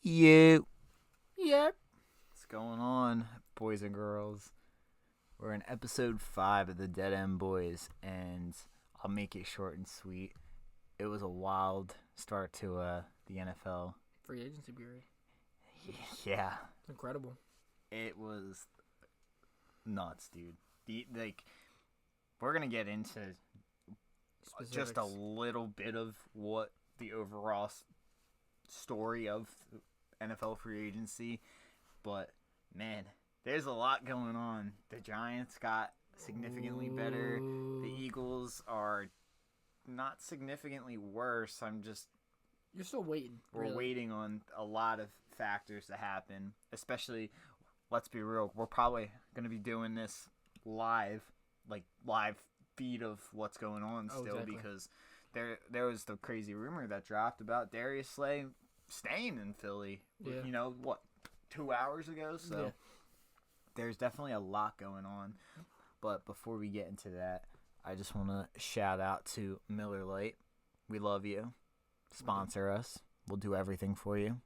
You. Yep. What's going on, boys and girls? We're in episode 5 of the Dead End Boys, and I'll make it short and sweet. It was a wild start to the NFL. Free agency period. Yeah. It's incredible. It was nuts, dude. We're going to get into Specifics. just a little bit of what the overall story of NFL free agency, but man, there's a lot going on. The Giants got significantly better. The Eagles are not significantly worse. You're still waiting. We're waiting on a lot of factors to happen, especially, let's be real, we're probably going to be doing this live feed of what's going on still, exactly. Because there was the crazy rumor that dropped about Darius Slay staying in Philly, Yeah. 2 hours ago? So Yeah. there's definitely a lot going on. But before we get into that, I just want to shout out to Miller Lite. We love you. Sponsor us. We'll do everything for you.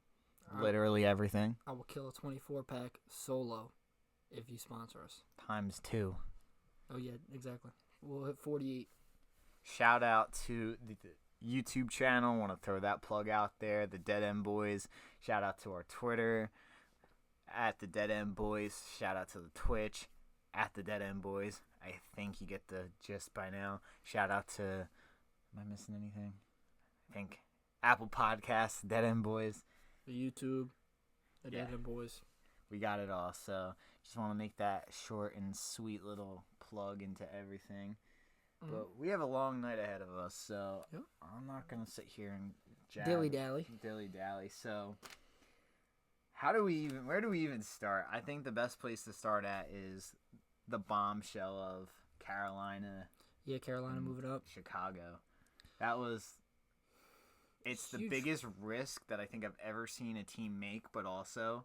Literally everything. I will kill a 24-pack solo if you sponsor us. Times 2. Oh, yeah, exactly. We'll hit 48. Shout out to the YouTube channel. Want to throw that plug out there. The Dead End Boys. Shout out to our Twitter at the Dead End Boys. Shout out to the Twitch at the Dead End Boys. I think you get the gist by now. Shout out to, am I missing anything? I think Apple Podcasts, Dead End Boys. The YouTube, the Yeah. Dead End Boys. We got it all. So just want to make that short and sweet little plug into everything. But we have a long night ahead of us, so Yep. I'm not going to sit here and dilly-dally. So where do we even start? I think the best place to start at is the bombshell of Carolina. Yeah, Carolina moving up. Chicago. It's the Huge. biggest risk that I think I've ever seen a team make, but also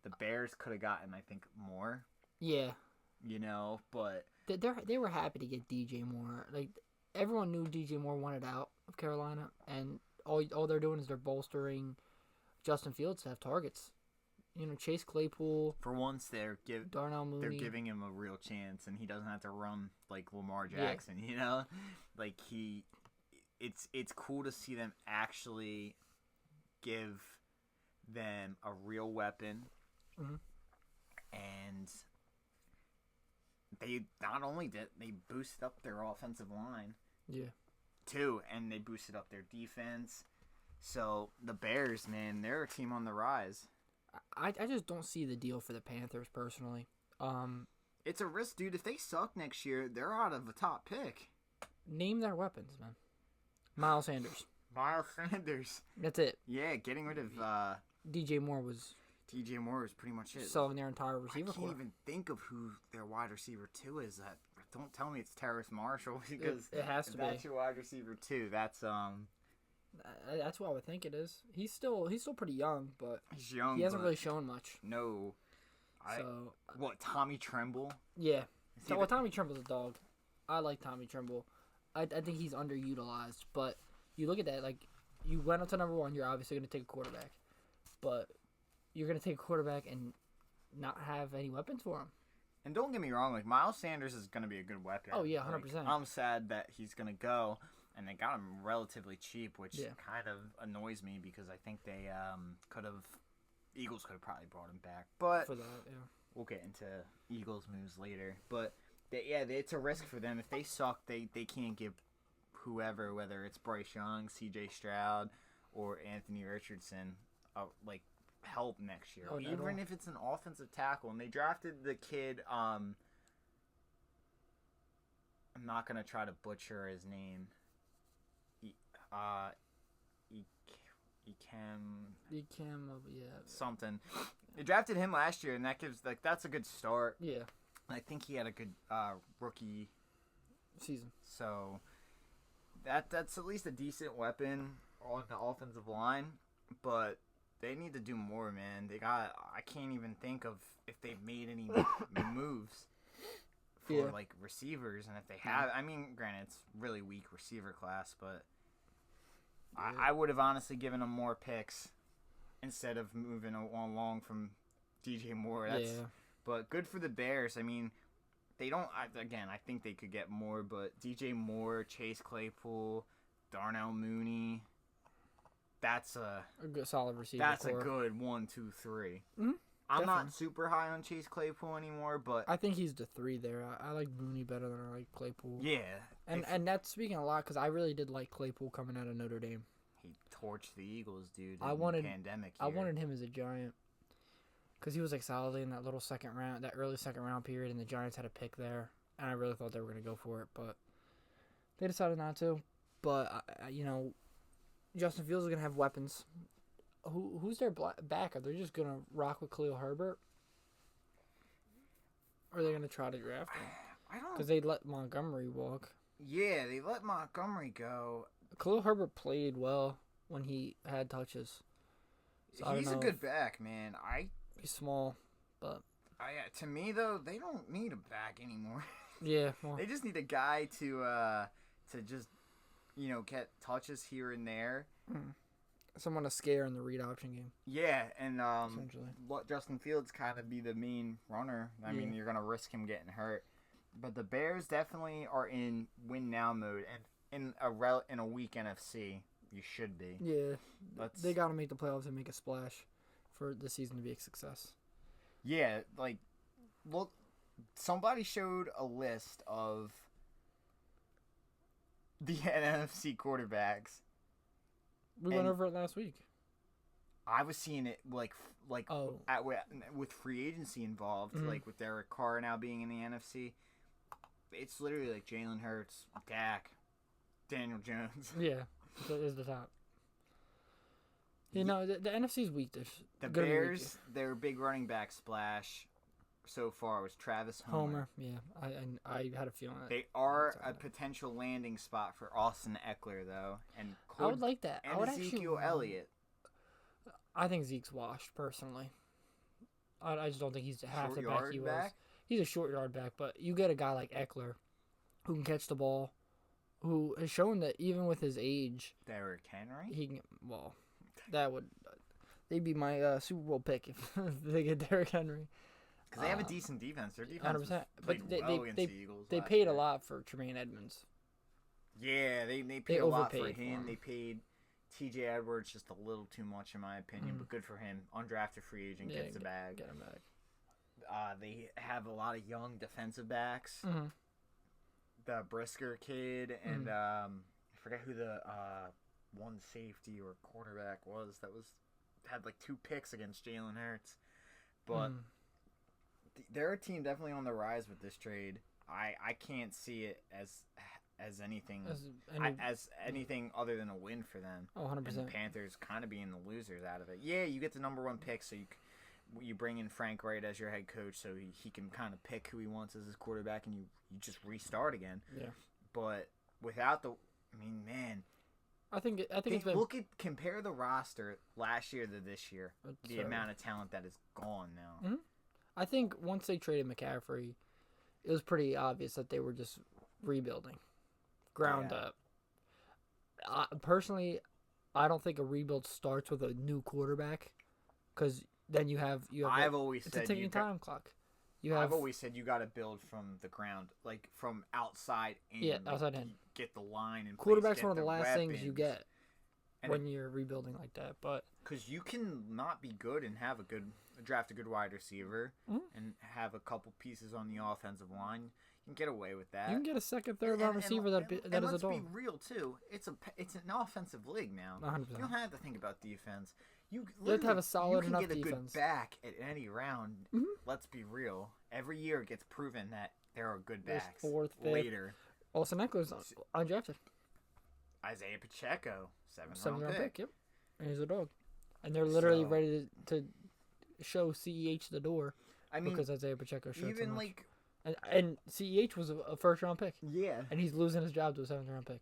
the Bears could have gotten, I think, more, Yeah. but They were happy to get DJ Moore. Like, everyone knew DJ Moore wanted out of Carolina, and all they're doing is they're bolstering Justin Fields to have targets. Chase Claypool, for once Darnell Mooney. they're giving him a real chance, and he doesn't have to run like Lamar Jackson, Like it's cool to see them actually give them a real weapon, and they not only did they boosted up their offensive line, too, and they boosted up their defense. So the Bears, man, they're a team on the rise. I just don't see the deal for the Panthers personally. It's a risk, dude. If they suck next year, they're out of a top pick. Name their weapons, man. Miles Sanders. That's it. Yeah, getting rid of DJ Moore was pretty much it. selling their entire receiver I can't core. even think of who their wide receiver 2 is. Don't tell me it's Terrace Marshall, because It has to be. That's your wide receiver 2. That's That's what I would think it is. He's still pretty young, but he's young. he hasn't really shown much. No. Tommy Tremble? Yeah. He Tommy Tremble's a dog. I like Tommy Tremble. I think he's underutilized, but you look at that, like, you went up to number 1, you're obviously going to take a quarterback. But you're going to take a quarterback and not have any weapons for him. And don't get me wrong, like, Miles Sanders is going to be a good weapon. Oh, yeah, 100%. Like, I'm sad that he's going to go, and they got him relatively cheap, which kind of annoys me, because I think they Eagles could have probably brought him back. But for that, yeah. We'll get into Eagles moves later. But, it's a risk for them. If they suck, they can't give whoever, whether it's Bryce Young, C.J. Stroud, or Anthony Richardson, help next year. Oh, Even if it's an offensive tackle. And they drafted the kid, I'm not going to try to butcher his name. Something. They drafted him last year, and that's a good start. Yeah. I think he had a good rookie season. So that's at least a decent weapon on the offensive line, but they need to do more, man. I can't even think of if they've made any moves for receivers, and if they have, I mean, granted, it's really weak receiver class, but I would have honestly given them more picks instead of moving along from DJ Moore. Yeah. But good for the Bears. I mean, they don't. Again, I think they could get more, but DJ Moore, Chase Claypool, Darnell Mooney. That's a good solid receiver. That's core. a good 1, 2, 3. Mm-hmm. I'm Definitely. not super high on Chase Claypool anymore, but I think he's the 3 there. I like Mooney better than I like Claypool. yeah, And that's speaking a lot because I really did like Claypool coming out of Notre Dame. he torched the Eagles, dude. I in wanted- the pandemic. I year. wanted him as a Giant because he was like solidly in that little second round, that early second round period, and the Giants had a pick there, and I really thought they were going to go for it, but they decided not to. But Justin Fields is going to have weapons. Who's their back? Are they just going to rock with Khalil Herbert? Or are they going to try to draft him? I don't. Because they let Montgomery walk. Yeah, they let Montgomery go. Khalil Herbert played well when he had touches. So I He's don't a know good back, man. He's small, but To me though, they don't need a back anymore. yeah. Well, They just need a guy to just get touches here and there. someone to scare in the read option game. Yeah, and Essentially. let Justin Fields kind of be the main runner. I mean, you're gonna risk him getting hurt, but the Bears definitely are in win now mode, and in a weak NFC, you should be. Yeah, Let's- they got to make the playoffs and make a splash for the season to be a success. Yeah, like, look, somebody showed a list of the NFC quarterbacks. We went over it last week. I was seeing it like Oh. with free agency involved, Mhm. like with Derek Carr now being in the NFC. It's literally like Jalen Hurts, Dak, Daniel Jones. Yeah, so is the top. The NFC's weak. The Bears, their big running back splash so far was Travis Homer. Yeah, I had a feeling that. They are That's a all. potential landing spot for Austin Eckler, though, and I would like that. I and would Ezekiel actually, Elliott. I think Zeke's washed personally. I just don't think he's half Short the back yard he was. back? He's a short yard back, but you get a guy like Eckler, who can catch the ball, who has shown that even with his age, Derrick Henry. he can. Well, that would. They'd be my Super Bowl pick if they get Derrick Henry. Because they have a decent defense. Their defense 100%. played But they well against the Eagles. They last paid year. a lot for Tremaine Edmonds. Yeah, they paid a lot for overpaid for him. him. They paid T.J. Edwards just a little too much in my opinion, but good for him. Undrafted free agent Yeah, gets the bag. Get him back. They have a lot of young defensive backs. Mm-hmm. The Brisker kid and I forget who the one safety or quarterback was that had like 2 picks against Jalen Hurts. But they're a team definitely on the rise with this trade. I can't see it as anything as anything other than a win for them. Oh, 100%. And the Panthers kind of being the losers out of it. Yeah, you get the number 1 pick, so you bring in Frank Wright as your head coach, so he can kind of pick who he wants as his quarterback, and you just restart again. Yeah. But without man, I think it's been compare the roster last year to this year. The amount of talent that is gone now. Mhm. I think once they traded McCaffrey, it was pretty obvious that they were just rebuilding, ground up. Personally, I don't think a rebuild starts with a new quarterback, because then you have. I've always it's said a ticking time clock. I've always said you got to build from the ground, like from outside in. Yeah, outside in. Get the line and Quarterback's one of the last things you get And when you're rebuilding like that. But because you can not be good and have draft a good wide receiver and have a couple pieces on the offensive line, you can get away with that. you can get a second, third round receiver that is a let's dog. be real too. It's an offensive league now. 100%. You don't have to think about defense. You have to have a solid you can enough get a defense. good back at any round. Let's be real. Every year it gets proven that there are good There's backs. fourth, fifth. Later, Austin Eckler's undrafted. Isaiah Pacheco, 7th Seventh round pick. Yep. And he's a dog. And they're literally So- ready to show CEH the door I mean, because Isaiah Pacheco showed so even much. like And CEH was a first round pick, yeah, and he's losing his job to a 7th round pick.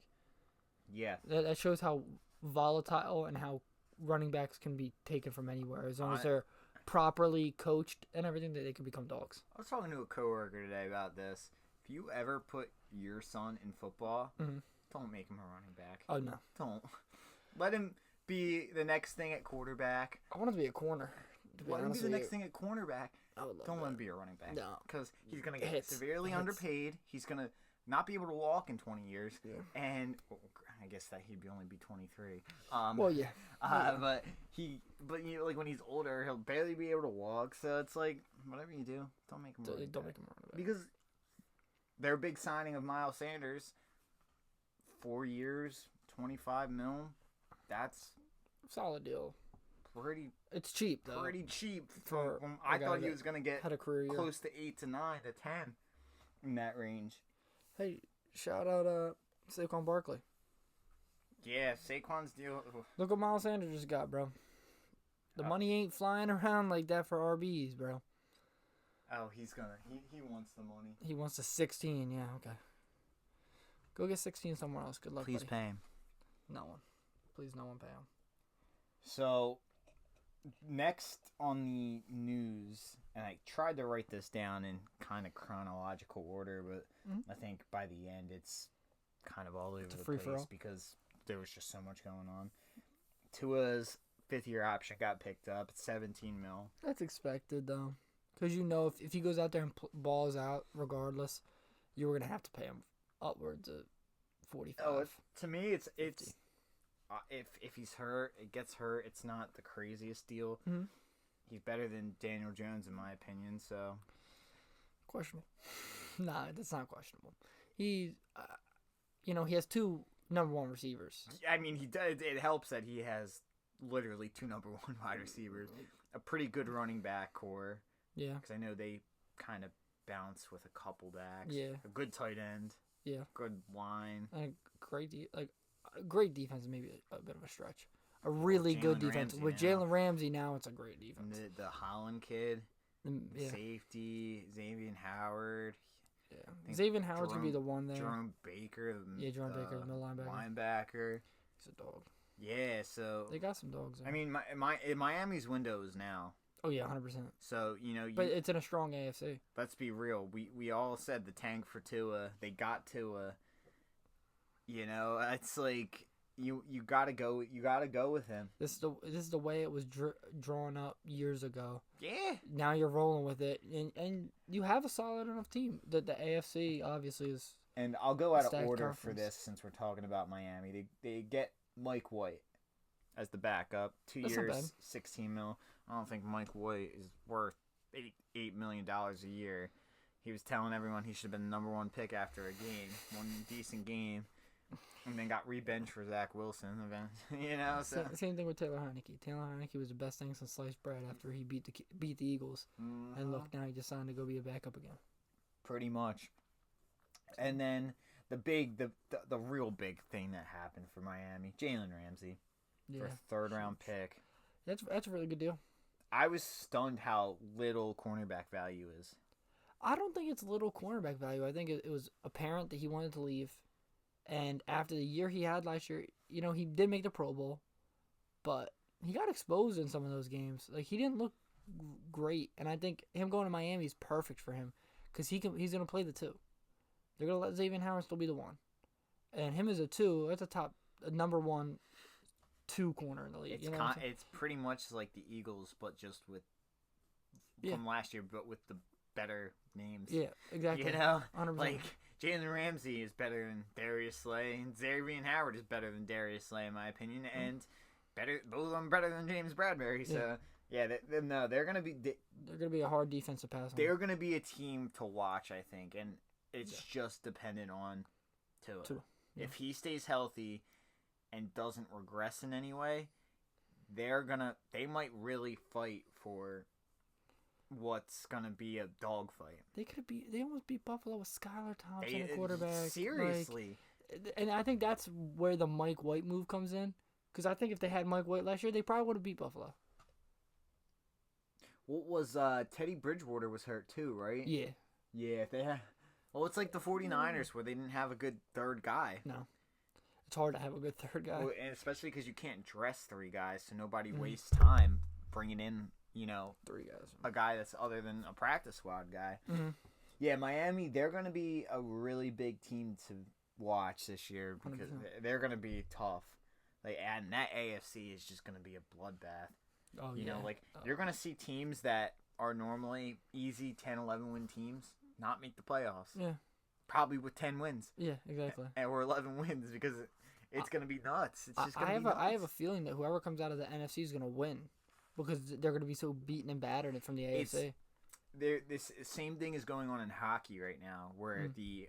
yeah. That shows how volatile and how running backs can be taken from anywhere as long as they're properly coached and everything, that they can become dogs. I was talking to a coworker today about this. If you ever put your son in football, don't make him a running back. Oh no. Don't let him be the next thing at quarterback. I want him to be a corner. Let him be the next thing at cornerback. I would love Don't that. let him be a running back. No. Because he's going to get severely underpaid. He's going to not be able to walk in 20 years. Yeah. And I guess that he'd only be 23. Well, yeah. But you know, like when he's older, he'll barely be able to walk. So it's like, whatever you do, don't make him running back. Don't make him running back. Because their big signing of Miles Sanders, 4 years, $25 million, that's solid deal. It's cheap though. Pretty cheap. I thought he was gonna get had a career year. Close to 8 to 9 to 10 in that range. Hey, shout out Saquon Barkley. Yeah, Saquon's deal. Look what Miles Sanders just got, bro. The money ain't flying around like that for RBs, bro. Oh, he's gonna. He wants the money. He wants the 16. Yeah, okay. Go get 16 somewhere else. Good luck, Please buddy. pay him. No one. Please, no one pay him. So, next on the news, and I tried to write this down in kind of chronological order, but I think by the end it's kind of all over the place because there was just so much going on. Tua's 5th-year option got picked up. It's $17 million. That's expected, though. Because you know if he goes out there and balls out regardless, you were going to have to pay him upwards of 45. Oh, to me, it's if he's hurt, it gets hurt. It's not the craziest deal. Mm-hmm. He's better than Daniel Jones in my opinion. So questionable. Nah, that's not questionable. He, he has 2 number 1 receivers. I mean, he does. It helps that he has literally 2 number 1 wide receivers, a pretty good running back core. Yeah, because I know they kind of bounce with a couple backs. Yeah, a good tight end. Yeah, good line. And a great defense, maybe a bit of a stretch. A really good defense with Jalen Ramsey. Now it's a great defense. And the Holland kid, yeah. Safety, Xavier Howard. Yeah, Xavier Howard's gonna be the one there. Jerome Baker. Jerome Baker, the middle linebacker. He's a dog. Yeah, so they got some dogs there. I mean, Miami's window is now. Oh yeah, 100%. So but it's in a strong AFC. Let's be real. We all said the tank for Tua. They got Tua. It's like you gotta go with him. This is the way it was drawn up years ago. Yeah. Now you're rolling with it, and you have a solid enough team. The AFC obviously is. And I'll go out of order for this since we're talking about Miami. They get Mike White as the backup. 2 years, $16 million. I don't think Mike White is worth $8 million a year. He was telling everyone he should have been the number 1 pick after a game, one decent game, and then got re-benched for Zach Wilson. So same thing with Taylor Heineke. Taylor Heineke was the best thing since sliced bread after he beat the Eagles, and look, now he decided to go be a backup again. Pretty much. And then the real big thing that happened for Miami, Jalen Ramsey, for a 3rd-round pick. That's a really good deal. I was stunned how little cornerback value is. I don't think it's little cornerback value. I think it was apparent that he wanted to leave. And after the year he had last year, he did make the Pro Bowl. But he got exposed in some of those games. Like, he didn't look great. And I think him going to Miami is perfect for him. Because he's going to play the 2. They're going to let Xavier Howard still be the 1. And him as a 2, that's a number 1 2 corner in the league. It's pretty much like the Eagles, but just with from last year, but with the better names. Yeah, exactly. 100%. Like Jalen Ramsey is better than Darius Slay, and Xavier Howard is better than Darius Slay, in my opinion, and both of them better than James Bradbury. So they're gonna be they're gonna be a hard defensive pass. They're gonna be a team to watch, I think, and it's just dependent on Tua. Yeah. If he stays healthy and doesn't regress in any way, they might really fight for what's gonna be a dogfight. They almost beat Buffalo with Skylar Thompson at quarterback. Seriously. And I think that's where the Mike White move comes in. Because I think if they had Mike White last year, they probably would have beat Buffalo. What was Teddy Bridgewater was hurt too, right? Yeah. Yeah, if they had. Well, it's like the 49ers where they didn't have a good 3rd guy. No. It's hard to have a good 3rd guy. Well, and especially because you can't dress 3 guys, so nobody wastes time bringing in, 3 guys. A guy that's other than a practice squad guy. Mm-hmm. Yeah, Miami, they're going to be a really big team to watch this year because 100%. They're going to be tough. Like, and that AFC is just going to be a bloodbath. Oh, You yeah. know, like, you're going to see teams that are normally easy 10, 11 win teams not make the playoffs. Yeah. Probably with 10 wins. Yeah, exactly. Or 11 wins because it's going to be nuts. It's just going to be nuts. I have a feeling that whoever comes out of the NFC is going to win because they're going to be so beaten and battered from the AFC. This same thing is going on in hockey right now where the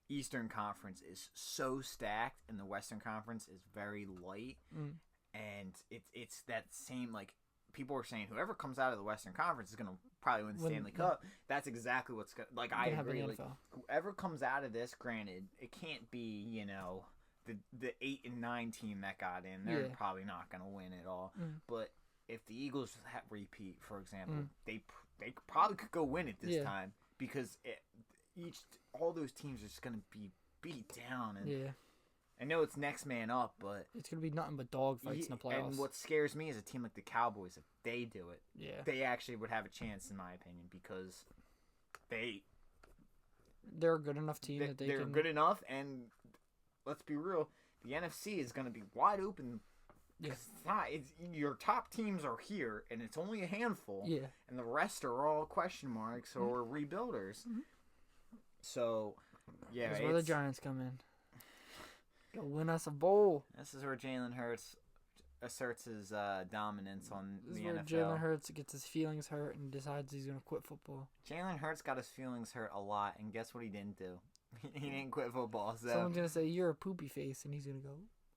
Eastern Conference is so stacked and the Western Conference is very light. And it's that same, like, people are saying whoever comes out of the Western Conference is going to probably win the Stanley Cup. That's exactly what's going to, like, I agree. Like, whoever comes out of this, granted, it can't be, you know, the 8 and 9 team that got in. They're probably not going to win it all. But if the Eagles repeat, for example, they probably could go win it this time because all those teams are just going to be beat down. And I know it's next man up, but it's going to be nothing but dogfights in the playoffs. And what scares me is a team like the Cowboys. If they do it, they actually would have a chance, in my opinion, because they're a good enough team that they're good enough. And let's be real, the NFC is going to be wide open. Your top teams are here, and it's only a handful. And the rest are all question marks or rebuilders. So, that's where the Giants come in. Go win us a bowl. This is where Jalen Hurts asserts his dominance on the NFL. This is where Jalen Hurts gets his feelings hurt and decides he's going to quit football. Jalen Hurts got his feelings hurt a lot, and guess what he didn't do? He didn't quit football. So someone's going to say, you're a poopy face, and he's going to go,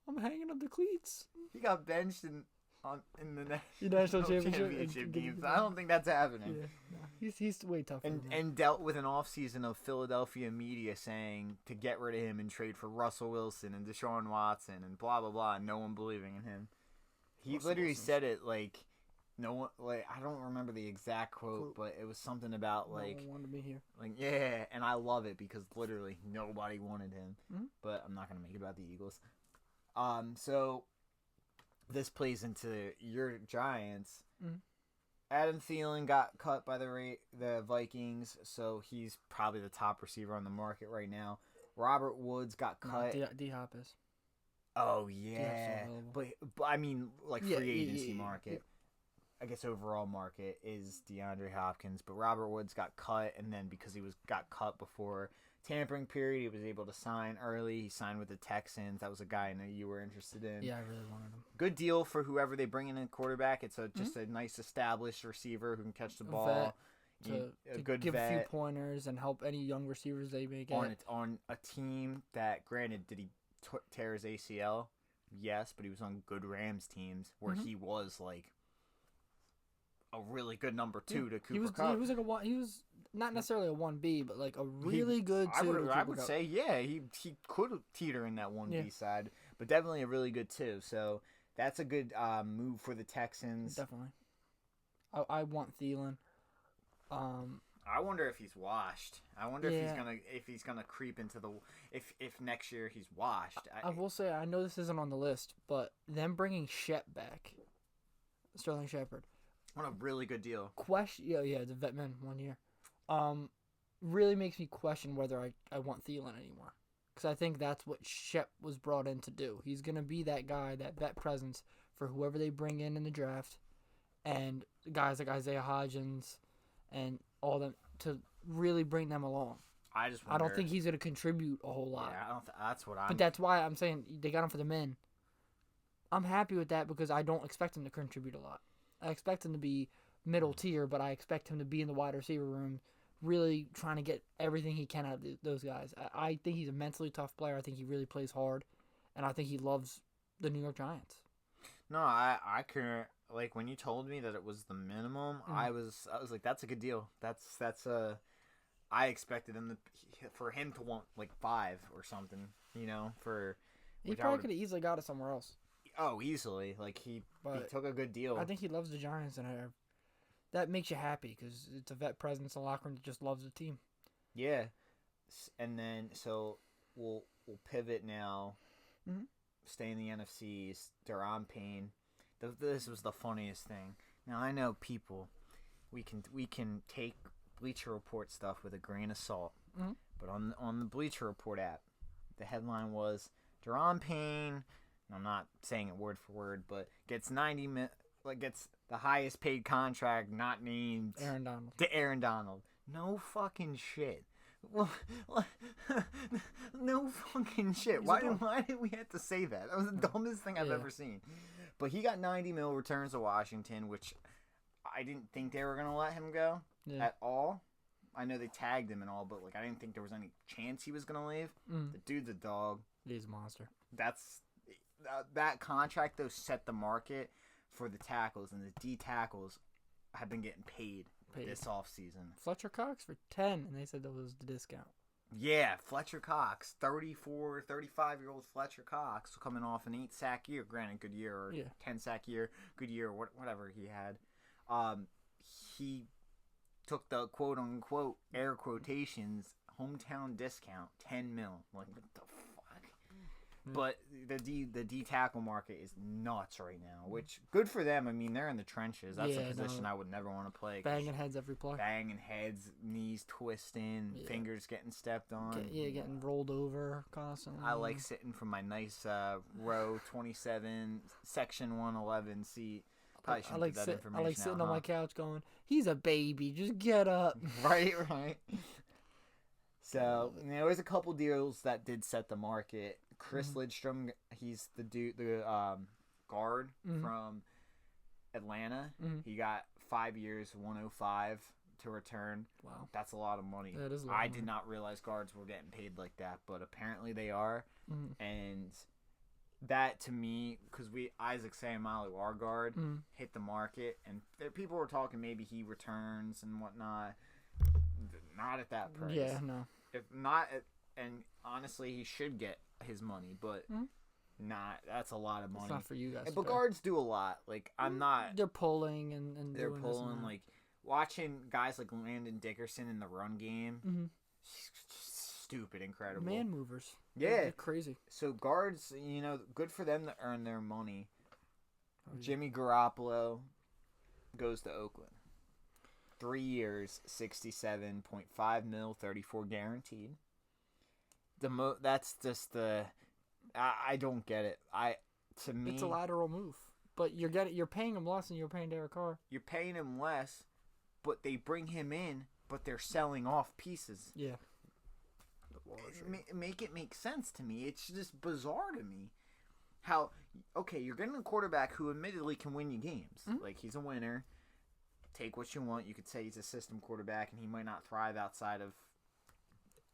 I'm hanging up the cleats. He got benched in the national championship games. I don't think that's happening. He's way tougher. And dealt with an offseason of Philadelphia media saying to get rid of him and trade for Russell Wilson and Deshaun Watson and blah blah blah, and no one believing in him. He literally said it like no one, like, I don't remember the exact quote, but it was something about like no one wanted me here. Like, and I love it because literally nobody wanted him. But I'm not gonna make it about the Eagles. So this plays into your Giants. Adam Thielen got cut by the Vikings, so he's probably the top receiver on the market right now. Robert Woods got cut. D-Hop is. Oh, yeah. But I mean, like, free agency market. I guess overall market is DeAndre Hopkins, but Robert Woods got cut, and then because he got cut before tampering period, he was able to sign early. He signed with the Texans. That was a guy I know you were interested in. Yeah, I really wanted him. Good deal for whoever they bring in a quarterback. It's just a nice established receiver who can catch the ball. To give a few pointers and help any young receivers they may get. On a team that, granted, did he tear his ACL? Yes, but he was on good Rams teams where he was like a really good number 2 to Cooper Kupp. He was like he was not necessarily a 1B, but like a really good 2. I would say, he could teeter in that 1B side, but definitely a really good 2. So that's a good move for the Texans. Definitely. I want Thielen. I wonder if he's washed. I wonder if he's gonna creep into the if next year he's washed. I will say, I know this isn't on the list, but them bringing Shep back, Sterling Shepard. What a really good deal. The vet man 1 year. Really makes me question whether I want Thielen anymore. Because I think that's what Shep was brought in to do. He's going to be that guy, that vet presence for whoever they bring in the draft. And guys like Isaiah Hodgins and all them to really bring them along. I don't think he's going to contribute a whole lot. Yeah, that's what I'm... But that's why I'm saying they got him for the men. I'm happy with that because I don't expect him to contribute a lot. I expect him to be middle tier, but I expect him to be in the wide receiver room really trying to get everything he can out of those guys. I think he's a mentally tough player. I think he really plays hard, and I think he loves the New York Giants. No, I couldn't, like, when you told me that it was the minimum, I was like, that's a good deal. I expected for him to want like 5 or something, he probably could have easily got it somewhere else. Oh, easily. Like, he took a good deal. I think he loves the Giants, and that makes you happy because it's a vet presence in the locker room that just loves the team. Yeah. And then, so we'll pivot now. Stay in the NFC. Daron Payne. This was the funniest thing. Now, I know people, we can take Bleacher Report stuff with a grain of salt. But on the Bleacher Report app, the headline was, Daron Payne I'm not saying it word for word, but gets gets the highest paid contract not named Aaron Donald. to Aaron Donald. No fucking shit. Well, no fucking shit. Why did we have to say that? That was the dumbest thing I've ever seen. But he got $90 million, returns to Washington, which I didn't think they were gonna let him go at all. I know they tagged him and all, but like I didn't think there was any chance he was gonna leave. The dude's a dog. He's a monster. That contract though set the market for the tackles, and the D tackles have been getting paid this offseason. Fletcher Cox for 10, and they said that was the discount. Yeah, Fletcher Cox, 35-year-old Fletcher Cox, coming off an 8-sack year, granted good year, or 10-sack year, good year, whatever he had. He took the quote-unquote, air quotations, hometown discount, $10 million. Like, what the fuck? But the D tackle market is nuts right now, which good for them. I mean, they're in the trenches. That's a position I would never want to play. Banging heads every play. Banging heads, knees twisting, fingers getting stepped on. Getting rolled over constantly. I like sitting from my nice row 27, section 111 seat. Probably shouldn't put that information I like sitting on my couch going, he's a baby, just get up. Right. So there was a couple deals that did set the market. Chris Lidstrom, he's the dude, the guard from Atlanta. He got 5 years, 105 to return. Wow, that's a lot of money. That is a lot I of money. did not realize guards were getting paid like that, but apparently they are. And that to me, because Isaac Seumalo, our guard, hit the market, and people were talking maybe he returns and whatnot. Not at that price. Yeah, no. If not, and honestly, he should get his money, but that's a lot of money. It's not for you guys. But guards do a lot. Like, I'm not. They're pulling and they're doing pulling. Like, watching guys like Landon Dickerson in the run game, stupid, incredible. Man movers. Yeah. They're crazy. So guards, good for them to earn their money. Jimmy Garoppolo goes to Oakland. 3 years, $67.5 million, 34 guaranteed. That's just the. I don't get it. To me, it's a lateral move, but you're paying him less than you're paying Derek Carr. You're paying him less, but they bring him in, but they're selling off pieces. Yeah. Make it make sense to me. It's just bizarre to me. How you're getting a quarterback who admittedly can win you games. Like, he's a winner. Take what you want. You could say he's a system quarterback, and he might not thrive outside of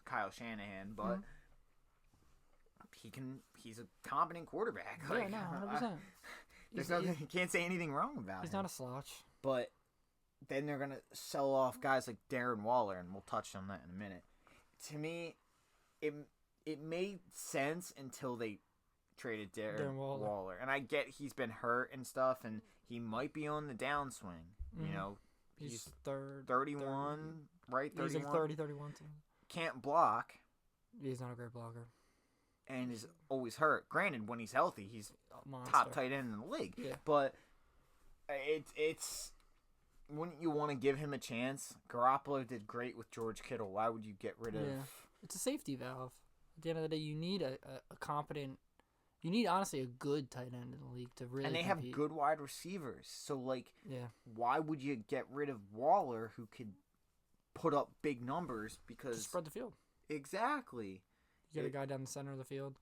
Kyle Shanahan, but he's a competent quarterback. Yeah, no, 100%. You can't say anything wrong about him. He's not a slouch. But then they're gonna sell off guys like Darren Waller, and we'll touch on that in a minute. To me, it made sense until they traded Darren Waller. And I get he's been hurt and stuff, and he might be on the downswing. He's 31, right? 31. He's like 30, 31. Can't block. He's not a great blocker. And is always hurt. Granted, when he's healthy, he's top tight end in the league. Yeah. But it's wouldn't you want to give him a chance? Garoppolo did great with George Kittle. Why would you get rid of? It's a safety valve. At the end of the day, you need a competent. You need, honestly, a good tight end in the league to really. And they have good wide receivers. So, why would you get rid of Waller, who could put up big numbers? Because just spread the field. Exactly. You get a guy down the center of the field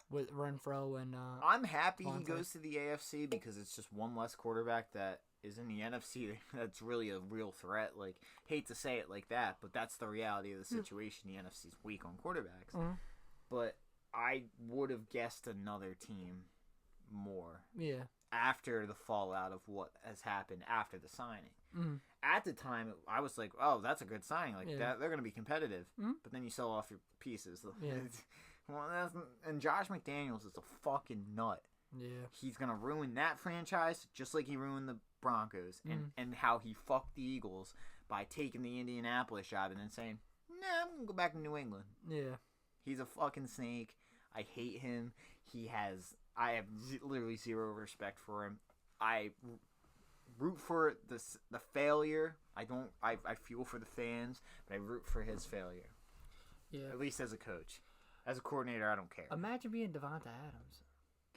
with Renfro and. I'm happy he goes to the AFC because it's just one less quarterback that is in the NFC that's really a real threat. Like, hate to say it like that, but that's the reality of the situation. The NFC's weak on quarterbacks. But I would have guessed another team more. Yeah. After the fallout of what has happened after the signing. At the time, I was like, oh, that's a good signing. Like, that, they're going to be competitive. But then you sell off your pieces. Yeah. And Josh McDaniels is a fucking nut. Yeah. He's going to ruin that franchise just like he ruined the Broncos. And how he fucked the Eagles by taking the Indianapolis job and then saying, nah, I'm going to go back to New England. Yeah. He's a fucking snake. I hate him. I have literally zero respect for him. I root for the failure. I feel for the fans, but I root for his failure. Yeah. At least as a coach. As a coordinator, I don't care. Imagine being Devonta Adams.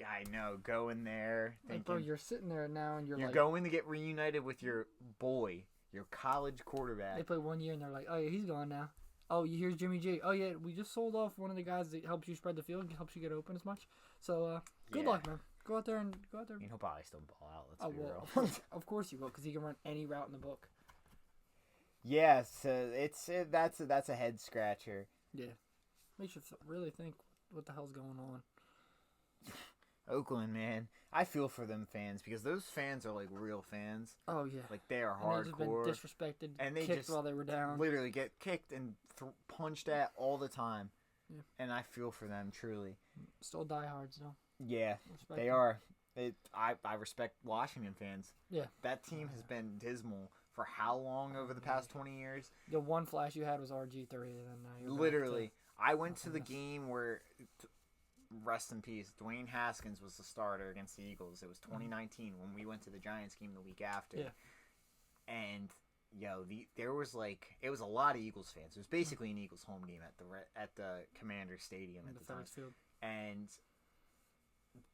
I know, going there Like, bro, thinking you're sitting there now and you're like, going to get reunited with your boy, your college quarterback. they play 1 year and they're like, oh yeah, he's gone now. Oh, here's Jimmy G. Oh yeah, we just sold off one of the guys that helps you spread the field, helps you get open as much. So good luck, man. Go out there. I mean, he'll probably still ball out. Let's be real. Of course he will, because he can run any route in the book. Yeah, so that's a head scratcher. Yeah, makes you really think what the hell's going on. Oakland, man, I feel for them fans because those fans are like real fans. Oh yeah, like they are and hardcore. They've just been disrespected, and they kicked just while they were down. Literally get kicked and punched at all the time. Yeah. And I feel for them truly. Still diehards though. Yeah, Respect they them. are. I respect Washington fans. Yeah, that team has been dismal for how long over the past 20 years? The one flash you had was RG3, and then you're literally. I went to the game where, rest in peace, Dwayne Haskins was the starter against the Eagles. It was 2019 when we went to the Giants game the week after. Yeah. And there was it was a lot of Eagles fans. It was basically an Eagles home game at the Commander Stadium at the time. Field.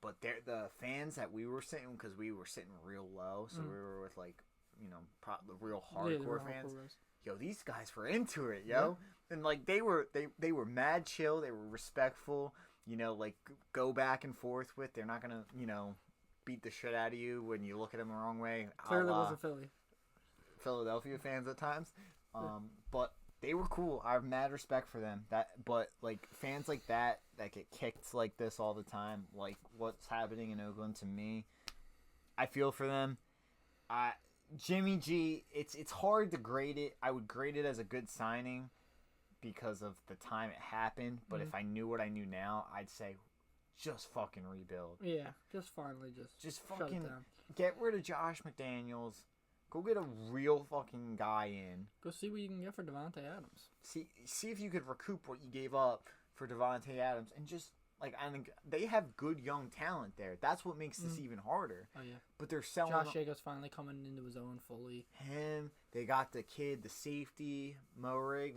But the fans that we were sitting, because we were sitting real low, so we were with the real hardcore fans. Yo, these guys were into it, yo. Yeah. And they were mad chill, they were respectful, go back and forth with. They're not gonna, beat the shit out of you when you look at them the wrong way. Clearly wasn't Philly. Philadelphia fans at times. But they were cool. I have mad respect for them. But fans like that get kicked like this all the time, like what's happening in Oakland, to me, I feel for them. Jimmy G, it's hard to grade it. I would grade it as a good signing because of the time it happened. But if I knew what I knew now, I'd say just fucking rebuild. Yeah, just finally just fucking get rid of Josh McDaniels. Go get a real fucking guy in. Go see what you can get for Devontae Adams. See if you could recoup what you gave up for Devontae Adams, and just I think they have good young talent there. That's what makes this even harder. Oh yeah. But they're selling. Josh Jacobs finally coming into his own fully. They got the kid, the safety, Morig.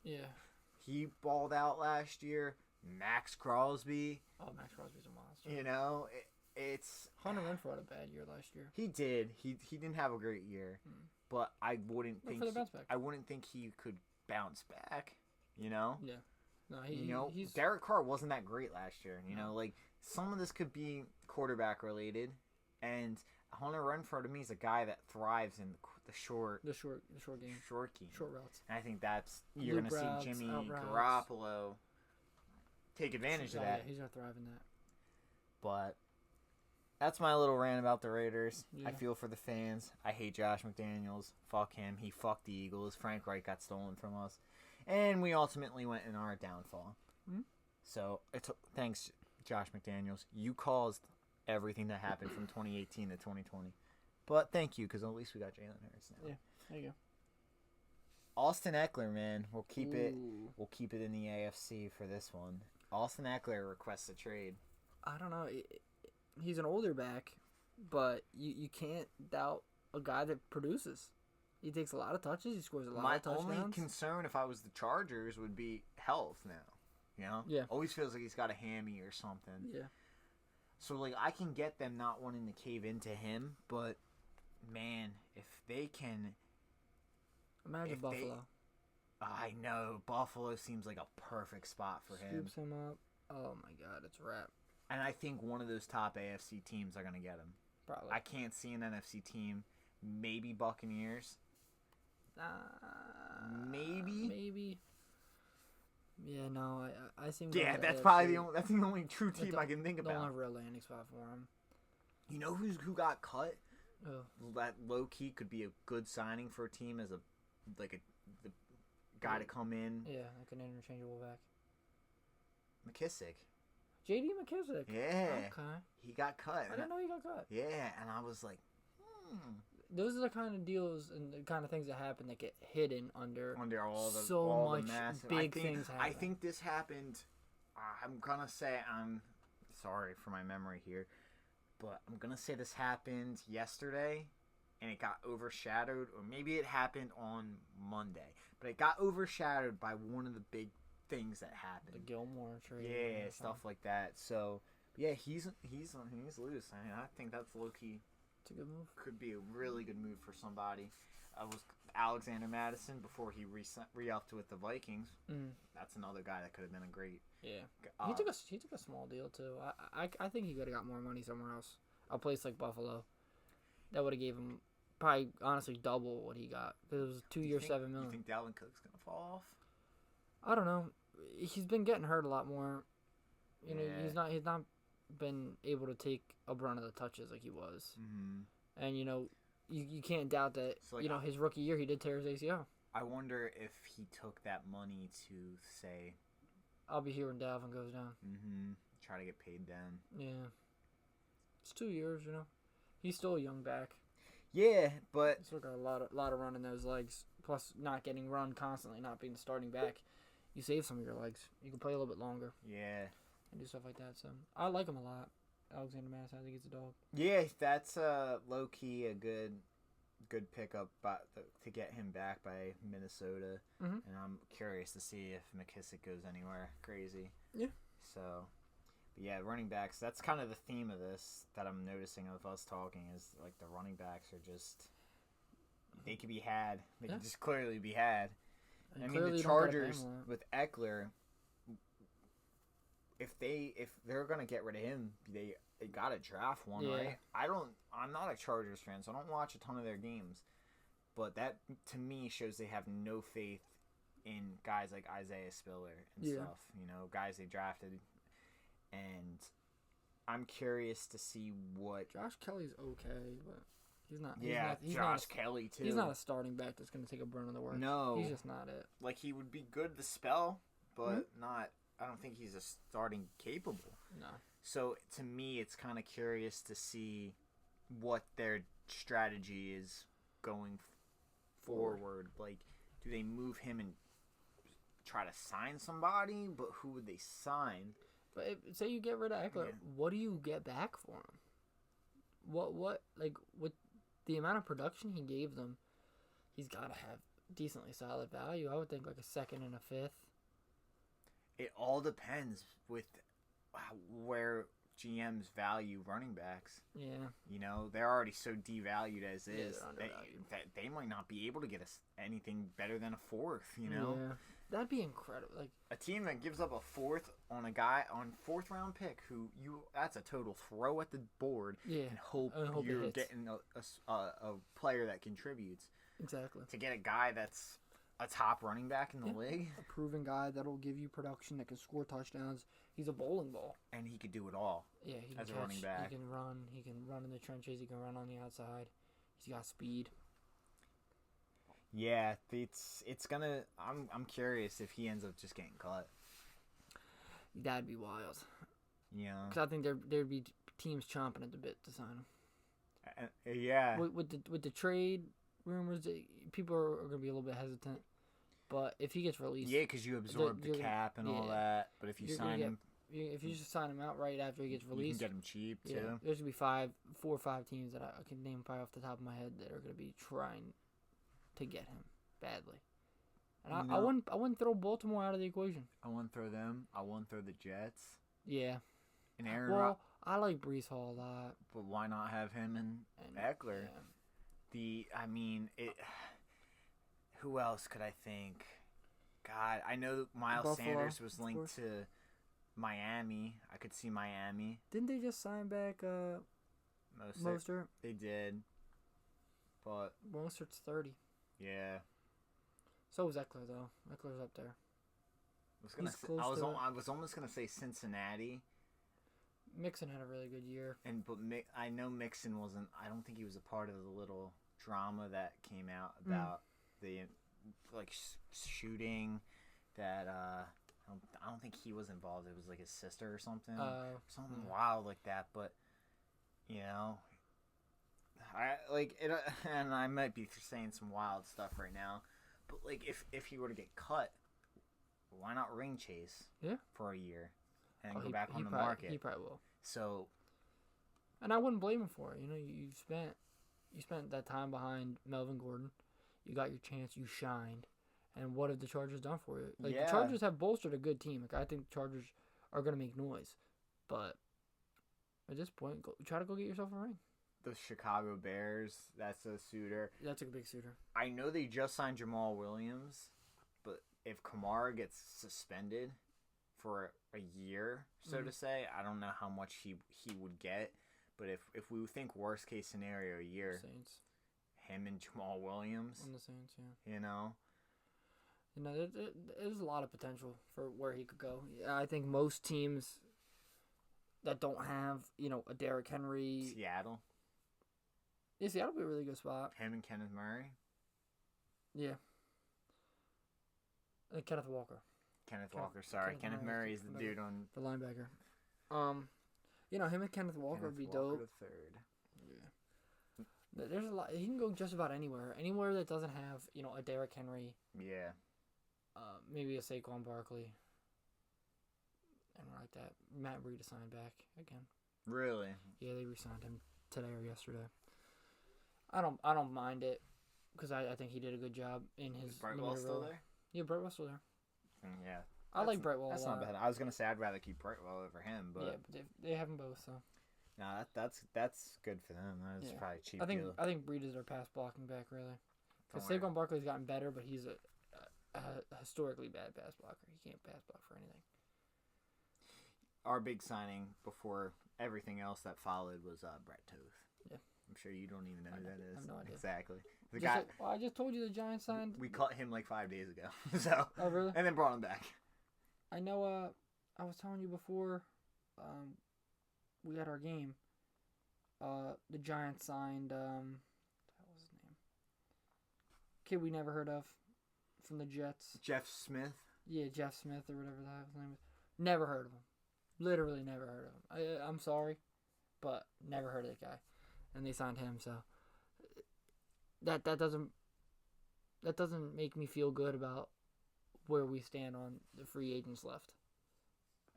Yeah. He balled out last year. Max Crosby. Oh, Max Crosby's a monster. It's Hunter Renfrow had a bad year last year. He did. He didn't have a great year, but I wouldn't think he could bounce back. Yeah. No, he's Derek Carr wasn't that great last year. Some of this could be quarterback related, and Hunter Renfrow to me is a guy that thrives in the short game, short routes. And I think you're going to see Jimmy Garoppolo take advantage of that. Yeah, he's gonna thrive in that. But that's my little rant about the Raiders. Yeah. I feel for the fans. I hate Josh McDaniels. Fuck him. He fucked the Eagles. Frank Reich got stolen from us. And we ultimately went in our downfall. Mm-hmm. So, thanks, Josh McDaniels. You caused everything that happened from 2018 to 2020. But thank you, because at least we got Jalen Hurts now. Yeah, there you go. Austin Eckler, man. We'll keep it in the AFC for this one. Austin Eckler requests a trade. I don't know. He's an older back, but you can't doubt a guy that produces. He takes a lot of touches. He scores a lot of touchdowns. My only concern, if I was the Chargers, would be health now. Yeah. Always feels like he's got a hammy or something. Yeah. So, I can get them not wanting to cave into him, but, man, if they can... Imagine Buffalo. I know. Buffalo seems like a perfect spot for him. Scoops him up. Oh, my God. It's a wrap. And I think one of those top AFC teams are going to get him. Probably. I can't see an NFC team. Maybe Buccaneers. Maybe. Yeah, no, I see. Yeah, that's probably that's the only true team I can think about. Don't have a real landing spot for him. You know who got cut? Oh. That low key could be a good signing for a team as the guy to come in. Yeah, like an interchangeable back. McKissick. J.D. McKissick. Yeah. Okay. He got cut. I didn't know he got cut. Yeah, and I was like, Those are the kind of deals and the kind of things that happen that get hidden under all the much massive big things happen. I think this happened. I'm gonna say I'm sorry for my memory here, but I'm gonna say this happened yesterday, and it got overshadowed, or maybe it happened on Monday, but it got overshadowed by one of the big things that happened. The Gilmore trade. Yeah, stuff like that. So Yeah, he's loose. I mean, I think that's low key. It's a good move. Could be a really good move for somebody. Was Alexander Madison before he re-upped with the Vikings. That's another guy that could have been a great. Yeah, he took a small deal too. I think he could have got more money somewhere else. A place like Buffalo, that would have gave him probably honestly double what he got because it was 2 years, $7 million. You think Dalvin Cook's gonna fall off? I don't know. He's been getting hurt a lot more. You know, he's not been able to take a brunt of the touches like he was. Mm-hmm. And you know, you can't doubt that. So, like, you know, his rookie year he did tear his ACL. I wonder if he took that money to say, "I'll be here when Dalvin goes down." Mm-hmm. Try to get paid then. Yeah. It's 2 years, you know. He's still a young back. Yeah, but he's still got a lot of run in those legs. Plus, not getting run constantly, not being the starting back, you save some of your legs. You can play a little bit longer. Yeah. And do stuff like that. So I like him a lot. Alexander Madison, I think he's a dog. Yeah, that's low key a good pickup to get him back by Minnesota. Mm-hmm. And I'm curious to see if McKissick goes anywhere crazy. Yeah. So, but yeah, running backs. That's kind of the theme of this that I'm noticing of us talking is like the running backs are just they can be had. They can just clearly be had. And I mean the Chargers with Eckler. If they're gonna get rid of him, they gotta draft one, right? I'm not a Chargers fan, so I don't watch a ton of their games. But that to me shows they have no faith in guys like Isaiah Spiller and stuff. You know, guys they drafted. And I'm curious to see what Josh Kelly's okay, but he's not. Josh Kelly too. He's not a starting back that's gonna take a brunt of the work. No, he's just not it. Like he would be good to spell, but not. I don't think he's a starting capable. No. So to me, it's kind of curious to see what their strategy is going forward. Like, do they move him and try to sign somebody? But who would they sign? But say you get rid of Eckler, what do you get back for him? What like with the amount of production he gave them, he's got to have decently solid value. I would think like a second and a fifth. It all depends with where GMs value running backs. Yeah. You know, they're already so devalued as is. They might not be able to get us anything better than a fourth, you know? Yeah. That'd be incredible. Like a team that gives up a fourth on a guy on fourth round pick who that's a total throw at the board and hope you're getting a player that contributes. Exactly. To get a guy that's a top running back in the league. A proven guy that'll give you production, that can score touchdowns. He's a bowling ball. And he could do it all. Yeah, he can as a running back. He can run in the trenches, he can run on the outside. He's got speed. Yeah, it's gonna I'm curious if he ends up just getting cut. That'd be wild. Yeah. Because I think there'd be teams chomping at the bit to sign him. Yeah. With the trade rumors, people are gonna be a little bit hesitant. But if he gets released, because you absorb the cap and all that. But if you sign him, if you just sign him out right after he gets released, you can get him cheap too. There's gonna be 4 or 5 teams that I can name probably off the top of my head that are gonna be trying to get him badly. And I wouldn't throw Baltimore out of the equation. I wouldn't throw them. I wouldn't throw the Jets. Yeah. And Aaron. I like Breece Hall a lot. But why not have him and Eckler? Yeah. Who else could I think? God, I know Miles Buffalo, Sanders was linked to Miami. I could see Miami. Didn't they just sign back Mostert? They did. But Mostert's 30. Yeah. So was Eckler though. Eckler's up there. I was almost gonna say Cincinnati. Mixon had a really good year. But I know Mixon wasn't. I don't think he was a part of the little drama that came out about the shooting. That I don't think he was involved. It was like his sister or something. Something wild like that. But you know, I like it, and I might be saying some wild stuff right now. But like, if he were to get cut, why not ring chase? Yeah. For a year, and go back on the market. He probably will. So. And I wouldn't blame him for it. You know, you spent that time behind Melvin Gordon. You got your chance. You shined. And what have the Chargers done for you? Like the Chargers have bolstered a good team. Like I think the Chargers are gonna make noise, but At this point, try to go get yourself a ring. The Chicago Bears, that's a suitor. That's a big suitor. I know they just signed Jamal Williams, but if Kamara gets suspended for a year, so to say, I don't know how much he would get. But if we think worst case scenario, a year, Saints. Him and Jamal Williams, On the Saints, yeah. you know, there's a lot of potential for where he could go. Yeah, I think most teams that don't have a Derrick Henry, Seattle, yeah, Seattle would be a really good spot. him and Kenneth Murray. Yeah. And Kenneth Walker. Kenneth Murray is the dude on the linebacker. Him and Kenneth Walker would be dope. The third. Yeah. There's a lot. He can go just about anywhere that doesn't have a Derrick Henry. Yeah. Maybe a Saquon Barkley. And like that. Matt Breida signed back again. Really? Yeah, they re-signed him today or yesterday. I don't mind it because I think he did a good job in his. Is Brightwell still there? Yeah, Brightwell's still there. Yeah. I like Brightwell. That's not bad. I was gonna say I'd rather keep Brightwell over him, but yeah, but they have them both, so. Nah, that's good for them. That's probably a cheap deal. I think Breida's their pass blocking back really, because Saquon Barkley's gotten better, but he's a historically bad pass blocker. He can't pass block for anything. Our big signing before everything else that followed was Brett Toth. Yeah. I'm sure you don't even know who that is. I have no idea. Exactly. The Just guy. I just told you the Giants signed. We cut him like 5 days ago. So. Oh really? And then brought him back. I know. I was telling you before. We had our game. The Giants signed. What was his name? Kid we never heard of, from the Jets. Jeff Smith. Yeah, Jeff Smith or whatever that his name is. Never heard of him. Literally never heard of him. I'm sorry, but never heard of that guy. And they signed him, so that doesn't make me feel good about where we stand on the free agents left.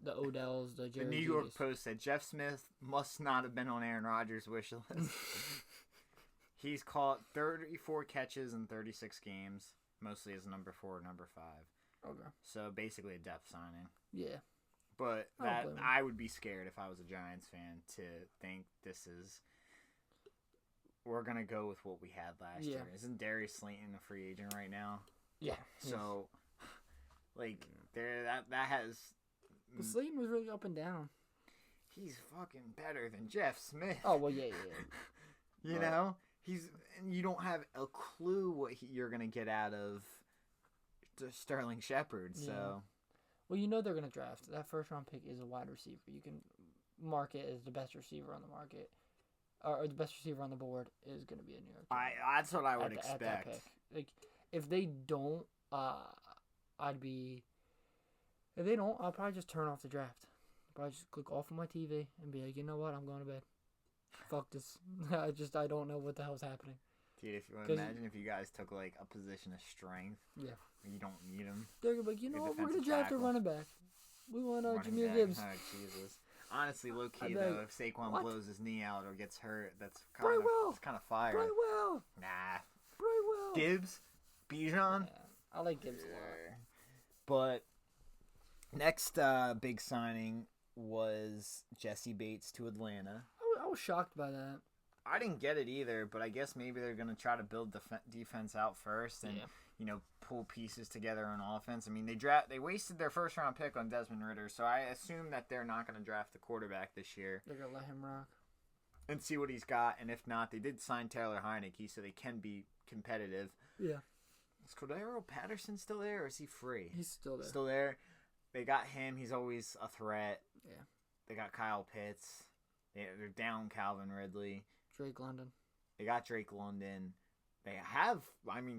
The Odells, the Jerry The New York Jeudy's. Post said Jeff Smith must not have been on Aaron Rodgers' wish list. He's caught 34 catches in 36 games, mostly as number 4 or number 5. Okay. So basically a depth signing. Yeah. But I don't that blame him. I would be scared if I was a Giants fan to think we're gonna go with what we had last year. Isn't Darius Slayton a free agent right now? Yeah. So, that has. But Slayton was really up and down. He's fucking better than Jeff Smith. Oh well, yeah. You know, you don't have a clue what you're gonna get out of Sterling Shepard. So. Yeah. Well, they're going to draft. That first round pick is a wide receiver. You can mark it as the best receiver on the market. Or the best receiver on the board is going to be a New York. That's what I would at that expect. pick. Like, if they don't, I'll probably just turn off the draft. Probably just click off of my TV and be like, you know what, I'm going to bed. Fuck this. I don't know what the hell's happening. Dude, if you want to imagine if you guys took like a position of strength, yeah, you don't need them. They're gonna be like, what, we're gonna draft a running back. We want Jameer Gibbs. Oh Jesus! Honestly, low key though, if Saquon blows his knee out or gets hurt, that's kind of fire. Brightwell. Nah. Brightwell. Gibbs, Bijan. Yeah, I like Gibbs a lot. But next big signing was Jesse Bates to Atlanta. I was shocked by that. I didn't get it either, but I guess maybe they're going to try to build the defense out first and, pull pieces together on offense. I mean, they wasted their first round pick on Desmond Ridder, so I assume that they're not going to draft the quarterback this year. They're going to let him rock. And see what he's got, and if not, they did sign Taylor Heineke, so they can be competitive. Yeah. Is Cordero Patterson still there, or is he free? He's still there. Still there. They got him. He's always a threat. Yeah. They got Kyle Pitts. They're down Calvin Ridley. Drake London. They got Drake London. They have,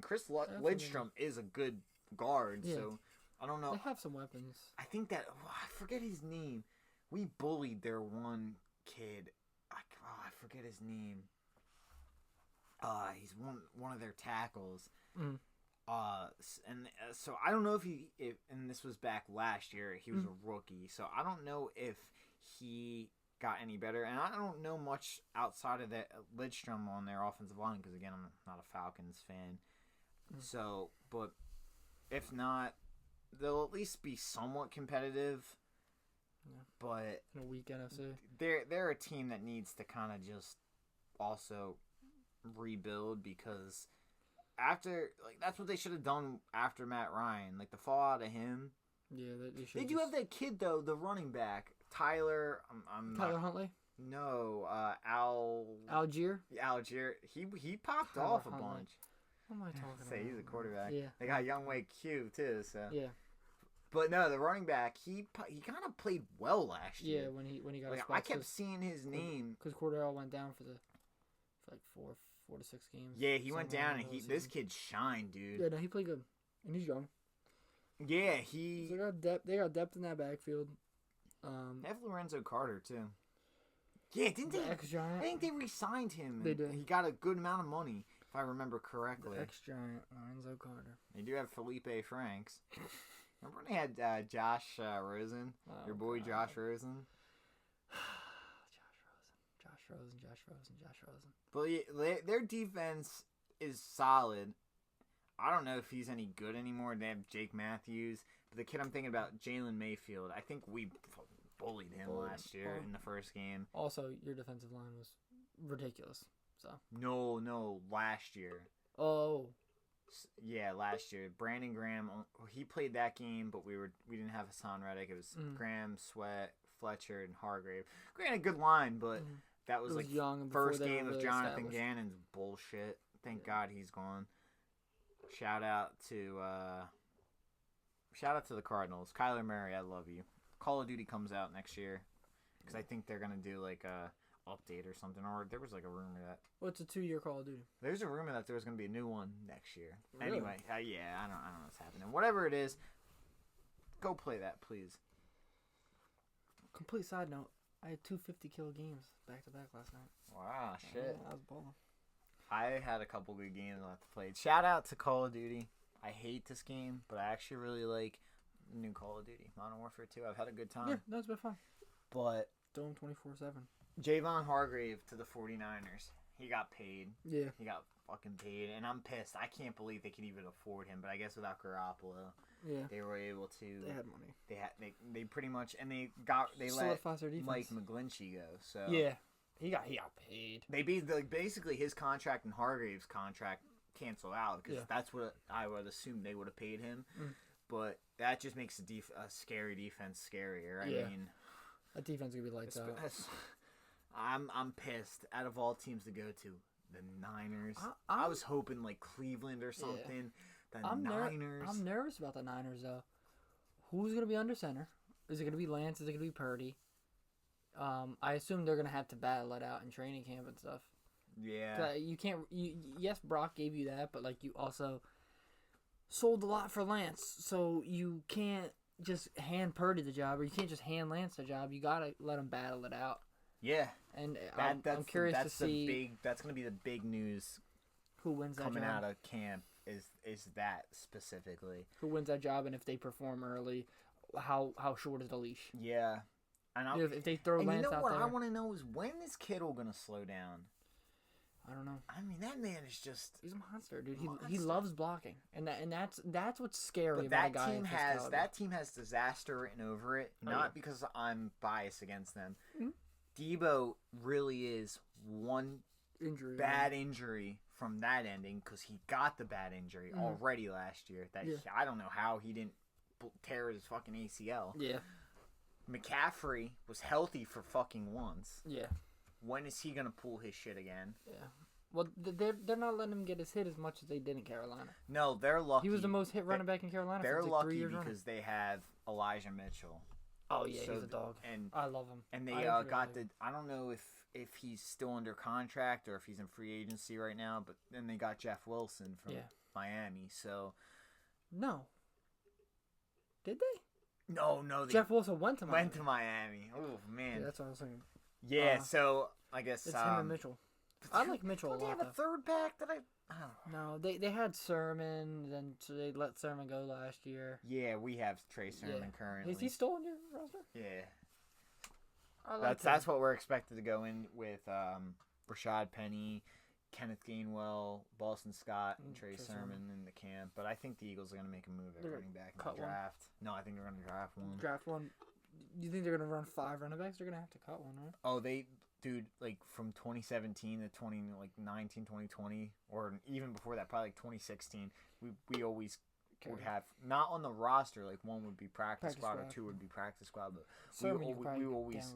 Chris Lidstrom is a good guard, so I don't know. They have some weapons. I think that, I forget his name. We bullied their one kid. I forget his name. He's one of their tackles. Mm. So I don't know if and this was back last year, he was a rookie, so I don't know if he got any better, and I don't know much outside of that Lidstrom on their offensive line because again I'm not a Falcons fan. So, but if not, they'll at least be somewhat competitive. Yeah. But in a weak NFC. They're a team that needs to kind of just also rebuild because after that's what they should have done after Matt Ryan, like the fallout of him. Yeah, they should. Did you have that kid though, the running back Tyler? Tyler Huntley. No, Algier. Algier. He popped Tyler off a Huntley. bunch. What am I talking about? Say he's a quarterback. Yeah. They got Younghoe Q too. So yeah. But no, the running back he kind of played well last year. Yeah, when he got like, his spots, I kept seeing his name because Cordell went down for like four to 6 games. Yeah, he went down and this kid shined, dude. Yeah, no, he played good, and he's young. Yeah, So they got depth. They got depth in that backfield. They have Lorenzo Carter too. Yeah, didn't they? Ex-Giant. I think they re-signed him. They did. He got a good amount of money, if I remember correctly. The ex-Giant Lorenzo Carter. They do have Felipe Franks. Remember when they had Josh Rosen? Your boy God. Josh Rosen? Josh Rosen. But yeah, their defense is solid. I don't know if he's any good anymore. They have Jake Matthews. But the kid I'm thinking about, Jalen Mayfield, I think we bullied him last year in the first game. Also, your defensive line was ridiculous. So No, last year. Oh. Yeah, last year. Brandon Graham, he played that game, but we didn't have Hassan Reddick. It was Graham, Sweat, Fletcher, and Hargrave. Granted, good line, but that was like young first game really of Jonathan Gannon's bullshit. Thank God he's gone. Shout out to the Cardinals. Kyler Murray, I love you. Call of Duty comes out next year because I think they're gonna do like a update or something. Or there was like a rumor that. Well, it's a 2-year Call of Duty. There's a rumor that there was gonna be a new one next year. Really? Anyway, yeah, I don't know what's happening. Whatever it is, go play that, please. Complete side note: I had 2 50-kill games back to back last night. Wow, shit. Yeah, I was balling. I had a couple good games left to play. Shout out to Call of Duty. I hate this game, but I actually really like new Call of Duty. Modern Warfare 2. I've had a good time. Yeah, that's been fun. But Dome 24/7. Javon Hargrave to the 49ers. He got paid. Yeah. He got fucking paid, and I'm pissed. I can't believe they could even afford him, but I guess without Garoppolo, they were able to. They had money. They pretty much, and they let solidifies their defense. Mike McGlinchey go. So yeah, he got paid. They basically his contract and Hargrave's contract canceled out because that's what I would assume they would have paid him. But that just makes a scary defense scarier. I mean, that defense is gonna be lights out. I'm pissed. Out of all teams to go to, the Niners. I was hoping like Cleveland or something. Yeah. Niners. I'm nervous about the Niners though. Who's gonna be under center? Is it gonna be Lance? Is it gonna be Purdy? I assume they're gonna have to battle it out in training camp and stuff. Yeah. You can't. Yes, Brock gave you that, but like you also sold a lot for Lance, so you can't just hand Purdy the job, or you can't just hand Lance the job. You gotta let him battle it out. Yeah. And I'm curious to see. That's gonna be the big news. Who wins that coming job? out of camp is that specifically. Who wins that job, and if they perform early, how short is the leash? Yeah. And if they throw Lance out there. What I want to know is when is Kittle gonna slow down? I don't know. I mean, that man is just—he's a monster, dude. He loves blocking, and that's what's scary but about a guy. That team has disaster written over it. Not because I'm biased against them. Mm-hmm. Debo really is one bad injury from that ending because he got the bad injury already last year. I don't know how he didn't tear his fucking ACL. Yeah. McCaffrey was healthy for fucking once. Yeah. When is he gonna pull his shit again? Yeah. Well, they're not letting him get his hit as much as they did in Carolina. No, they're lucky. He was the most hit running back in Carolina. They're for lucky 3 years because they have Elijah Mitchell. Oh yeah, he's a dog. And I love him. And they got the. I don't know if he's still under contract or if he's in free agency right now. But then they got Jeff Wilson from Miami. So. No. Did they? No. Jeff Wilson went to Miami. Oh man. Yeah, that's what I was thinking. Yeah. So I guess it's him and Mitchell. I like Mitchell a lot. Don't they have a third back that I No, they had Sermon, then so they let Sermon go last year. Yeah, we have Trey Sermon currently. Is he still on your roster? Yeah. That's what we're expected to go in with Rashad Penny, Kenneth Gainwell, Boston Scott, and Trey Sermon in the camp. But I think the Eagles are going to make a move at running back in the draft. No, I think they're going to draft one. Draft one. You think they're gonna run 5 running backs? They're gonna have to cut one, right? Oh, dude, like from 2017 to 2019, 2020, or even before that, probably like 2016, we always would have, not on the roster, like one would be practice squad or two would be practice squad, but we always,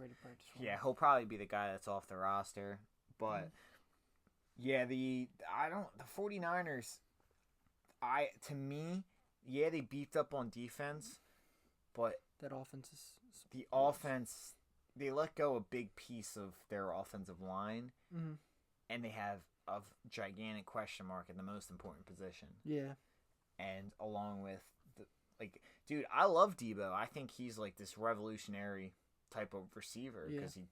he'll probably be the guy that's off the roster. But yeah, the 49ers, to me, they beefed up on defense, but that offense is the offense, they let go a big piece of their offensive line, and they have a gigantic question mark at the most important position. Yeah. And along with dude, I love Debo. I think he's like this revolutionary type of receiver because he's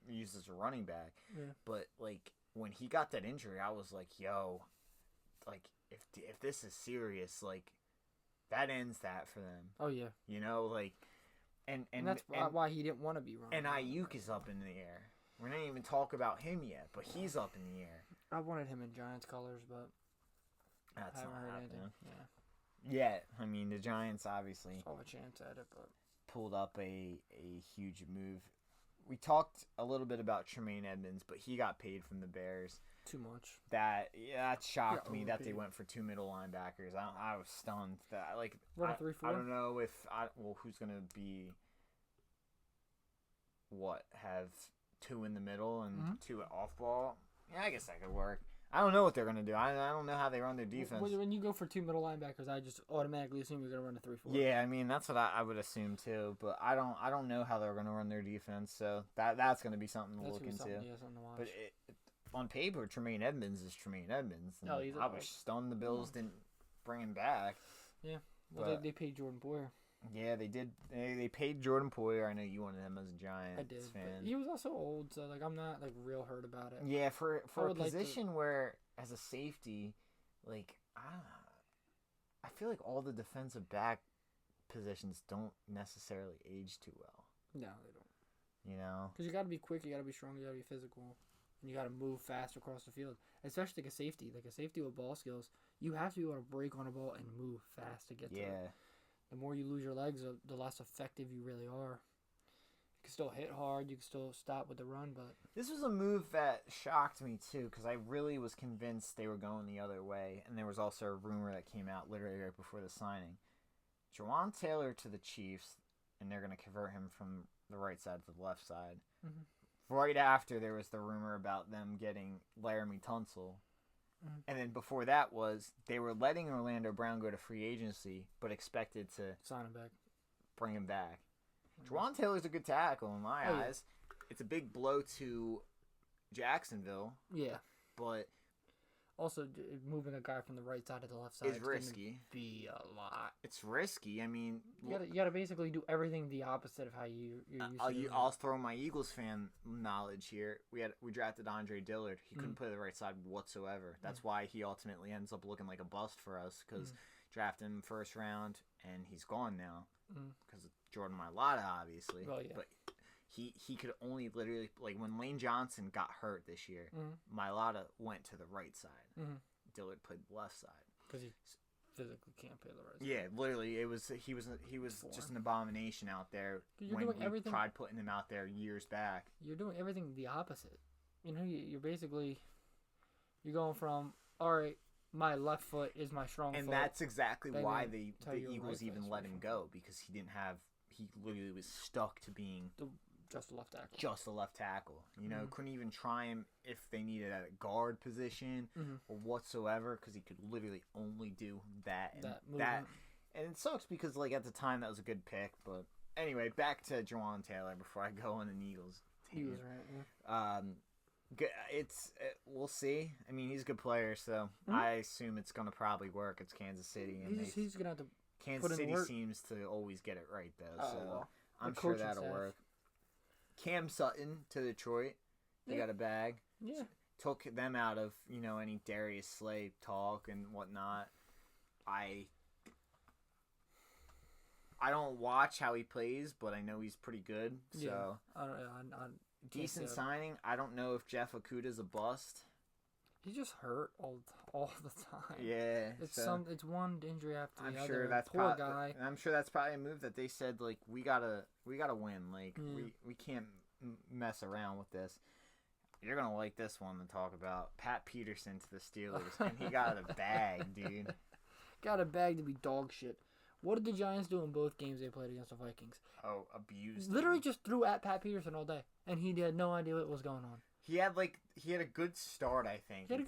used as a running back. Yeah. But like when he got that injury, I was like, yo, like if this is serious, like that ends that for them. Oh yeah. You know, like and that's why he didn't want to be running. And Ayuk is up in the air. We're not even talk about him yet, but he's up in the air. I wanted him in Giants colors, but that's I haven't heard happening. anything. Yeah, I mean the Giants obviously saw a chance at it, but pulled up a huge move. We talked a little bit about Tremaine Edmonds, but he got paid from the Bears. Too much. That shocked me that they went for 2 middle linebackers. I was stunned. That run a 3-4. I don't know if who's gonna be have 2 in the middle and 2 at off ball. Yeah, I guess that could work. I don't know what they're gonna do. I don't know how they run their defense. When you go for 2 middle linebackers, I just automatically assume you're gonna run a 3-4. Yeah, I mean that's what I would assume too. But I don't know how they're gonna run their defense. So that's gonna be something to look into. Something to watch. But on paper, Tremaine Edmonds is Tremaine Edmonds. No, he's I was stunned the Bills didn't bring him back. Yeah, well they paid Jordan Poyer. Yeah, they did. They paid Jordan Poyer. I know you wanted him as a Giants fan. But he was also old, so I'm not real hurt about it. Yeah, for a position where as a safety, I feel like all the defensive back positions don't necessarily age too well. No, they don't. You know, because you got to be quick, you got to be strong, you got to be physical, and you got to move fast across the field. Especially like a safety with ball skills, you have to be able to break on a ball and move fast to get to it. The more you lose your legs, the less effective you really are. You can still hit hard. You can still stop with the run, but this was a move that shocked me too because I really was convinced they were going the other way. And there was also a rumor that came out literally right before the signing. Jawan Taylor to the Chiefs, and they're going to convert him from the right side to the left side. Right after, there was the rumor about them getting Laramie Tunsil. And then before that was they were letting Orlando Brown go to free agency, but expected to sign him back, bring him back. Jawan Taylor's a good tackle in my eyes. It's a big blow to Jacksonville. Yeah, but also moving a guy from the right side to the left side is risky. Be a lot. It's risky. I mean, you gotta basically do everything the opposite of how you're used to. I'll throw my Eagles fan knowledge here. We drafted Andre Dillard. He couldn't play the right side whatsoever. That's why he ultimately ends up looking like a bust for us because drafted him first round and he's gone now because of Jordan Mailata, obviously. Well, yeah. But he could only literally when Lane Johnson got hurt this year, Mailata went to the right side. Dillard played the left side because he physically can't play the right side. Yeah, literally, he was just an abomination out there when we tried putting him out there years back. You're doing everything the opposite. You know, you're basically you're going from all right. My left foot is my strong foot. And that's exactly why the Eagles even let him go because he literally was stuck to being just a left tackle. Just a left tackle. You know, couldn't even try him if they needed a guard position or whatsoever because he could literally only do that. And it sucks because at the time that was a good pick. But anyway, back to Jawan Taylor before I go on the Eagles team. He was right. Yeah. We'll see. I mean, he's a good player, so I assume it's gonna probably work. It's Kansas City, and he's gonna have to. Kansas City seems to always get it right though, so I'm sure that'll work. Cam Sutton to Detroit, they got a bag. Yeah, took them out of any Darius Slay talk and whatnot. I don't watch how he plays, but I know he's pretty good. So I decent signing. I don't know if Jeff Okudah's a bust. He's just hurt all the time. Yeah. It's one injury after the other. Sure that's poor guy. I'm sure that's probably a move that they said, like, we gotta win. Like, we can't mess around with this. You're gonna like this one to talk about. Pat Peterson to the Steelers, and he got a bag, dude. Got a bag to be dog shit. What did the Giants do in both games they played against the Vikings? Oh, abused. Literally just threw at Pat Peterson all day, and he had no idea what was going on. He had a good start, I think. He had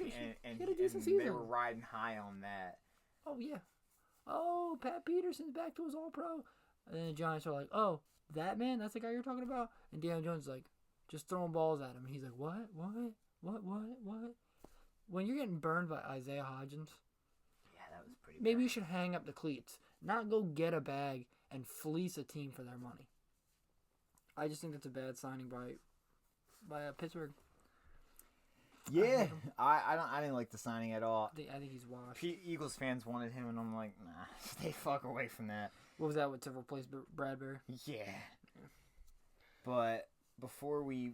a decent season. They were riding high on that. Oh yeah. Oh, Pat Peterson's back to his All-Pro, and then the Giants are like, "Oh, that man, that's the guy you're talking about." And Daniel Jones is like, just throwing balls at him, and he's like, "What? When you're getting burned by Isaiah Hodgins, yeah, that was pretty. Maybe bad. you should hang up the cleats, not go get a bag and fleece a team for their money. I just think that's a bad signing by Pittsburgh. Yeah, I didn't like the signing at all. I think he's washed. Eagles fans wanted him, and I'm like, nah, stay fuck away from that. What was that to replace Bradbury? Yeah. But before we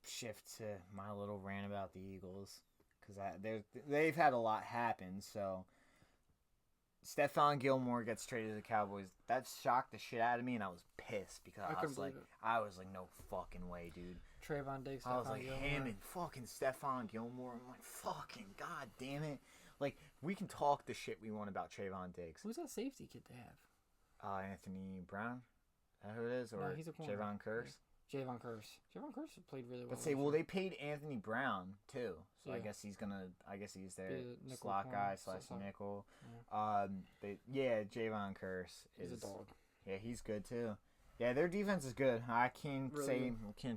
shift to my little rant about the Eagles, because they've had a lot happen, so Stephon Gilmore gets traded to the Cowboys. That shocked the shit out of me, and I was pissed because I was like, no fucking way, dude. Trayvon Diggs, I was like, him and fucking Stephon Gilmore. I'm like, fucking god damn it. Like, we can talk the shit we want about Trayvon Diggs. Who's that safety kid they have? Anthony Brown? Is that who it is? Or no, he's a Javon Curse? Javon Curse played really well. Let's say, well, they paid Anthony Brown too, so yeah. I guess he's their slot guy / nickel. Yeah. Javon Curse is a dog. Yeah, he's good too. Yeah, their defense is good. I can't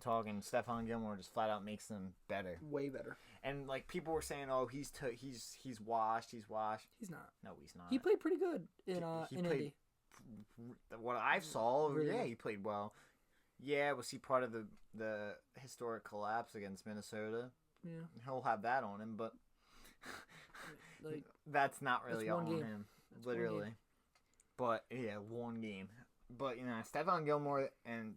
talk, and Stephon Gilmore just flat out makes them better. Way better. And like people were saying, oh, he's washed. He's not. No, he's not. He played pretty good in Indy. What I saw, really? Yeah, he played well. Yeah, was he part of the historic collapse against Minnesota? Yeah. He'll have that on him, but that's not really on him, literally. But yeah, one game. But Stephon Gilmore and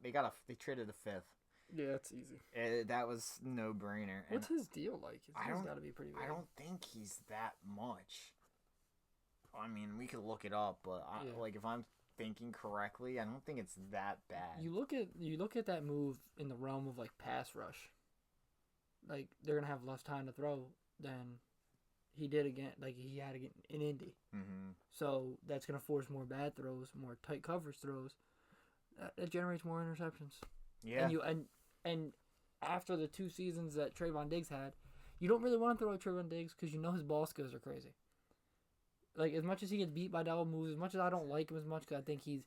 they traded a fifth. Yeah, it's easy. That was no brainer. What's his deal like? He's got to be pretty big. I don't think he's that much. I mean, we could look it up, but if I'm thinking correctly, I don't think it's that bad. You look at that move in the realm of like pass rush. Like they're gonna have less time to throw than he did again. Like he had again in Indy. Mm-hmm. So that's gonna force more bad throws, more tight coverage throws. That generates more interceptions. Yeah. And after the 2 seasons that Trayvon Diggs had, you don't really want to throw at Trayvon Diggs because you know his ball skills are crazy. Like, as much as he gets beat by double moves, as much as I don't like him as much because I think he's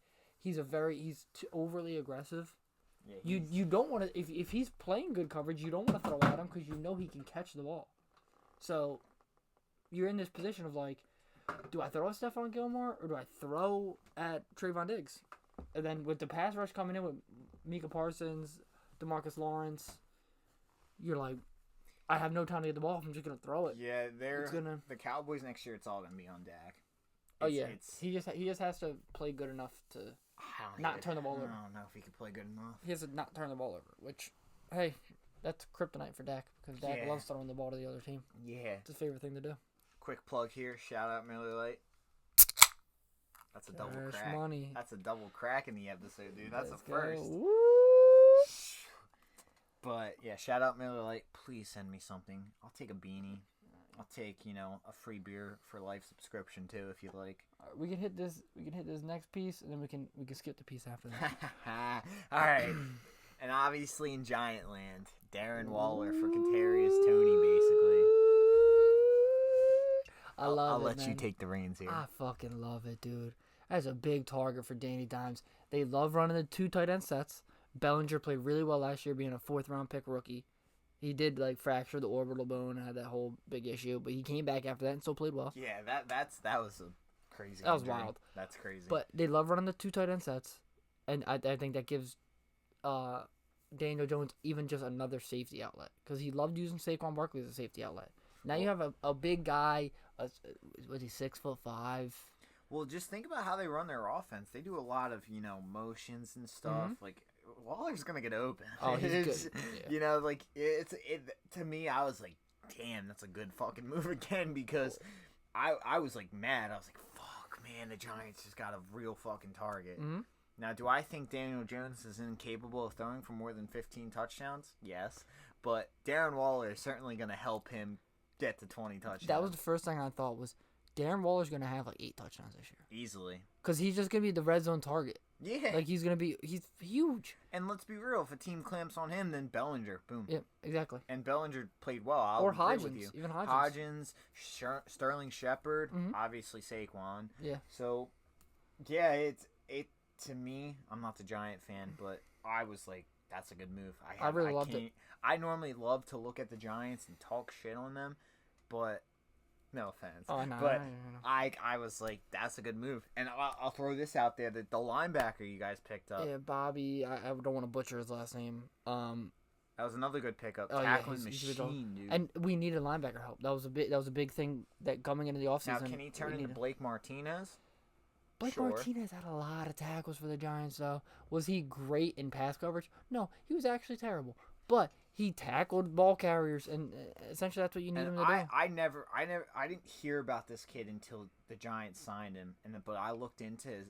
too overly aggressive. Yeah, you don't want to if he's playing good coverage, you don't want to throw at him because you know he can catch the ball. So you're in this position of like, do I throw at Stephon Gilmore or do I throw at Trayvon Diggs? And then with the pass rush coming in with Micah Parsons, DeMarcus Lawrence, you're like, I have no time to get the ball. I'm just gonna throw it. Yeah, the Cowboys next year. It's all gonna be on Dak. He just has to play good enough to not turn the ball over. I don't know if he can play good enough. He has to not turn the ball over. Which, hey, that's kryptonite for Dak because Dak loves throwing the ball to the other team. Yeah, it's his favorite thing to do. Quick plug here. Shout out Miller Lite. That's a double crack. Money. That's a double crack in the episode, dude. That's a first. Woo! But yeah, shout out Miller Lite. Please send me something. I'll take a beanie. I'll take a free beer for life subscription too if you'd like. We can hit this. We can hit this next piece, and then we can skip the piece after that. All right. And obviously in Giant Land, Darren Waller for Kadarius Toney, basically. I'll let you take the reins here. I fucking love it, dude. That's a big target for Danny Dimes. They love running the 2 tight end sets. Bellinger played really well last year, being a 4th-round pick rookie. He did fracture the orbital bone and had that whole big issue, but he came back after that and still played well. Yeah, that was a crazy. That was wild. That's crazy. But they love running the 2 tight end sets, and I think that gives Daniel Jones even just another safety outlet because he loved using Saquon Barkley as a safety outlet. Now you have a big guy. Was he 6'5"? Well, just think about how they run their offense. They do a lot of motions and stuff. Mm-hmm. Like Waller's gonna get open. Oh, he's good. Yeah. To me, I was like, damn, that's a good fucking move again because I was like mad. I was like, fuck, man, the Giants just got a real fucking target. Mm-hmm. Now, do I think Daniel Jones is incapable of throwing for more than 15 touchdowns? Yes. But Darren Waller is certainly going to help him get to 20 touchdowns. That was the first thing I thought was Darren Waller's going to have like 8 touchdowns this year. Easily. Because he's just going to be the red zone target. Yeah. Like, he's huge. And let's be real, if a team clamps on him, then Bellinger, boom. Yeah, exactly. And Bellinger played well. I'll or agree Hodgins, with you. even Hodgins. Hodgins, Sterling Shepard, Mhm. obviously Saquon. Yeah. So, yeah, it to me, I'm not the Giant fan, but I was like, that's a good move. I really loved it. I normally love to look at the Giants and talk shit on them, but no offense. Oh, no. But no. I was like, that's a good move. And I'll throw this out there, that the linebacker you guys picked up. Yeah, Bobby, I don't want to butcher his last name. That was another good pickup. Oh, Tackling he's machine, dude. And we needed linebacker help. That was a big thing that coming into the offseason. Now, can he turn into Blake Martinez? Blake Sure. Martinez had a lot of tackles for the Giants, though. Was he great in pass coverage? No, he was actually terrible. But he tackled ball carriers, and essentially that's what you need him to do. I didn't hear about this kid until the Giants signed him, but I looked into his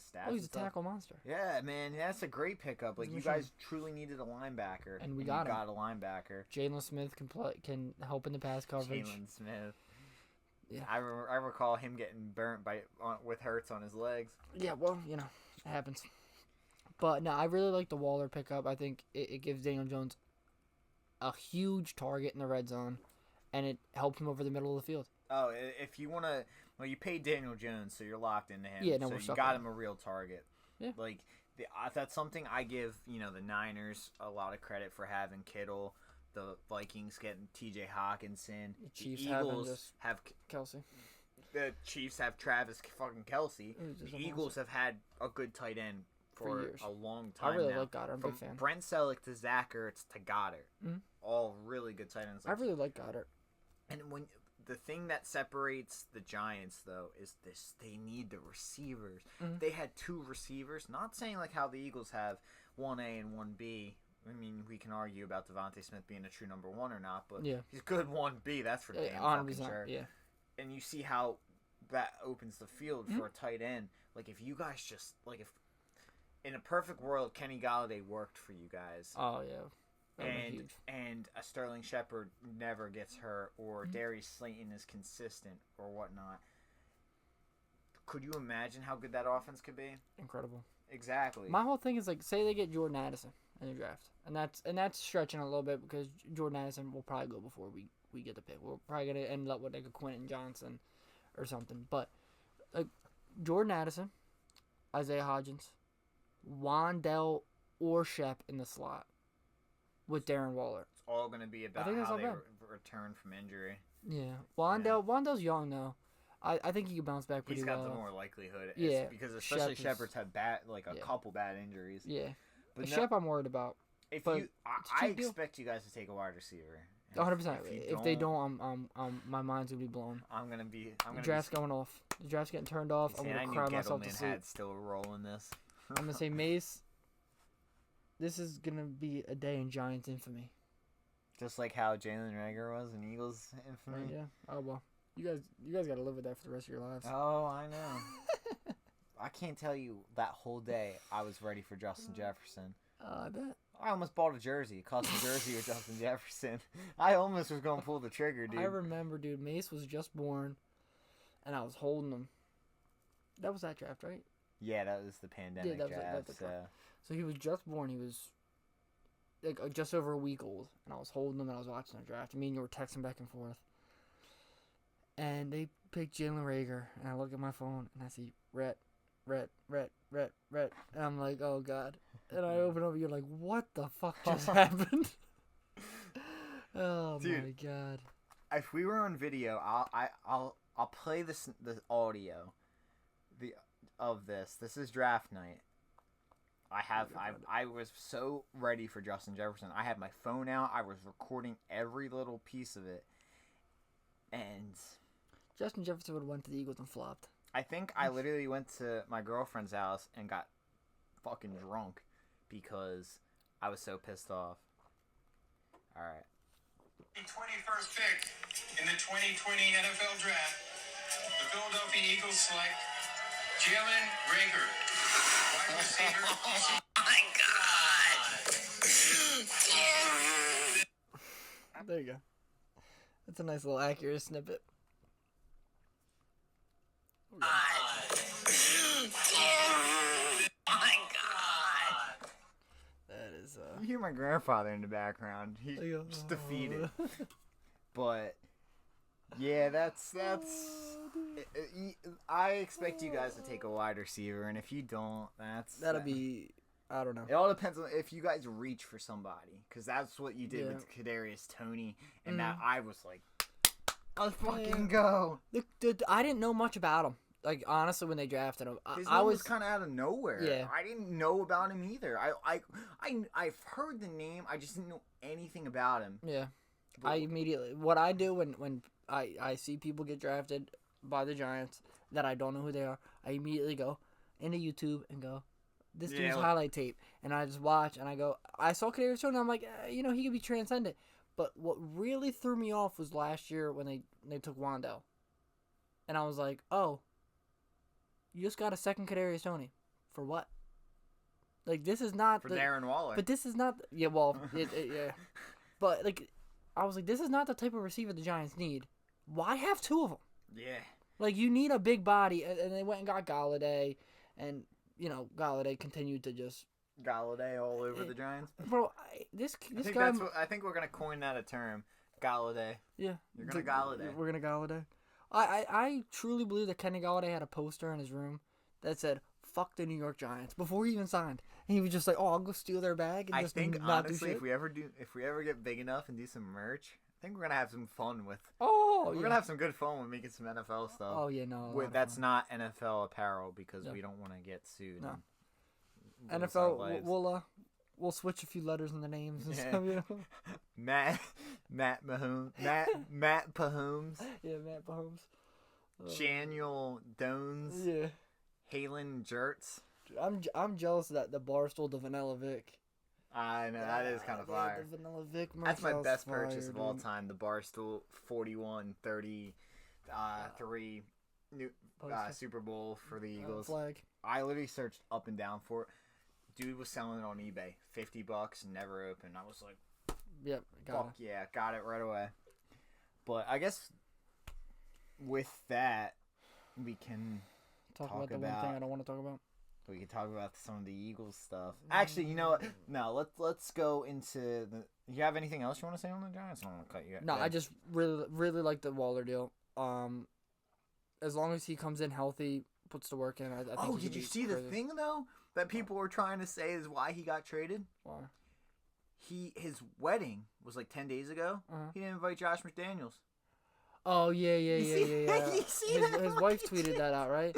stats. Oh, he's and a stuff. tackle monster. Yeah, man, that's a great pickup. Like, He's a you machine. guys truly needed a linebacker, And we you got him. got a linebacker. Jalen Smith can help in the pass coverage. Jalen Smith. Yeah. I recall him getting burnt with Hurts on his legs. Yeah, well, it happens. But no, I really like the Waller pickup. I think it gives Daniel Jones a huge target in the red zone, and it helps him over the middle of the field. Oh, if you want to, well, you paid Daniel Jones, so you're locked into him. Yeah, no, so we're you stuck got with him a real target. Yeah. Like, that's something I give, the Niners a lot of credit for having Kittle. The Vikings getting T.J. Hawkinson. The Chiefs the Eagles have Kelsey. The Chiefs have Travis fucking Kelsey. The Eagles have had a good tight end for years. a long time. I really now. like Goddard. I'm a From big fan. Brent Selleck to Zach Ertz to Goddard, Mhm. all really good tight ends. I really like Goddard. And when the thing that separates the Giants, though, is this: they need the receivers. Mhm. They had 2 receivers. Not saying like how the Eagles have 1A and 1B. I mean, we can argue about Devontae Smith being a true number 1 or not, but Yeah. he's good 1B. That's for damn fucking sure. Yeah. And you see how that opens the field Mhm. for a tight end. Like, if you guys just if in a perfect world, Kenny Galladay worked for you guys. Oh yeah. That would've been huge. And a Sterling Shepard never gets hurt, or Mhm. Darius Slayton is consistent, or whatnot. Could you imagine how good that offense could be? Incredible. Exactly. My whole thing is like, say they get Jordan Addison in the draft, and that's stretching a little bit because Jordan Addison will probably go before we get the pick. We're probably gonna end up with like a Quentin Johnson or something. But like Jordan Addison, Isaiah Hodgins, Wandell or Shep in the slot with Darren Waller. It's all going to be about think that's how not they bad. return from injury. Yeah, Wandell's young though. I think he can bounce back pretty He's got well. the more likelihood. Yeah, Because especially Shep is- Shepard's had a Yeah. couple bad injuries. Yeah, But no, Shep I'm worried about. if but you, I it's a cheap deal. expect you guys to take a wide receiver. 100%. you If they don't, my mind's gonna be blown. I'm gonna The be draft's going off. The draft's getting turned off. I'm saying gonna I cry knew myself to Gettleman sleep. had still a role in this. I'm gonna say, Mace, this is gonna be a day in Giants infamy. Just like how Jalen Reagor was in Eagles infamy. Yeah. Oh well. You guys gotta live with that for the rest of your lives. Oh, I know. I can't tell you that whole day I was ready for Justin Jefferson. I bet. I almost bought a jersey, a custom jersey with Justin Jefferson. I almost was gonna pull the trigger, dude. I remember, dude. Mace was just born, and I was holding him. That was that draft, right? Yeah, that was the pandemic that was draft. that's the draft. So he was just born. He was like just over a week old, and I was holding him and I was watching the draft. Me and you were texting back and forth. And they picked Jalen Reagor, and I look at my phone and I see Rhett. And I'm like, oh god. And I open up, and you're like, what the fuck just happened? Oh Dude, my god. If we were on video, I'll play the audio of this. This is draft night. I was so ready for Justin Jefferson. I had my phone out. I was recording every little piece of it. And Justin Jefferson would have went to the Eagles and flopped. I think I literally went to my girlfriend's house and got fucking drunk because I was so pissed off. All right. The 21st pick in the 2020 NFL Draft, the Philadelphia Eagles select Jalen Reagor, wide receiver. Oh my God. There you go. That's a nice little accurate snippet. Oh my God. That is You hear my grandfather in the background. He's just defeated. But yeah, that's. I expect you guys to take a wide receiver, and if you don't, that'll be. I don't know. It all depends on if you guys reach for somebody, because that's what you did with Kadarius Toney, and that I was like, let's fucking go. I didn't know much about him. Like, honestly, when they drafted him, I was kind of out of nowhere. Yeah. I didn't know about him either. I've heard the name. I just didn't know anything about him. Yeah. What I do when I see people get drafted by the Giants that I don't know who they are, I immediately go into YouTube and go, this dude's highlight tape. And I just watch and I go, I saw Kadarius Toney, I'm like, he could be transcendent. But what really threw me off was last year when they took Wandell. And I was like, oh, you just got a second Kadarius Toney. For what? Like, this is not... For Darren Waller. But this is not... Yeah, well, yeah. But, like, I was like, this is not the type of receiver the Giants need. Why have two of them? Yeah. Like, you need a big body, and they went and got Galladay, and, Galladay continued to just... Galladay all over the Giants? Bro, this guy... I think we're going to coin that a term. Galladay. Yeah. You're going to Galladay. We're going to Galladay. I truly believe that Kenny Galladay had a poster in his room that said, fuck the New York Giants, before he even signed. And he was just like, oh, I'll go steal their bag and just not honestly, do shit. if we ever get big enough and do some merch, I think we're going to have some fun with... We're going to have some good fun with making some NFL stuff. Oh, yeah, no. That's not NFL apparel because we don't want to get sued. No. NFL, we'll switch a few letters in the names and stuff, Matt Mahomes. Matt Pahomes. Yeah, Matt Pahomes. Chaniel Dones. Yeah. Halen Jertz. I'm jealous that the Barstool, the Vanilla Vic. I know, that is kind of fire. The Vanilla Vic That's my best fire, purchase of all time. The Barstool 41-33 Super Bowl for the Eagles. Flag. I literally searched up and down for it. Dude was selling it on eBay. $50, never opened. I was like, yep, fuck yeah, got it right away. But I guess with that, we can talk about the one thing I don't want to talk about. We can talk about some of the Eagles stuff. Actually, you know what? No, let's go into the. You have anything else you want to say on the Giants? I don't want to cut you. No, I just really like the Waller deal. As long as he comes in healthy, puts the work in. I think did you see the thing though that people were trying to say is why he got traded? Why? His wedding was like 10 days ago. He didn't invite Josh McDaniels. Oh yeah. You see that? His wife tweeted that out, right?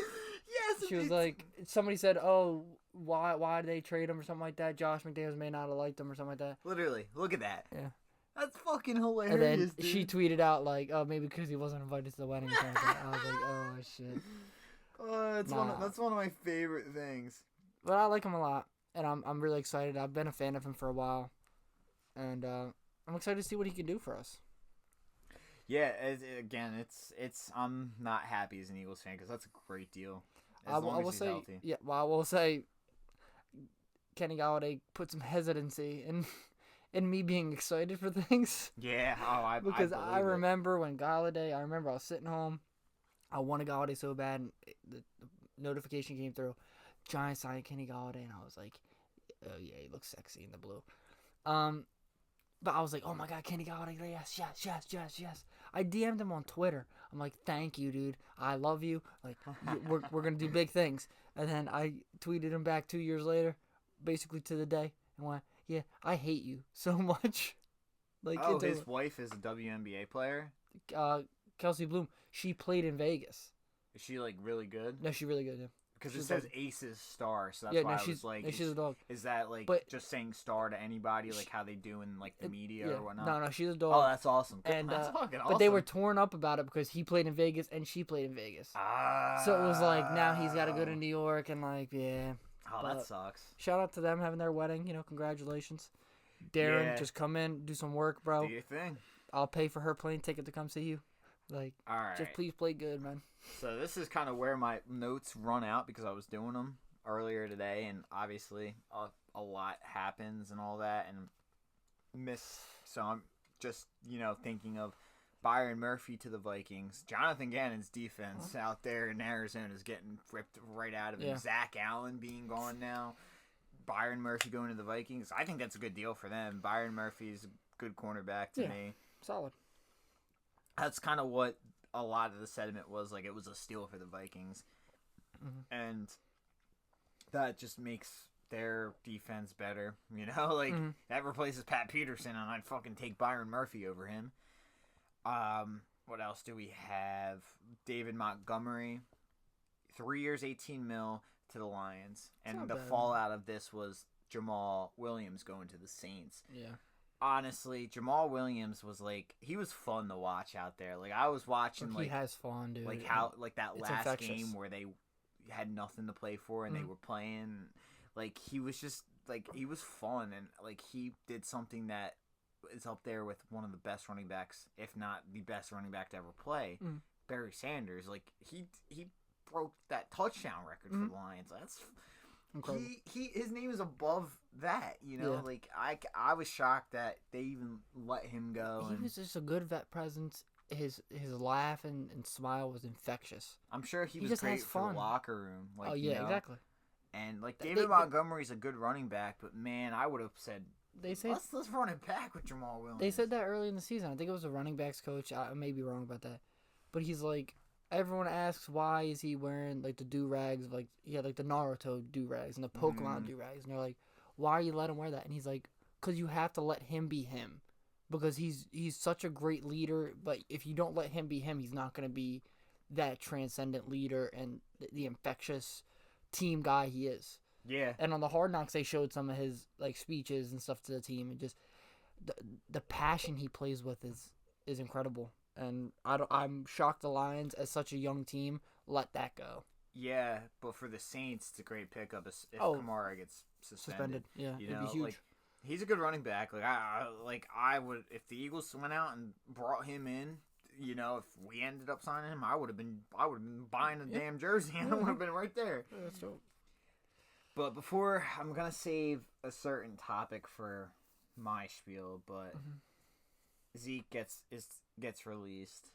Yes. She was like, somebody said, "Oh, why did they trade him or something like that? Josh McDaniels may not have liked him or something like that." Literally, look at that. Yeah. That's fucking hilarious. And then dude. she tweeted out like, "Oh, maybe because he wasn't invited to the wedding." Or something. I was like, "Oh shit." That's one of my favorite things. But I like him a lot, and I'm really excited. I've been a fan of him for a while, and I'm excited to see what he can do for us. Yeah, I'm not happy as an Eagles fan because that's a great deal. As long as he's healthy. Yeah. Well, I will say, Kenny Galladay put some hesitancy in me being excited for things. Yeah. Because I remember when Galladay. I was sitting home. I wanted Galladay so bad, and the notification came through. Giants signed Kenny Galladay, and I was like, oh yeah, he looks sexy in the blue. But I was like, oh my God, Kenny Galladay, yes. I DM'd him on Twitter. I'm like, thank you, dude. I love you. Like, we're gonna do big things. And then I tweeted him back 2 years later, basically to the day, and went, yeah, I hate you so much. Like, his wife is a WNBA player. Kelsey Bloom. She played in Vegas. Is she like really good? No, she's really good. Yeah. Because it says Aces star, so that's why I was like, she's a dog. Is that like just saying star to anybody, like how they do in like the media or whatnot? No, she's a dog. Oh, that's awesome. And that's fucking awesome. But they were torn up about it because he played in Vegas and she played in Vegas. So it was like now he's got to go to New York and like that sucks. Shout out to them having their wedding. Congratulations, Darren. Just come in, do some work, bro. Do your thing. I'll pay for her plane ticket to come see you. Like, All right. just please play good, man. So this is kind of where my notes run out because I was doing them earlier today, and obviously a lot happens and all that, and So I'm just thinking of Byron Murphy to the Vikings. Jonathan Gannon's defense out there in Arizona is getting ripped right out of him. Yeah. Zach Allen being gone now. Byron Murphy going to the Vikings. I think that's a good deal for them. Byron Murphy's a good cornerback to me. Solid. That's kind of what a lot of the sentiment was. Like, it was a steal for the Vikings. Mm-hmm. And that just makes their defense better. Like, that replaces Pat Peterson, and I'd fucking take Byron Murphy over him. What else do we have? David Montgomery, 3 years, $18 million to the Lions. And the fallout of this was Jamal Williams going to the Saints. Yeah. Honestly, Jamal Williams was he was fun to watch out there. Like, I was watching he has fun, dude. That last infectious. game where they had nothing to play for and they were playing. Like, he was just he was fun, and he did something that is up there with one of the best running backs, if not the best running back to ever play, Barry Sanders. Like, he broke that touchdown record for the Lions. That's incredible. His name is above that, Yeah. Like, I was shocked that they even let him go. He was just a good vet presence. His laugh and smile was infectious. I'm sure he was just great has for fun. the locker room. Like, exactly. And David Montgomery's a good running back, but man, I would have said let's run it back with Jamal Williams. They said that early in the season. I think it was a running backs coach. I may be wrong about that, but he's like, everyone asks why is he wearing the do-rags, he had the Naruto do-rags and the Pokemon do-rags, and they're like, why are you letting him wear that? And he's like, because you have to let him be him, because he's such a great leader, but if you don't let him be him, he's not going to be that transcendent leader and the infectious team guy he is. Yeah. And on the Hard Knocks, they showed some of his speeches and stuff to the team, and just the passion he plays with is incredible. And I'm shocked the Lions, as such a young team, let that go. Yeah, but for the Saints, it's a great pickup if Kamara gets suspended. Yeah, it'd be huge. He's a good running back. I would, if the Eagles went out and brought him in. If we ended up signing him, I would have been buying a damn jersey, and I would have been right there. Yeah, that's dope. But before, I'm gonna save a certain topic for my spiel. But Zeke gets released.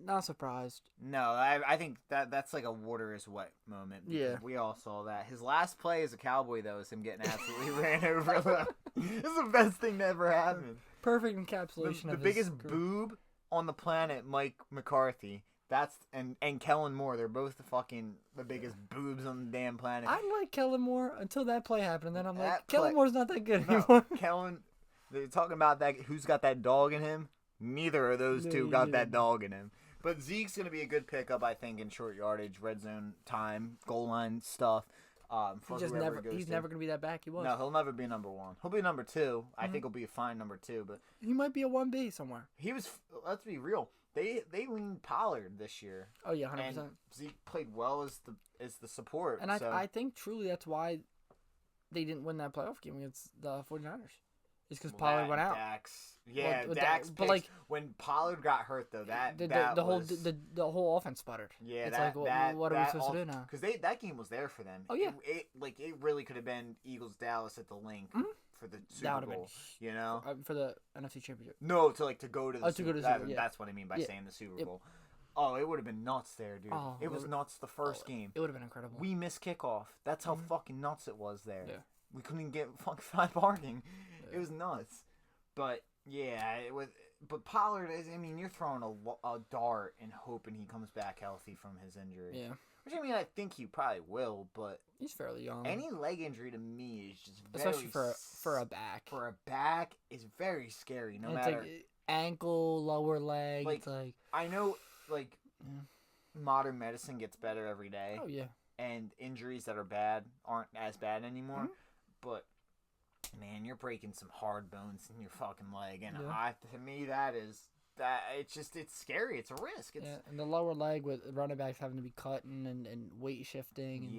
Not surprised. No, I think that's like a water is wet moment. Yeah, we all saw that. His last play as a Cowboy, though, is him getting absolutely ran over. This is the best thing that ever happened. Perfect encapsulation. The biggest boob on the planet, Mike McCarthy. That's and Kellen Moore. They're both the biggest boobs on the damn planet. I like Kellen Moore until that play happened, and then I'm like, Kellen Kellen Moore's not that good anymore. Kellen, they're talking about that. Who's got that dog in him? Neither of those two got that dog in him. But Zeke's gonna be a good pickup, I think, in short yardage, red zone time, goal line stuff. He's never gonna be that back he was. No, he'll never be number one. He'll be number two. I think he'll be a fine number two, but he might be a 1B somewhere. He was. Let's be real. They leaned Pollard this year. Oh yeah, 100%. And Zeke played well as the support. And I think truly that's why they didn't win that playoff game against the 49ers. It's because Pollard went out. Dax. But when Pollard got hurt, though, the whole offense sputtered. Yeah, it's what are we supposed to do now? Because that game was there for them. Oh yeah, it really could have been Eagles Dallas at the link for the Super Bowl. For the NFC Championship. No, to go to the Super Bowl. Yeah. That's what I mean by saying the Super Bowl. Oh, it would have been nuts there, dude. Oh, it was nuts the first game. It would have been incredible. We missed kickoff. That's how fucking nuts it was there. Yeah. We couldn't get fucking five parking. Yeah. It was nuts. But yeah, it was. But Pollard is. I mean, you're throwing a dart and hoping he comes back healthy from his injury. Yeah. Which I think he probably will. But he's fairly young. Any leg injury to me is just very, especially for a back. For a back is very scary. No matter ankle, lower leg. It's I know modern medicine gets better every day. Oh yeah. And injuries that are bad aren't as bad anymore. But man, you're breaking some hard bones in your fucking leg, and to me it's scary. It's a risk. And the lower leg with running backs having to be cutting and weight shifting.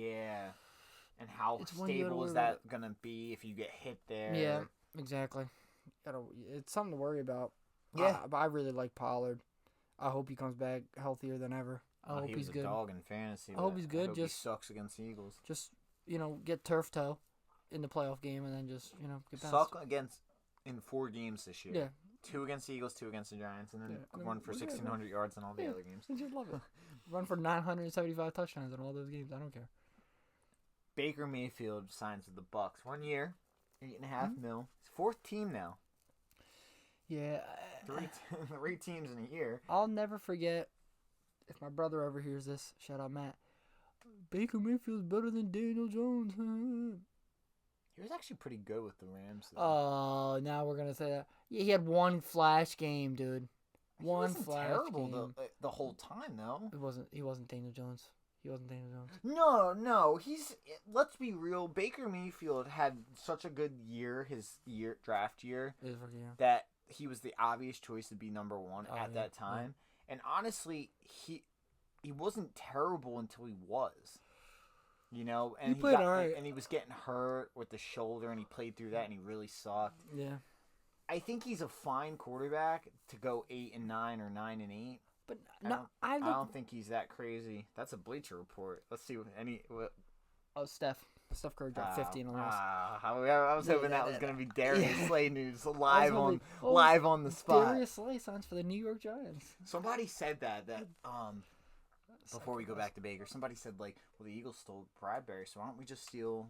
And how stable is that gonna be if you get hit there? Yeah, exactly. It's something to worry about. Yeah, but I really like Pollard. I hope he comes back healthier than ever. I hope he he's was good. a dog in fantasy. I hope he's good. He Just sucks against the Eagles. Just get turf toe in the playoff game, and then just get past. Suck against in 4 games this year. Yeah. 2 against the Eagles, 2 against the Giants, and then Yeah. run for 1,600 yards in all the other games. I just love it. Run for 975 touchdowns in all those games. I don't care. Baker Mayfield signs with the Bucks. 1 year, $8.5 mil. His 4th team now. Yeah. 3 teams in a year. I'll never forget, if my brother ever hears this, shout out Matt, Baker Mayfield's better than Daniel Jones. He was actually pretty good with the Rams, though. Oh, now we're going to say that. Yeah, he had one flash game, dude. One he wasn't flash terrible game. the whole time, though. He wasn't Daniel Jones. He wasn't Daniel Jones. No. Let's be real. Baker Mayfield had such a good year, his draft year, His rookie year. that he was the obvious choice to be number 1 at that time. And honestly, he wasn't terrible until he was. And He played all right. and he was getting hurt with the shoulder, and he played through that, and he really sucked. Yeah. I think he's a fine quarterback to go 8-9 or 9-8. But I don't think he's that crazy. That's a Bleacher Report. Let's see Oh, Steph Curry dropped 50 in the last. I was hoping that was going to be Darius Slay news live on the spot. Darius Slay signs for the New York Giants. Somebody said that before we go back to Baker, somebody said well, the Eagles stole Bradbury, so why don't we just steal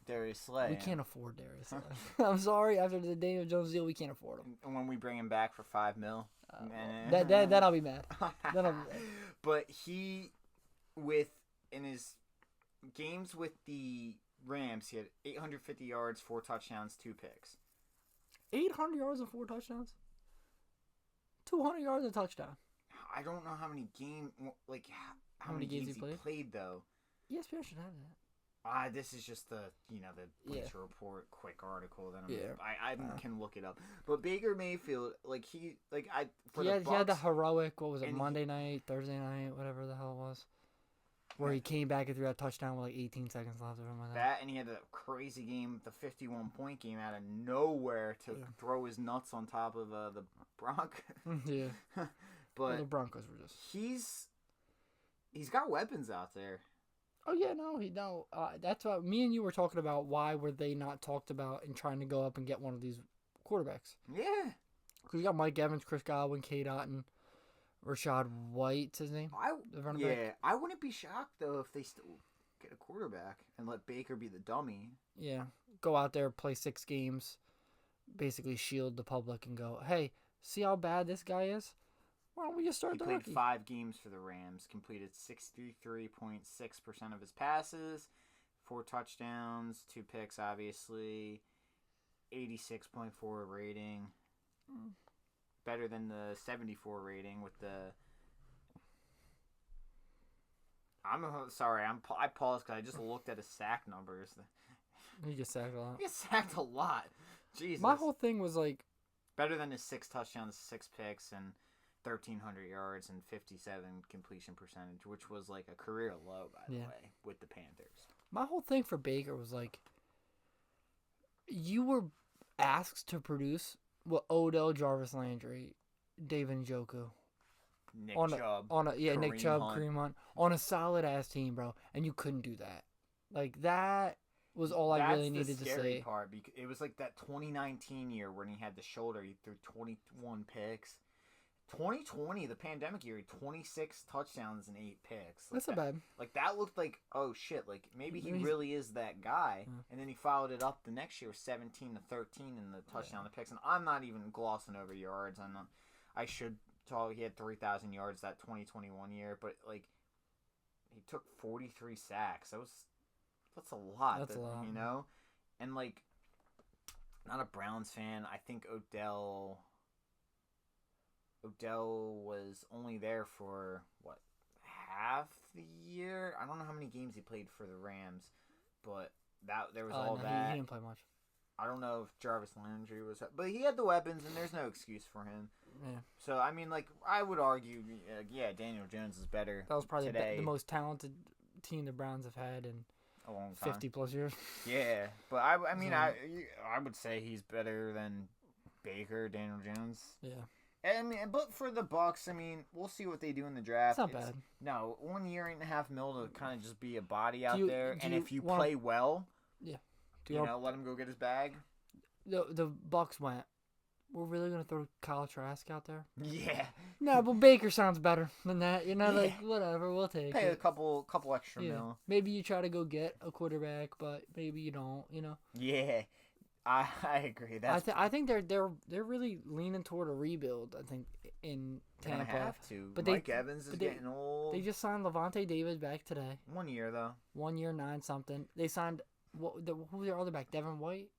Darius Slay? We can't afford Darius Slay. I'm sorry, after the Daniel Jones deal, we can't afford him. And when we bring him back for $5 million, then I'll be mad. But he, in his games with the Rams, he had 850 yards, 4 touchdowns, 2 picks. 800 yards and 4 touchdowns? 200 yards and a touchdown. I don't know how many how many games he played though. ESPN should have that. This is just the Bleacher Report quick article that I Yeah. can look it up. But Baker Mayfield, he had the heroic, Monday night, Thursday night, whatever the hell it was, where he came back and threw that touchdown with 18 seconds left or something like that. And he had a crazy game, the 51-point game out of nowhere to throw his nuts on top of the Broncos. Yeah. But the Broncos were just. He's got weapons out there. Oh yeah, no. That's what me and you were talking about. Why were they not talked about in trying to go up and get one of these quarterbacks? Yeah. Because you got Mike Evans, Chris Godwin, K. Dotton, Rashad White's his name. I wouldn't be shocked though if they still get a quarterback and let Baker be the dummy. Yeah, go out there, play 6 games, basically shield the public and go, hey, see how bad this guy is? Why don't we just start the rookie? He played 5 games for the Rams, completed 63.6% of his passes, 4 touchdowns, 2 picks, obviously, 86.4 rating, better than the 74 rating with the. I paused because I just looked at his sack numbers. He gets sacked a lot. He gets sacked a lot. Jesus. My whole thing was better than his 6 touchdowns, 6 picks, and 1,300 yards and 57 completion percentage, which was a career low, by the way, with the Panthers. My whole thing for Baker was you were asked to produce Odell, Jarvis Landry, David Njoku. Nick Chubb, Kareem Hunt, on a solid ass team, bro, and you couldn't do that. That was all I really needed to say. That's the scary part. Because it was that 2019 year when he had the shoulder. He threw 21 picks. 2020, the pandemic year, 26 touchdowns and 8 picks. That's not bad. That looked oh shit, maybe he really is that guy. Yeah. And then he followed it up the next year, 17 to 13 in the touchdown, the picks. And I'm not even glossing over yards. I should talk. He had 3,000 yards that 2021 year, but he took 43 sacks. That's a lot. That's a lot. And not a Browns fan. I think Odell was only there for half the year. I don't know how many games he played for the Rams, but there was all that. He didn't play much. I don't know if Jarvis Landry was, but he had the weapons, and there's no excuse for him. Yeah. So I would argue, Daniel Jones is better. That was probably today. The most talented team the Browns have had in a long time, 50+ years. Yeah, but I would say he's better than Baker, Daniel Jones. Yeah. I mean, but for the Bucks, I mean, we'll see what they do in the draft. It's not bad. No, 1 year, $8.5 million to kind of just be a body out you- there, do and you if you wanna- play well, Yeah. let him go get his bag. The Bucks went. We're really gonna throw Kyle Trask out there? Yeah, No, but Baker sounds better than that. Yeah. Like whatever, we'll take pay a it. couple extra Yeah. mil. Maybe you try to go get a quarterback, but maybe you don't. Yeah, I agree. That's I think they're really leaning toward a rebuild. I think in they're gonna Tampa. have to. But Mike Evans is but getting old. They just signed Levante David back today. 1 year though. 1 year, 9 something. They signed who was their other back? Devin White,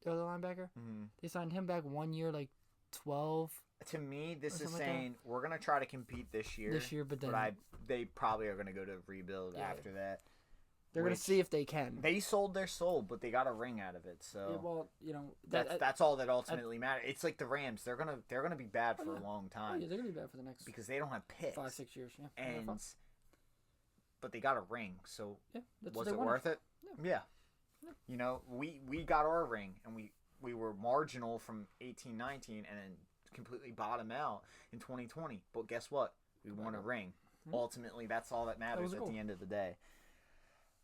the other linebacker. Mm-hmm. They signed him back 1 year, like 12 To me, this is something like that. saying we're gonna try to compete this year. but then They probably are gonna go to rebuild Yeah. after that. they're gonna which- see if they can. They sold their soul, but they got a ring out of it. So Yeah, well, that's all that ultimately matters. It's like the Rams; they're gonna be bad for a long oh, time yeah, they're gonna be bad for the next because they don't have picks. 5-6 years. Yeah, and but they got a ring, so yeah, that's was what they it wanted. worth it? Yeah. Yeah. We got our ring, and we were marginal from 18-19, and then completely bottom out in 2020. But guess what? We won a ring. Mhm. Ultimately, that's all that matters was at cool. the end of the day.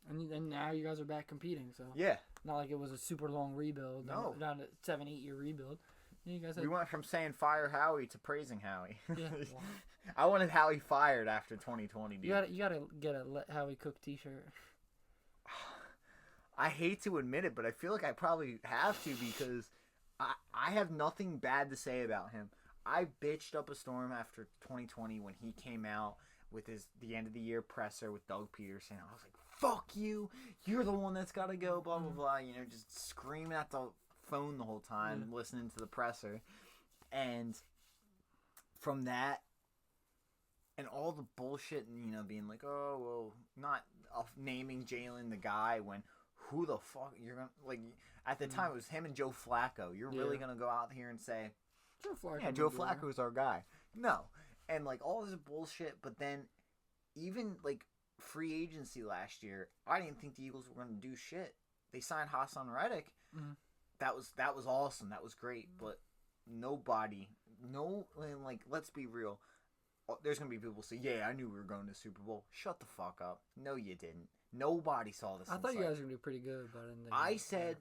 And now you guys are back competing, so Yeah, not like it was a super long rebuild. No. Not a 7-8 year rebuild. You guys had, we went from saying fire Howie to praising Howie. yeah. Well, I wanted Howie fired after 2020, dude. you gotta get a Let Howie Cook T-shirt. I hate to admit it, but I feel like I probably have to because I have nothing bad to say about him. I bitched up a storm after 2020 when he came out with the end of the year presser with Doug Peterson. I was like, fuck you. You're the one that's got to go, blah, blah, blah. Just screaming at the phone the whole time, listening to the presser. And from that, and all the bullshit, being like, oh, well, not naming Jalen the guy when who the fuck you're going to, like, at the time it was him and Joe Flacco. You're really going to go out here and say, Joe Flacco is our guy. No. And, like, all this bullshit, but then even, like, free agency last year, I didn't think the Eagles were going to do shit. They signed Hassan Reddick. Mm-hmm. That was awesome. That was great. But and, like, let's be real. There's going to be people who say, yeah, I knew we were going to the Super Bowl. Shut the fuck up. No, you didn't. Nobody saw this. I thought you guys were going to do pretty good, but I said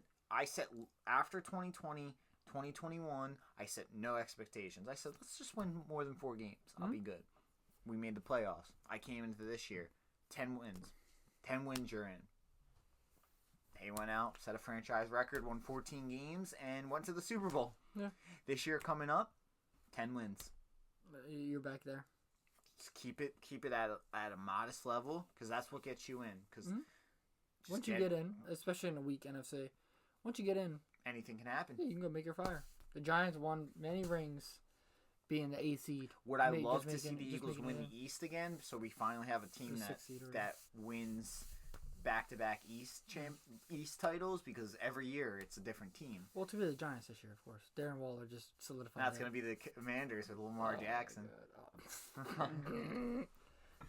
after 2020, 2021, I set no expectations. I said, let's just win more than 4 games. I'll be good. We made the playoffs. I came into this year, 10 wins. 10 wins you're in. They went out, set a franchise record, won 14 games, and went to the Super Bowl. Yeah. This year coming up, 10 wins. You're back there. Just keep it at a modest level because that's what gets you in. Because once you get in, especially in a weak NFC, once you get in, anything can happen. yeah, you can go make your fire. The Giants won many rings, being the 8th seed. Would I love to see the Eagles win the East again? So we finally have a team that wins back-to-back East titles because every year it's a different team. Well, to be the Giants this year, of course. Darren Waller just solidified. That's going to be the Commanders with Lamar Jackson.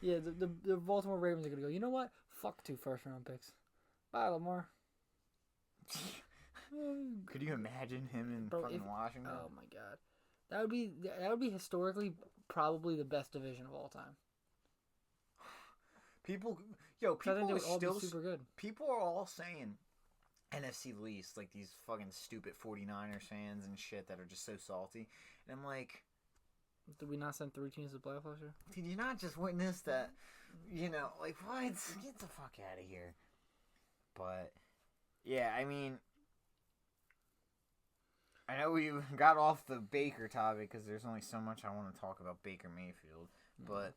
Yeah, the Baltimore Ravens are going to go, you know what? Fuck 2 first-round picks. Bye, Lamar. Could you imagine him in fucking Washington? Oh, my God. That would be historically probably the best division of all time. People I think they are would all still be super good. People are all saying NFC least, like these fucking stupid 49ers fans and shit that are just so salty. And I'm like, did we not send 3 teams to the playoffs last year? did you not just witness that? Like what? Get the fuck out of here. But yeah, I mean, I know we got off the Baker topic because there's only so much I want to talk about Baker Mayfield, but.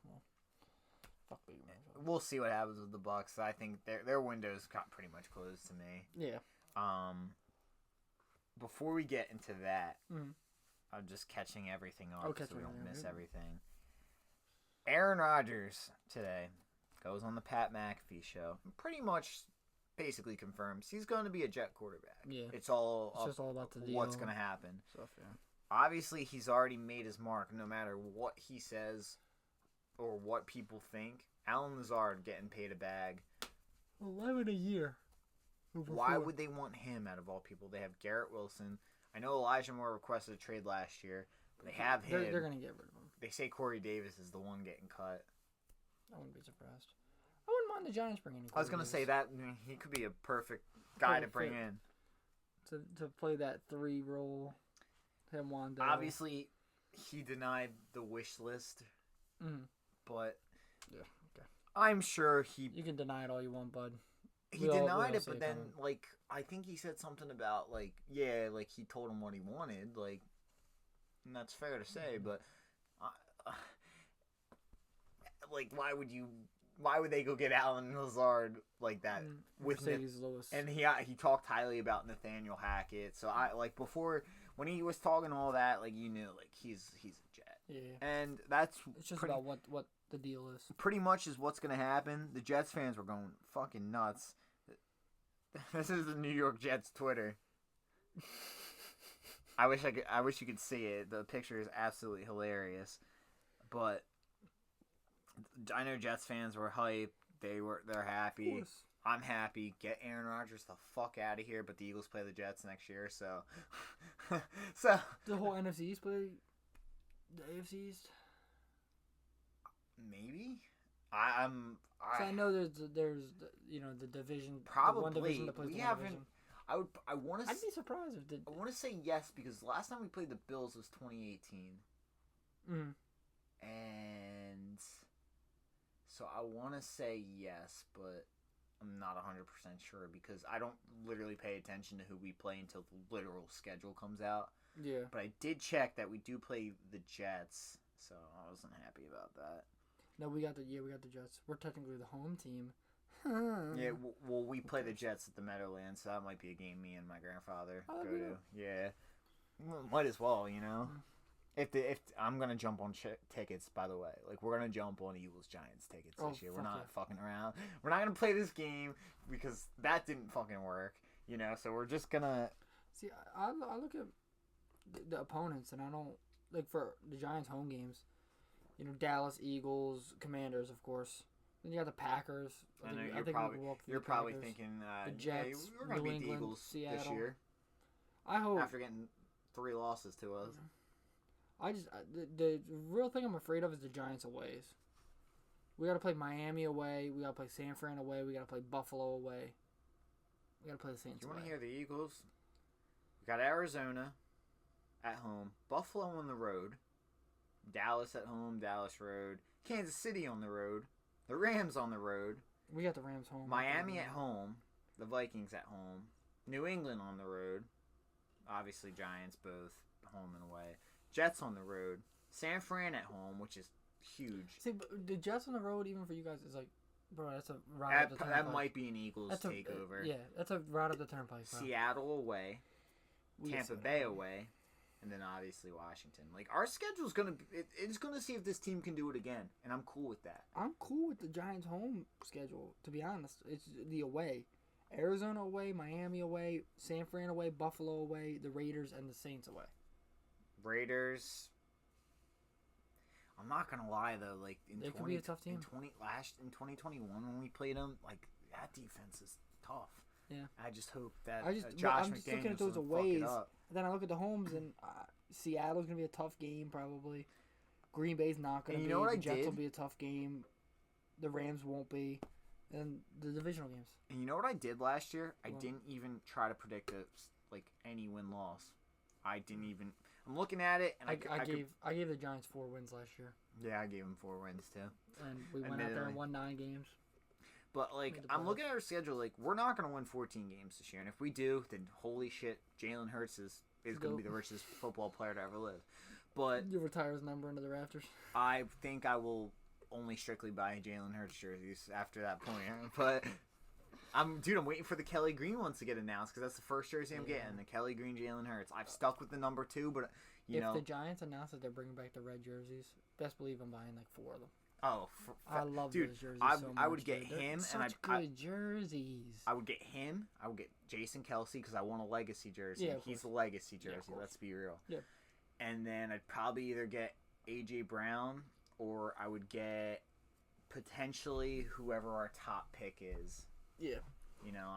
Fuck Baker Mayfield. We'll see what happens with the Bucks. I think their window's got pretty much closed to me. Yeah. Before we get into that, Mhm. I'm just catching everything up so we don't miss everything. everything. Aaron Rodgers today goes on the Pat McAfee show and pretty much basically confirms he's going to be a Jet quarterback. Yeah. It's Just all about the deal. what's going to happen. Stuff, yeah. Obviously, he's already made his mark no matter what he says or what people think. Alan Lazard getting paid a bag. 11 a year. Why would they want him out of all people? They have Garrett Wilson. I know Elijah Moore requested a trade last year, They have him. They're gonna get rid of him. They say Corey Davis is the one getting cut. I wouldn't be surprised. I wouldn't mind the Giants bringing in. I was gonna say that he could be a perfect guy to bring in to play that 3 role. Him, Wanda. Obviously, he denied the wish list, but yeah, okay. I'm sure You can deny it all you want, bud. he denied it, but then like I think he said something about like like he told him what he wanted, like, and that's fair to say, but like why would they go get Alan Lazard like that with Lewis? And he talked highly about Nathaniel Hackett, so I like before when he was talking all that, like you knew like he's a Jet. Yeah. And that's it's just about what the deal is. Pretty much is what's gonna happen. The Jets fans were going fucking nuts. This is the New York Jets Twitter. I wish you could see it. The picture is absolutely hilarious. But I know Jets fans were hyped. They're happy. I'm happy. Get Aaron Rodgers the fuck out of here. But the Eagles play the Jets next year, so the whole NFC East play the AFC East. Maybe. I know there's the division. Probably. The one division that plays we the haven't. division. I want to. I'd be surprised if did. I want to say yes because the last time we played the Bills was 2018. Mm-hmm. And so I want to say yes, but I'm not 100% sure because I don't literally pay attention to who we play until the literal schedule comes out. Yeah. But I did check that we do play the Jets, so I wasn't happy about that. No, we got the Jets. We're technically the home team. Yeah, well, we play the Jets at the Meadowlands, so that might be a game me and my grandfather go to. Yeah, might as well, you know. If I'm gonna jump on tickets, by the way, like we're gonna jump on Eagles Giants tickets this year. We're not fucking around. We're not gonna play this game because that didn't fucking work, you know. So we're just gonna see. I look at the opponents, and I don't like for the Giants home games. You know, Dallas, Eagles, Commanders, of course. Then you got the Packers. I know you're probably thinking the Jets, we're gonna New beat England, the Eagles Seattle. this year. I hope after getting 3 losses to us. The real thing I'm afraid of is the Giants aways. We got to play Miami away. We got to play San Fran away. We got to play Buffalo away. We got to play the Saints. You want to hear the Eagles? We got Arizona at home, Buffalo on the road, Dallas at home, Dallas road, Kansas City on the road, the Rams on the road. We got the Rams home. Miami at home, the Vikings at home, New England on the road. Obviously, Giants both home and away. Jets on the road, San Fran at home, which is huge. See, but the Jets on the road, even for you guys, is like, bro, that's a ride up the turnpike. That might be an Eagles takeover. Yeah, that's a ride up the turnpike. Bro. Seattle away, Tampa Bay away, and then obviously Washington. Like our schedule's it's gonna see if this team can do it again, and I'm cool with that. I'm cool with the Giants' home schedule. To be honest, it's the away. Arizona away, Miami away, San Fran away, Buffalo away, the Raiders and the Saints away. Raiders. I'm not gonna lie though, like they could be a tough team. In 2021 when we played them, like that defense is tough. Yeah. I just hope that I'm just looking at those aways. Then I look at the homes, and Seattle's gonna be a tough game probably. Green Bay's not gonna be. You know what the Jets will be a tough game. The Rams won't be. And the divisional games. And you know what I did last year? I didn't even try to predict any win-loss. I didn't even. I'm looking at it, and I gave the Giants 4 wins last year. Yeah, I gave them 4 wins too. And we went out there and won 9 games. But I'm looking at our schedule. Like we're not gonna win 14 games this year, and if we do, then holy shit, Jalen Hurts is gonna be the richest football player to ever live. But you retire his number into the rafters. I think I will only strictly buy Jalen Hurts jerseys after that point. But I'm waiting for the Kelly Green ones to get announced because that's the first jersey I'm getting. The Kelly Green Jalen Hurts. I've stuck with the number 2, but if the Giants announce that they're bringing back the red jerseys, best believe I'm buying 4 of them. Oh, I love those jerseys so much. I would get him such good jerseys. I would get him. I would get Jason Kelsey because I want a legacy jersey. Yeah, he's the legacy jersey. Yeah, let's be real. Yeah. And then I'd probably either get AJ Brown or I would get potentially whoever our top pick is. Yeah.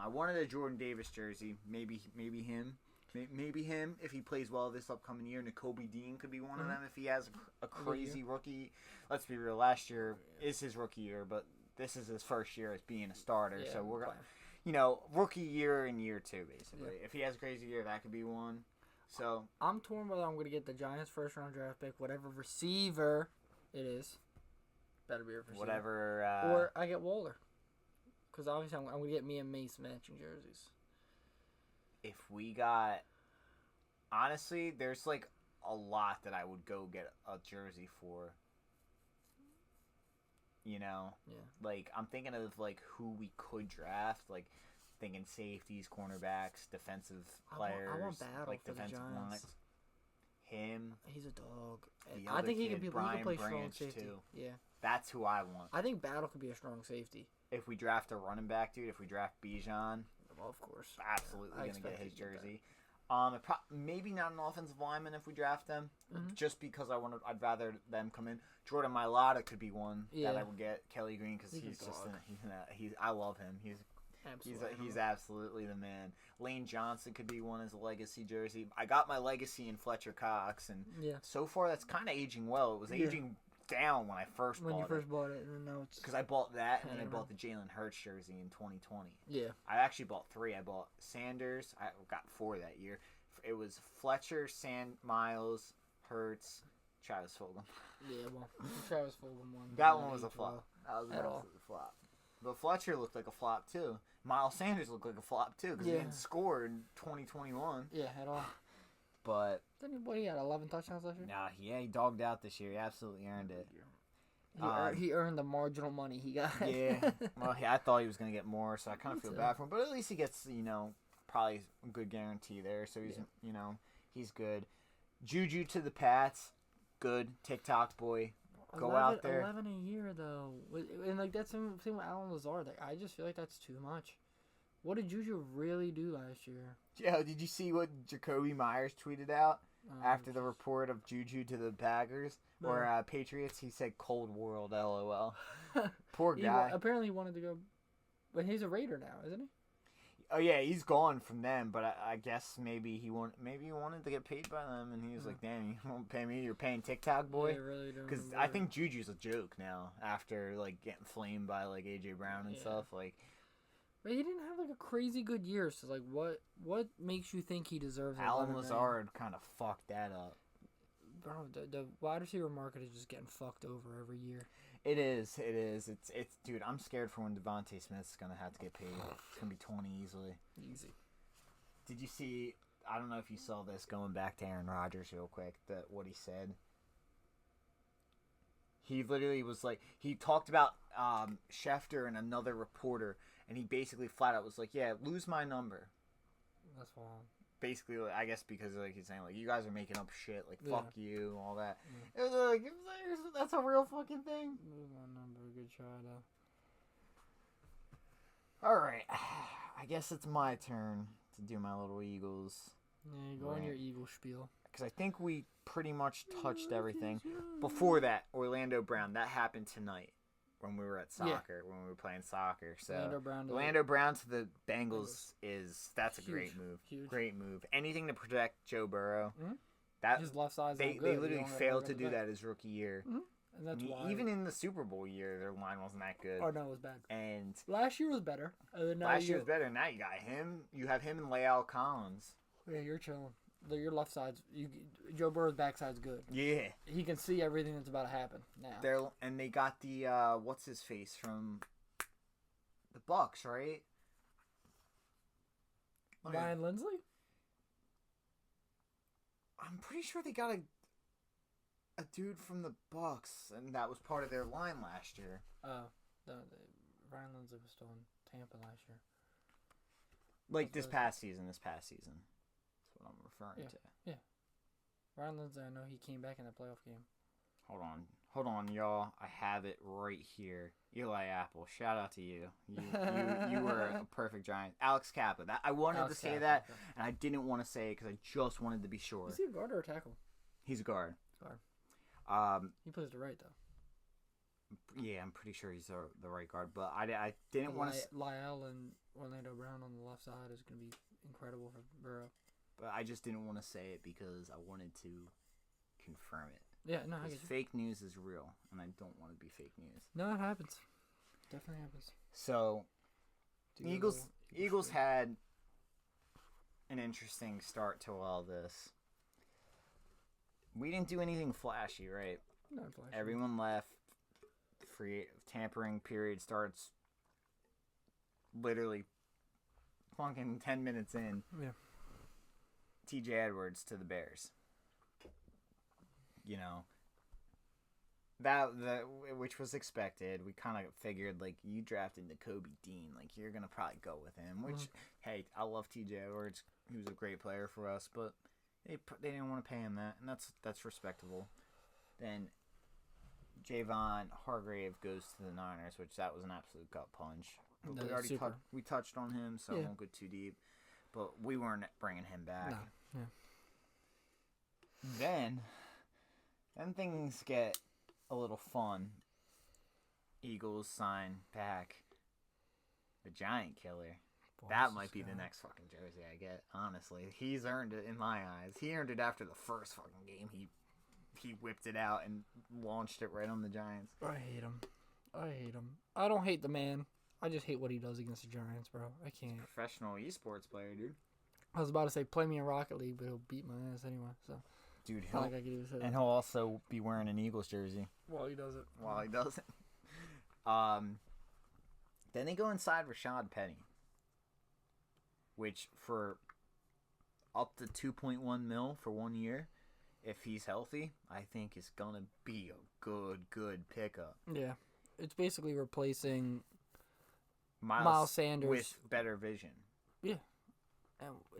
I wanted a Jordan Davis jersey. Maybe him. Maybe him if he plays well this upcoming year. N'Kobe Dean could be one of them if he has a crazy rookie. Let's be real. Last year is his rookie year, but this is his first year as being a starter. Yeah, so we're gonna, rookie year and year 2 basically. Yeah. If he has a crazy year, that could be one. So I'm torn whether I'm going to get the Giants' first round draft pick, whatever receiver it is. Better be a receiver. whatever. Or I get Waller. Because obviously I'm going to get me and Mace matching jerseys. If we got, honestly, there's like a lot that I would go get a jersey for. Yeah. Like I'm thinking of like who we could draft, like thinking safeties, cornerbacks, defensive players, I want Battle like for defensive the Giants. lines. Him, He's a dog. The I other think he kid, can be Brian play strong Branch, safety. too. Yeah. that's who I want. I think Battle could be a strong safety. If we draft a running back, dude, if we draft Bijan, Well, of course. absolutely I gonna get expect his he'd get jersey. Maybe not an offensive lineman if we draft them, Mhm. just because I'd rather them come in. Jordan Mailata could be one Yeah. that I would get. Kelly Green because He's a he's just dog. I love him. Absolutely. He's absolutely the man. Lane Johnson could be one as a legacy jersey. I got my legacy in Fletcher Cox, and Yeah. so far that's kind of aging well. It was aging down when I first When you bought first it. bought it, and now it's Because I bought that, and then I Yeah. bought the Jalen Hurts jersey in 2020. yeah. I actually bought 3. I bought Sanders. I got 4 that year. It was Fletcher, Miles, Hurts, Travis Fulgham. Yeah, well, the Travis Fulgham one. That didn't one was a age flop. well. That was an At all. absolute flop. But Fletcher looked like a flop too. Miles Sanders looked like a flop too because he Yeah. didn't score in 2021. Yeah, at all. But What he had 11 touchdowns last year. nah, he dogged out this year. He absolutely earned it. He earned the marginal money he got. Yeah. Well, I thought he was gonna get more, so I kind Me of feel too. bad for him. But at least he gets probably a good guarantee there. So he's he's good. Juju to the Pats, good. TikTok boy. Go out there. 11 a year though, and like that's the thing with Alan Lazard. Like I just feel like that's too much. What did Juju really do last year? Joe, did you see what Jacoby Myers tweeted out after the report of Juju to the Packers or Patriots? He said "Cold World," LOL. Poor guy. Apparently he wanted to go, but he's a Raider now, isn't he? Oh yeah, he's gone from them, but I guess maybe he wanted to get paid by them, and he was like, "Damn, you won't pay me? You're paying TikTok boy." Yeah, really don't Because I think Juju's a joke now after like getting flamed by like AJ Brown and stuff. Like, but he didn't have like a crazy good year. So like, what makes you think he deserves? Alan Lazard kind of fucked that up. Bro, the wide receiver market is just getting fucked over every year. It is. It's dude, I'm scared for when Devontae Smith's gonna have to get paid. It's gonna be 20 easily. Easy. Did you see? I don't know if you saw this. Going back to Aaron Rodgers real quick. What he said. He literally was like, he talked about Schefter and another reporter, and he basically flat out was like, "Yeah, lose my number." That's wild. Basically, I guess because like he's saying like you guys are making up shit, like fuck you, all that. Yeah. It was like that's a real fucking thing. Lose my number. Good try though. All right, I guess it's my turn to do my little Eagles Yeah, go on your Eagle spiel. because I think we pretty much touched everything. Before that, Orlando Brown, that happened tonight when we were at soccer, when we were playing soccer. So Orlando Brown to the Bengals that's a great move. Huge. Great move. Anything to protect Joe Burrow. Mhm. That His left side's they not good. literally failed to do that his rookie year. And that's why. Even in the Super Bowl year, their line wasn't that good. Oh no, it was bad. And Last year was better. And then now last year was better. Now you got him. You have him and Leal Collins. Yeah, you're chilling. Your left side's Joe Burrow's backside's good. Yeah. He can see everything that's about to happen now. They got the what's his face from the Bucks, right? Ryan Lindsley? I'm pretty sure they got a dude from the Bucks, and that was part of their line last year. Oh, Ryan Lindsley was still in Tampa last year. Like this past season. That's what I'm referring to. Yeah. Ryan Lindsley, I know he came back in the playoff game. Hold on, y'all. I have it right here. Eli Apple, shout out to you. You were a perfect Giant. Alex Kappa. I wanted to say that, and I didn't want to say it because I just wanted to be sure. Is he a guard or a tackle? He's a guard. Guard. He plays the right though. Yeah, I'm pretty sure he's the right guard, but I didn't want to. Lyle and Orlando Brown on the left side is going to be incredible for Burrow. but I just didn't want to say it because I wanted to confirm it. Yeah, no, I Because get you. fake news is real, and I don't want to be fake news. No, it happens. Definitely happens. So, Do you Eagles have a- Eagles had an interesting start to all this. We didn't do anything flashy, right? Not flashy. Everyone left. Free tampering period starts literally fucking 10 minutes in. Yeah. TJ Edwards to the Bears. You know, that which was expected. We kind of figured, like, you drafted Nakobe Dean, like, you're gonna probably go with him. Which, hey, I love TJ Edwards. He was a great player for us, but they didn't want to pay him that, and that's respectable. Then Javon Hargrave goes to the Niners, which that was an absolute gut punch. But That we is already super. we touched on him, so I Yeah. won't go too deep. But we weren't bringing him back. No. Yeah. Then things get a little fun. Eagles sign back the Giant Killer. That might be the next fucking jersey I get, honestly. He's earned it in my eyes. He earned it after the first fucking game. He whipped it out and launched it right on the Giants. I hate him. I don't hate the man. I just hate what he does against the Giants, bro. I can't. Professional esports player, dude. I was about to say play me in Rocket League, but he'll beat my ass anyway. So Dude, it's not like I can even say that. and he'll also be wearing an Eagles jersey Well, he does it. while he does it. Then they go inside Rashad Penny, which for up to 2.1 mil for 1 year, if he's healthy, I think is gonna be a good pickup. Yeah, it's basically replacing Miles, Miles Sanders with better vision.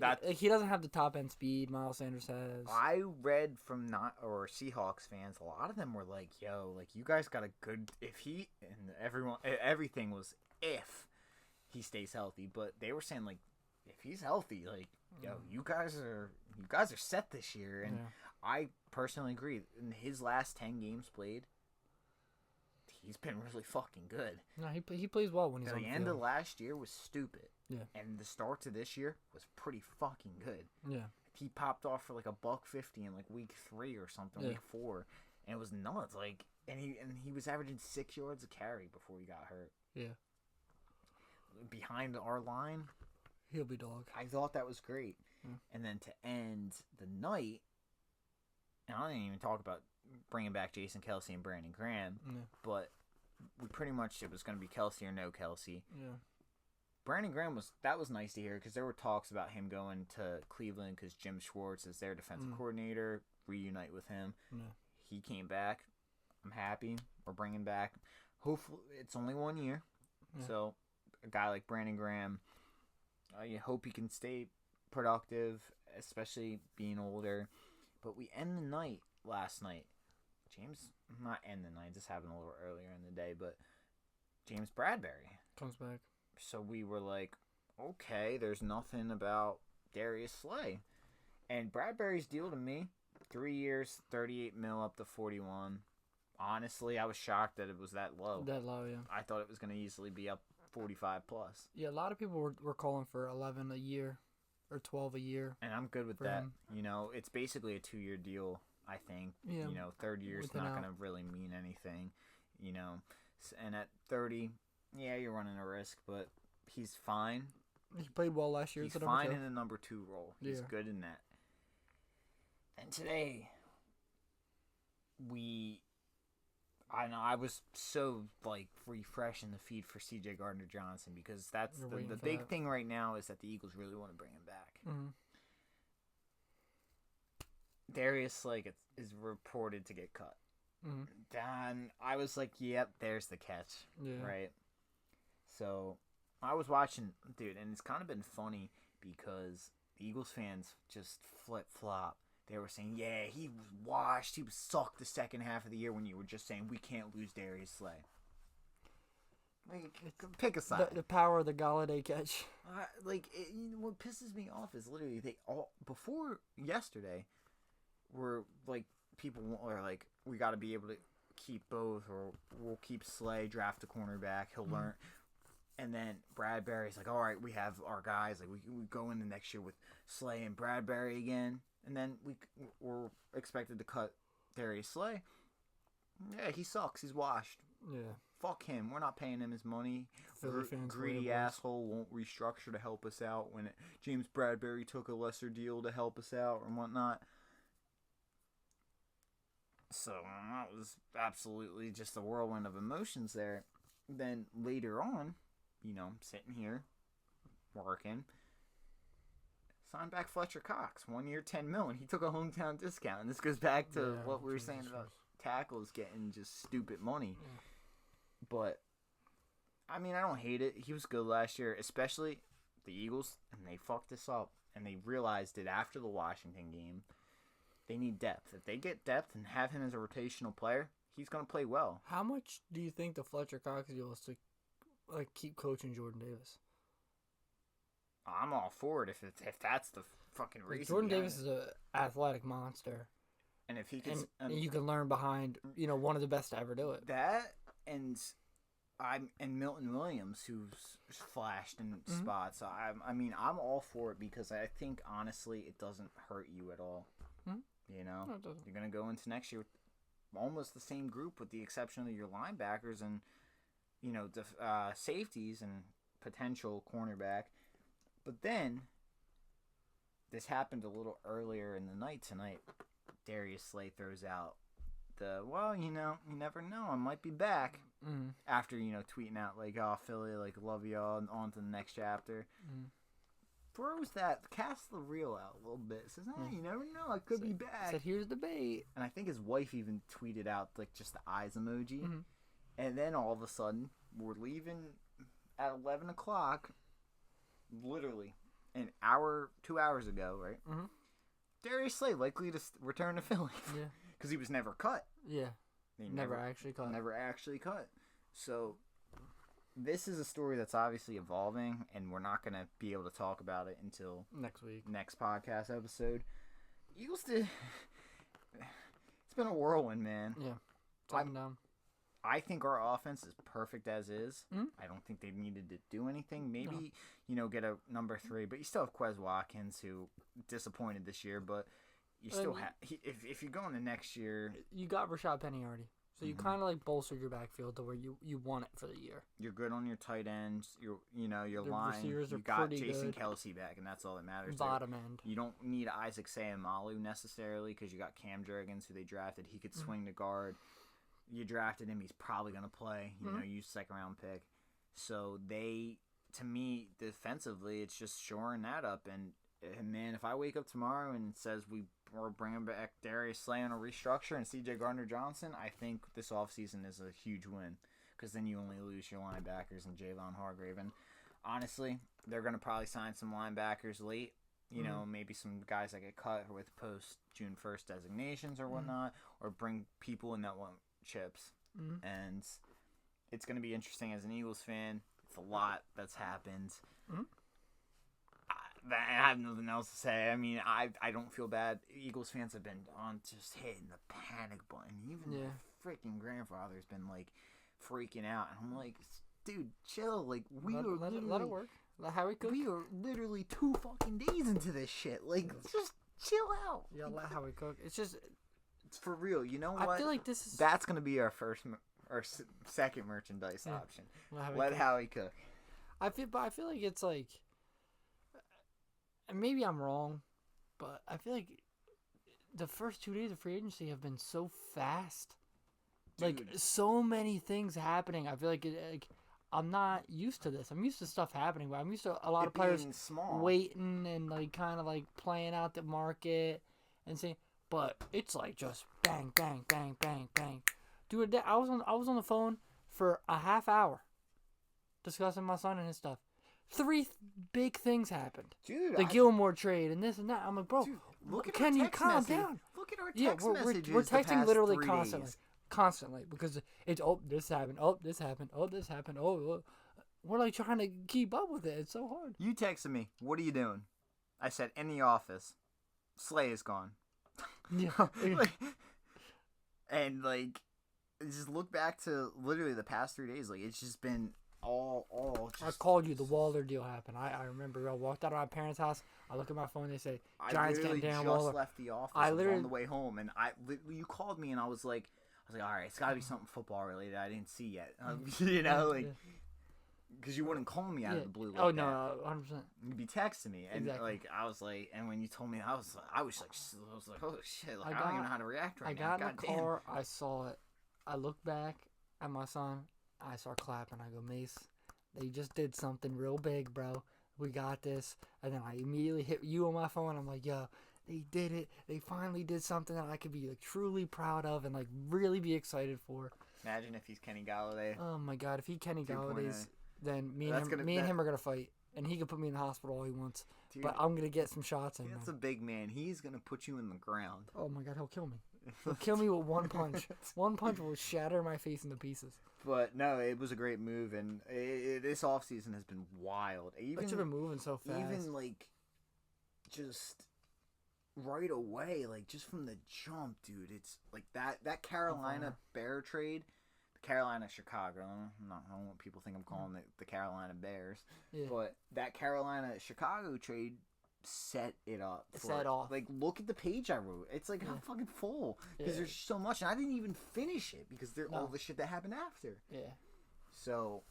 That he doesn't have the top end speed Miles Sanders has. I read from Seahawks fans, a lot of them were like, "Yo, like you guys got a good if he and everything was if he stays healthy," but they were saying like if he's healthy, like yo, you guys are set this year, and Yeah. I personally agree. In his last 10 games played, he's been really fucking good. No, he plays well when he's The on the end field. of last year was stupid. Yeah. And the start to this year was pretty fucking good. Yeah. He popped off for like $150 in like week 3 or something, Yeah. week 4, and it was nuts. Like, and he was averaging 6 yards a carry before he got hurt. Yeah. Behind our line, He'll be dog. I thought that was great. Mm. And then to end the night, and I didn't even talk about bringing back Jason Kelsey and Brandon Graham, Yeah. but we pretty much it was going to be Kelsey or no Kelsey. Yeah. Brandon Graham was nice to hear because there were talks about him going to Cleveland because Jim Schwartz is their defensive coordinator. Reunite with him. Yeah. He came back. I'm happy. We're bringing back. Hopefully, it's only 1 year, Yeah. so a guy like Brandon Graham, I hope he can stay productive, especially being older. But we end the night last night. Not end the night. This happened a little earlier in the day, but James Bradbury. Comes back. So we were like, okay, there's nothing about Darius Slay. And Bradbury's deal to me, 3 years, 38 mil up to 41. Honestly, I was shocked that it was that low. That low, yeah. I thought it was going to easily be up 45 plus. Yeah, a lot of people were calling for 11 a year or 12 a year. And I'm good with For that. him. You know, it's basically a 2-year deal, I think. Yeah, You know, third year's with an not out. going to really mean anything, you know. And at 30, yeah, you're running a risk, but he's fine. He played well last year. He's as a number fine two. in a number 2 role. He's Yeah. good in that. And today, I was so like refreshing the feed for CJ Gardner-Johnson because that's You're the waiting for big that. thing right now is that the Eagles really want to bring him back. Mhm. Darius Slay is reported to get cut. Mhm. Then I was like, yep, there's the catch. Yeah. Right? So I was watching, dude, and it's kind of been funny because the Eagles fans just flip-flop. They were saying, yeah, he was washed. He was sucked the second half of the year when you were just saying, we can't lose Darius Slay. Like, pick a side. The power of the Galladay catch. What pisses me off is literally they all, before yesterday, were like, people were like, we got to be able to keep both, or we'll keep Slay, draft a cornerback, he'll learn. And then Bradbury's like, all right, we have our guys. Like, we go into next year with Slay and Bradbury again. And then we're expected to cut Darius Slay. Yeah, he sucks. He's washed. Yeah. Fuck him. We're not paying him his money. Philly fans Greedy asshole won't restructure to help us out when James Bradbury took a lesser deal to help us out and whatnot. So that was absolutely just a whirlwind of emotions there. Then later on, sitting here, working, signed back Fletcher Cox, 1 year, $10 million. He took a hometown discount, and this goes back to what we were saying about tackles getting just stupid money. Yeah. But I mean, I don't hate it. He was good last year, especially the Eagles, and they fucked this up, and they realized it after the Washington game. They need depth. If they get depth and have him as a rotational player, he's going to play well. How much do you think the Fletcher Cox deal is to keep coaching Jordan Davis? I'm all for it if that's the fucking reason. Jordan Davis is an athletic monster, and if he can, and you can learn behind one of the best to ever do it. That and Milton Williams, who's flashed in spots. I'm all for it because I think honestly it doesn't hurt you at all. Mm-hmm. No, it doesn't. You're gonna go into next year with almost the same group, with the exception of your linebackers and safeties and potential cornerback. But then this happened a little earlier in the night tonight. Darius Slay throws out you never know, I might be back. Mm-hmm. After tweeting out like, "Oh, Philly, like, love y'all," and on to the next chapter. Mm-hmm. Throws that, casts the reel out a little bit. Says, you never know, I could be back. Said, here's the bait. And I think his wife even tweeted out like just the eyes emoji. Mm-hmm. And then all of a sudden, we're leaving at 11 o'clock. Literally, an hour, 2 hours ago, right? Mm-hmm. Darius Slay likely to return to Philly. Yeah. Because he was never cut. Yeah. He never actually cut. Never actually cut. So this is a story that's obviously evolving, and we're not going to be able to talk about it until next week. Next podcast episode. Eagles did. It's been a whirlwind, man. Yeah. It's up and down. I think our offense is perfect as is. Mm-hmm. I don't think they needed to do anything. Maybe, get a number 3, but you still have Quez Watkins, who disappointed this year, but you still have, if you go into next year, you got Rashad Penny already. So you kind of bolstered your backfield to where you want it for the year. You're good on your tight ends. Your the line. Receivers You are got pretty Jason good. Kelsey back, and that's all that matters. Bottom end. You don't need Isaac Sayamalu necessarily because you got Cam Jurgens, who they drafted. He could swing the guard. You drafted him. He's probably going to play. You second round pick. So to me, defensively, it's just shoring that up. And man, if I wake up tomorrow and it says we're bringing back Darius Slay on a restructure and C.J. Gardner-Johnson, I think this offseason is a huge win because then you only lose your linebackers and Javon Hargrave. And honestly, they're going to probably sign some linebackers late. Maybe some guys that get cut with post-June 1st designations or whatnot, or bring people in that want chips. And it's going to be interesting as an Eagles fan. It's a lot that's happened. I have nothing else to say. I mean, I don't feel bad. Eagles fans have been on just hitting the panic button. Even my freaking grandfather's been like freaking out, and I'm like, dude, chill. Like let it work. Let Howie cook. We are literally 2 fucking days into this shit. Like, just chill out. Yeah, let Howie cook. It's just, it's for real. You know what? I feel like that's gonna be our first or second merchandise option. Let Howie cook. I feel like it's like. And maybe I'm wrong, but I feel like the first 2 days of free agency have been so fast. Dude. Like, so many things happening. I feel like, I'm not used to this. I'm used to stuff happening, but I'm used to a lot of players waiting and, kind of, playing out the market and saying, but it's, just bang, bang, bang, bang, bang. Dude, I was on the phone for a half hour discussing my son and his stuff. 3 big things happened. Dude, the Gilmore trade and this and that. I'm like, bro, dude, can you calm down? Look at our text messages. We're texting literally constantly. Constantly. Because it's, this happened. This happened. This happened. We're trying to keep up with it. It's so hard. You texted me, what are you doing? I said, in the office. Slay is gone. Yeah. And, just look back to literally the past 3 days. It's just been all I just. called you. The Waller deal happened. I remember. I walked out of my parents' house. I look at my phone. They say I Giants literally getting Dan just Waller. left the office. I I was literally- on the way home, and you called me, and I was like, all right, it's got to be something football related I didn't see yet. You know, like. Yeah. Because you wouldn't call me out of the blue like Oh that. no, 100%. You'd be texting me, and Exactly. I was like, and when you told me, I was like, oh shit, like I, got- don't even know how to react right I now. got in the God damn. car. I saw it. I looked back at my son. I start clapping. I go, Mace, they just did something real big, bro. We got this. And then I immediately hit you on my phone. I'm like, yo, they did it. They finally did something that I could be like truly proud of and like really be excited for. Imagine if he's Kenny Galladay. Oh my God, if he Kenny 2.0. Galladay's, then me That's and gonna- him are gonna fight, and he can put me in the hospital all he wants. Dude, But I'm gonna get some shots in. that's Man. a big man. He's gonna put you in the ground. Oh my God, he'll kill me. He'll kill me with one punch. One punch will shatter my face into pieces. But no, it was a great move, and this offseason has been wild. But you've been moving so fast. Even like, just right away, like just from the jump, dude. It's like that Carolina Bear trade, the Carolina Chicago. I don't want people to think I'm calling it the Carolina Bears, Yeah. but that Carolina Chicago trade set it up. Set off. Like, look at the page I wrote. It's like I'm fucking full because Yeah. there's so much, and I didn't even finish it because there's all No. the shit that happened after. Yeah. So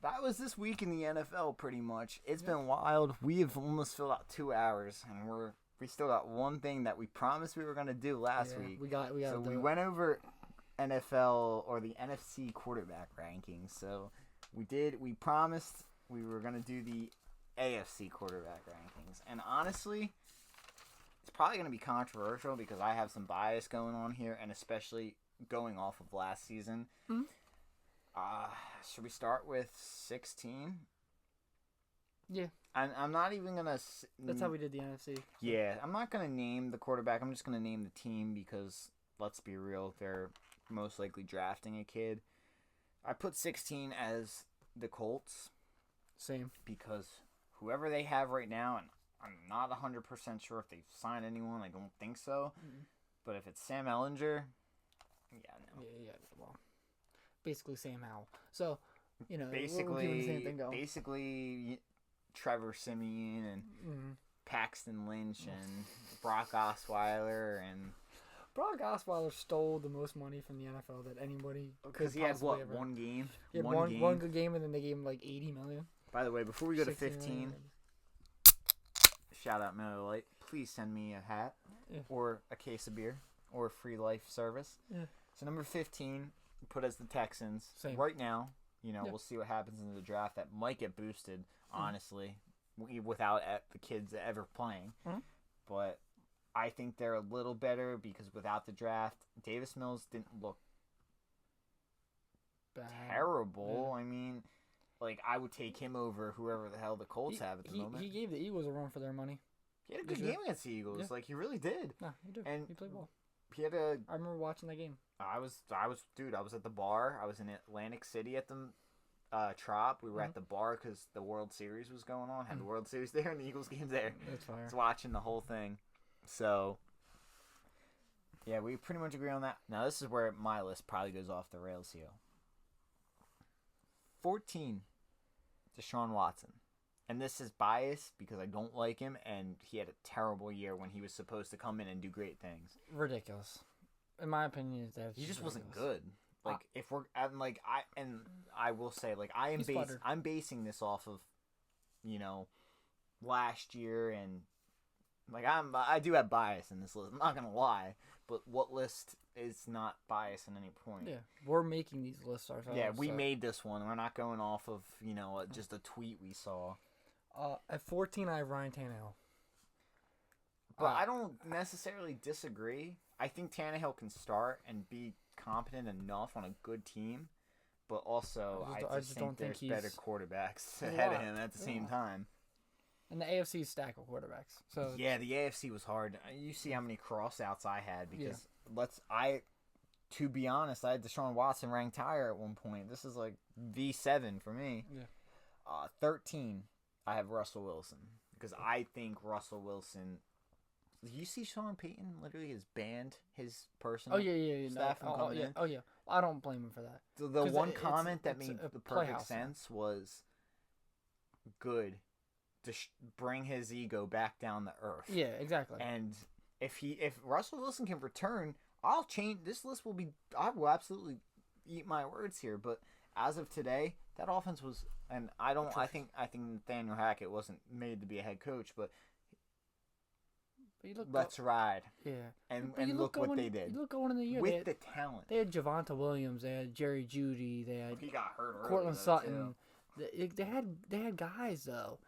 that was this week in the NFL, pretty much. It's been wild. We have almost filled out 2 hours, and we still got one thing that we promised we were gonna do last Yeah, week. we got. So do we it. went over NFL or the NFC quarterback rankings. So we promised we were gonna do the AFC quarterback rankings, and honestly, it's probably gonna be controversial because I have some bias going on here, and especially going off of last season. Mhm. Should we start with 16? Yeah, I'm not even gonna. that's how we did the NFC. Yeah, I'm not gonna name the quarterback. I'm just gonna name the team because let's be real, they're most likely drafting a kid. I put 16 as the Colts Same. because whoever they have right now, and I'm not 100% sure if they've signed anyone. I don't think so. Mhm. But if it's Sam Ellinger, yeah, no. Yeah. Well, basically Sam Howell. So, we're keeping the same thing going. Basically, Trevor Siemian and Mhm. Paxton Lynch and Brock Osweiler and. Brock Osweiler stole the most money from the NFL that anybody could Because he had possibly what, ever. one game? He had one good game, and then they gave him like $80 million. By the way, before we go to 60 15, million. shout out Miller Lite. Please send me a hat Yeah. or a case of beer or a free life service. Yeah. So number 15, put as the Texans. Same. Right now, Yeah. we'll see what happens in the draft. That might get boosted, honestly, without the kids ever playing. Mhm. But I think they're a little better because without the draft, Davis Mills didn't look Bad. terrible. Yeah. I mean, like, I would take him over whoever the hell the Colts have at the moment. He gave the Eagles a run for their money. He had a good This year. game against the Eagles. Yeah. Like, he really did. No, he did. And He played well. he had a. I remember watching that game. I was at the bar. I was in Atlantic City at the Trop. We were at the bar because the World Series was going on. Had the World Series there and the Eagles game there. That's fire. I was watching the whole thing. So, yeah, we pretty much agree on that. Now, this is where my list probably goes off the rails here. 14, Deshaun Watson. And this is biased because I don't like him, and he had a terrible year when he was supposed to come in and do great things. Ridiculous. In my opinion, He just wasn't ridiculous. good. Like, if we're I'm like I will say, like, I'm basing this off of, last year, and like I do have bias in this list. I'm not gonna lie, but what list is not biased at any point? Yeah, we're making these lists ourselves. Yeah, we so. made this one. We're not going off of just a tweet we saw. At 14, I have Ryan Tannehill. But I don't necessarily disagree. I think Tannehill can start and be competent enough on a good team, but also I just think there's better quarterbacks ahead of him at the same time. And the AFC is stacked with quarterbacks. So Yeah, the AFC was hard. You see how many cross-outs I had because to be honest, I had Deshaun Watson ranked higher at one point. This is like V7 for me. Yeah. 13, I have Russell Wilson because I think Russell Wilson you see Sean Payton literally has banned his Oh personal yeah. staff from coming in? Oh yeah. I don't blame him for that. The 'Cause one it's- comment that it's made a the perfect playhouse, sense was good to bring his ego back down to earth. Yeah, exactly. And if Russell Wilson can return, I'll change this list. I will absolutely eat my words here. But as of today, that offense was, and I think Nathaniel Hackett wasn't made to be a head coach, but But you look let's ride. Yeah. And But you look what they You did look going in the year. with the talent. They had Javonte Williams. They had Jerry Jeudy. They had He got hurt early. Cortland though, Sutton. too. They had guys though,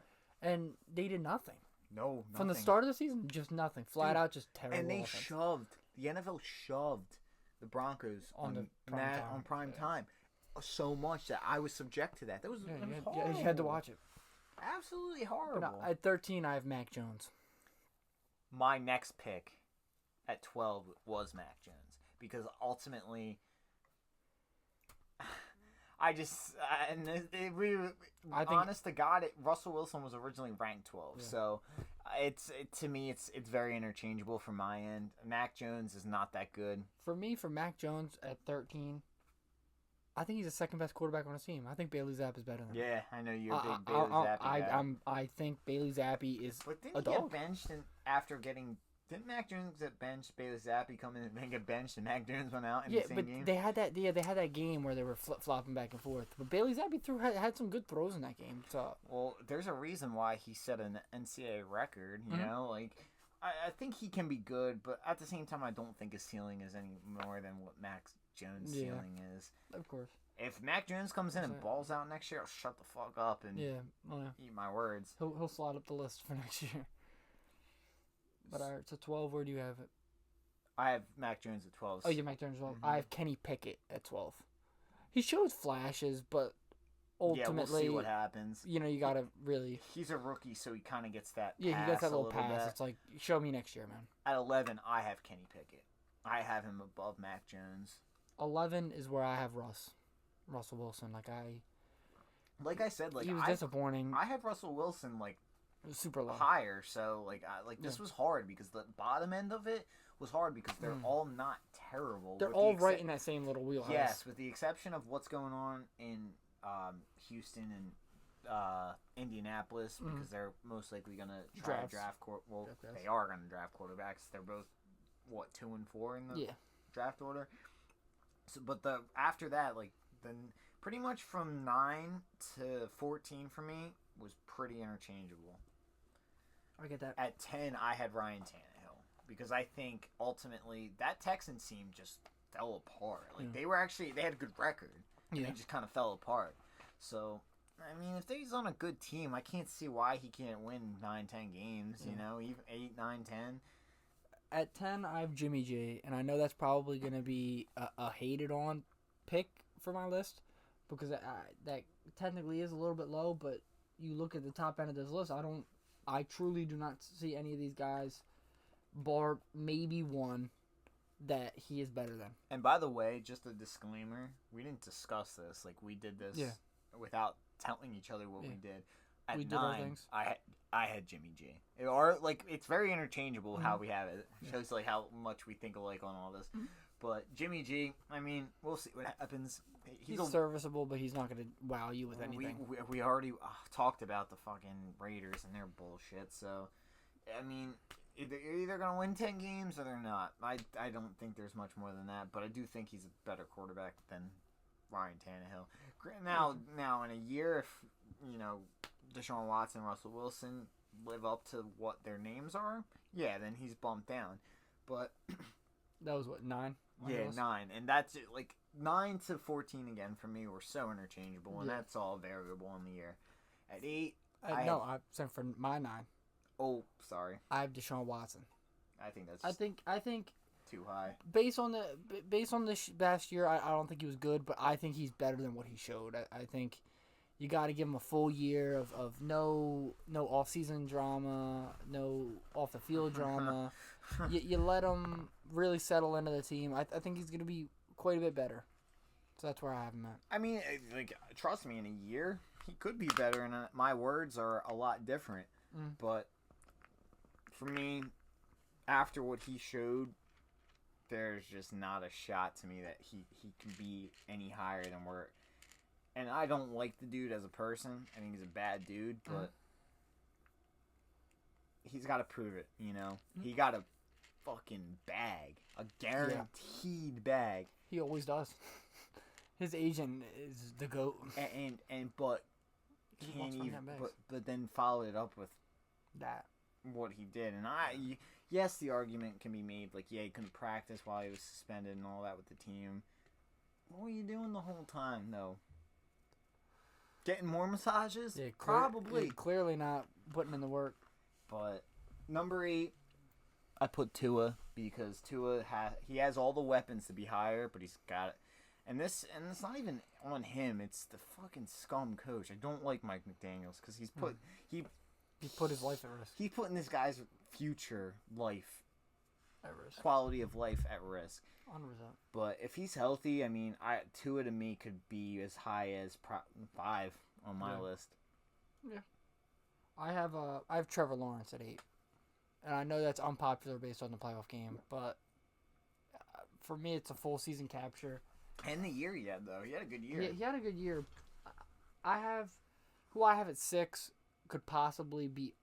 and they did nothing No, from the nothing. start of the season. Just nothing. Flat out, just terrible. And they offense. the NFL shoved the Broncos On the prime time. time so much that I was subject to that. That was, Yeah, it was you horrible. had to watch it. Absolutely But horrible. at 13, I have Mac Jones. My next pick at 12 was Mac Jones because ultimately, I just I think- honest to God, Russell Wilson was originally ranked 12, Yeah. so to me it's very interchangeable from my end. Mac Jones is not that good. For me, for Mac Jones at 13, I think he's the second best quarterback on his team. I think Bailey Zapp is better than him. Yeah, I know you're a big Bailey Zappi guy. I think Bailey Zappi is But didn't a he get dog. benched after getting? Didn't Mac Jones get benched? Bailey Zappi come in and get benched, and Mac Jones went out in Yeah, the same but game. they had that. Yeah, they had that game where they were flip flopping back and forth. But Bailey Zappi had some good throws in that game. So Well, there's a reason why he set an NCAA record. You Mhm. know, like I think he can be good, but at the same time, I don't think his ceiling is any more than what Mac Jones' Yeah. ceiling is. of course, If Mac Jones comes in and Percent. balls out next year, I'll shut the fuck up and yeah, well, yeah. eat my words. He'll slide up the list for next year. But all right, so 12. Where do you have it? I have Mac Jones at 12. Oh, you have Mac Jones 12. Mhm. I have Kenny Pickett at 12. He showed flashes, but ultimately, yeah, we'll see what happens. you know, you gotta really. He's a rookie, so he kind of gets that. Yeah, he pass gets that a little pass. bit. It's like, show me next year, man. At 11, I have Kenny Pickett. I have him above Mac Jones. 11 is where I have Russell Wilson. Like Like I said, like he was disappointing. I have Russell Wilson like Super low. higher, so this Yeah. was hard because the bottom end of it was hard because they're all not terrible. They're with all the right in that same little wheelhouse. Yes, with the exception of what's going on in Houston and Indianapolis because they're most likely gonna try to Drafts. draft Draft guys. they are gonna draft quarterbacks. They're both 2 and 4 in the Yeah. draft order. So, but after that, like then pretty much from 9 to 14 for me was pretty interchangeable. I get that. At 10, I had Ryan Tannehill because I think ultimately that Texans team just fell apart. Like they had a good record, and Yeah. they just kind of fell apart. So I mean, if he's on a good team, I can't see why he can't win 9-10 games. You know, even 8, 9, 10. At 10, I have Jimmy G, and I know that's probably going to be a hated on pick for my list because that technically is a little bit low, but you look at the top end of this list, I truly do not see any of these guys, bar maybe one, that he is better than. And by the way, just a disclaimer, we didn't discuss this. Like, we did this without telling each other what we did. At We did our 9, things. I had Jimmy G. It's very interchangeable how we have it. It shows like how much we think alike on all this. But Jimmy G, I mean, we'll see what happens. He's serviceable, but he's not going to wow you with anything. We already talked about the fucking Raiders and their bullshit. So, I mean, you're either going to win 10 games or they're not. I don't think there's much more than that. But I do think he's a better quarterback than Ryan Tannehill. Now in a year, if, you know, Deshaun Watson, Russell Wilson live up to what their names are, yeah, then he's bumped down. But That was what, 9? yeah, 9, and that's it. Like 9 to 14 again for me were so interchangeable, and Yeah. that's all variable in the year. At 8, I sent for my 9. oh, sorry, I have Deshaun Watson. I think that's I think too high. based on the last year, I don't think he was good, but I think he's better than what he showed. I think you got to give him a full year of no off-season drama, no off-the-field drama. you let him really settle into the team. I think he's going to be quite a bit better. So that's where I have him at. I mean, like, trust me, in a year he could be better, and my words are a lot different. But for me, after what he showed, there's just not a shot to me that he can be any higher than where. And I don't like the dude as a person. I think he's a bad dude, but he's got to prove it, you know? He got a fucking bag. A guaranteed bag. He always does. His agent is the GOAT. But He can't wants even, fucking bags. but then followed it up with That. what he did. And yes, the argument can be made, like, yeah, he couldn't practice while he was suspended and all that with the team. What were you doing the whole time, though? Getting more massages? Yeah, Probably. Clearly not putting in the work. But number 8, I put Tua because Tua has all the weapons to be higher, but he's got it. And it's not even on him. It's the fucking scum coach. I don't like Mike McDaniels because he put his life at risk. He's putting this guy's future life, At risk. quality of life at risk. 100%. But if he's healthy, I mean, Tua to me could be as high as 5 on my list. Yeah. I have Trevor Lawrence at 8. And I know that's unpopular based on the playoff game, but for me it's a full season capture. And the year he had, though. He had a good year. He had a good year. I have at 6 could possibly be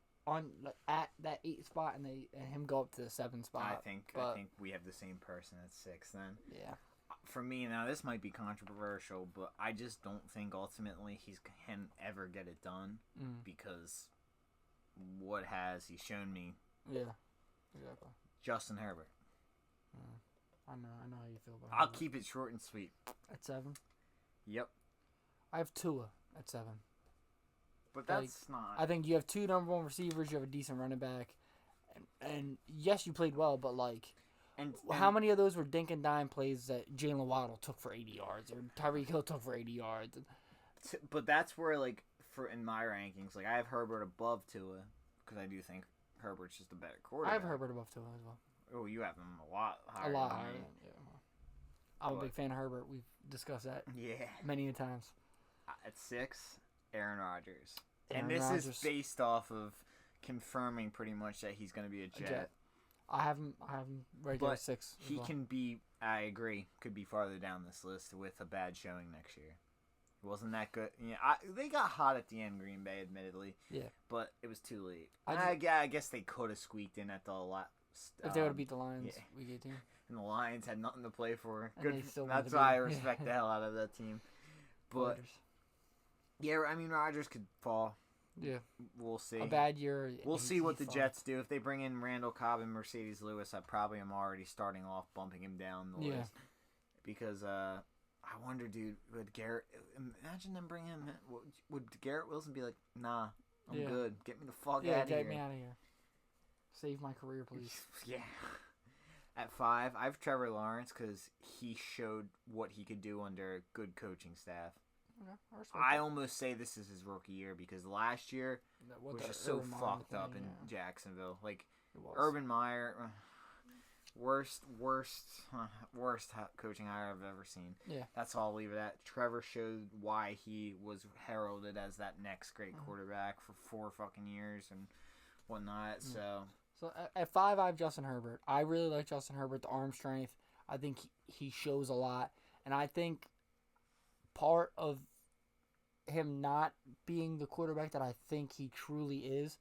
at that 8 spot and him go up to the 7 spot. I think we have the same person at 6 then. Yeah. For me, now this might be controversial, but I just don't think ultimately he can ever get it done because what has he shown me? Yeah, exactly. Justin Herbert. I know how you feel about I'll Herbert. keep it short and sweet. At 7. Yep. I have Tua at 7. But that's not... I think you have 2 number 1 receivers. You have a decent running back, and yes, you played well, but like, and how many of those were dink and dime plays that Jalen Waddle took for 80 yards or Tyreek Hill took for 80 yards? But that's where, like, in my rankings, like, I have Herbert above Tua because I do think Herbert's just a better I quarterback. have Herbert above Tua as well. Oh, you have him a lot higher. A lot than higher. me. Yeah. I'm a big fan of Herbert. We've discussed that Yeah. many a times. At 6, Aaron Rodgers. Aaron And this Rodgers. is based off of confirming pretty much that he's going to be a Jet. I have him right there But at 6. as he well. can be, I agree, could be farther down this list with a bad showing next year. It wasn't that good. Yeah, they got hot at the end, Green Bay, admittedly. Yeah. But it was too late. I guess they could have squeaked in at the last. If they would have beat the Lions, yeah. week 18. And the Lions had nothing to play for. And Good. they still wanted That's to why I be- respect the hell out of that team. But Raiders. yeah, I mean Rodgers could fall. Yeah. We'll see. A bad year. We'll see what the fell. Jets do. If they bring in Randall Cobb and Mercedes Lewis, I probably am already starting off bumping him down the list. Because I wonder, dude, would Garrett... Imagine them bringing him in. Would Garrett Wilson be like, nah, I'm Yeah. good. Get me the fuck Yeah, out of here. get me out of here. Save my career, please. Yeah. At 5, I have Trevor Lawrence because he showed what he could do under a good coaching staff. Okay, I respect I that. almost say this is his rookie year because last year What was the just so Urban Meyer fucked thing, up in yeah. Jacksonville. Like, It was. Urban Meyer, worst coaching hire I've ever seen. Yeah. That's all I'll leave it at. Trevor showed why he was heralded as that next great quarterback for 4 fucking years and whatnot. So at 5, I have Justin Herbert. I really like Justin Herbert, the arm strength. I think he shows a lot. And I think part of him not being the quarterback that I think he truly is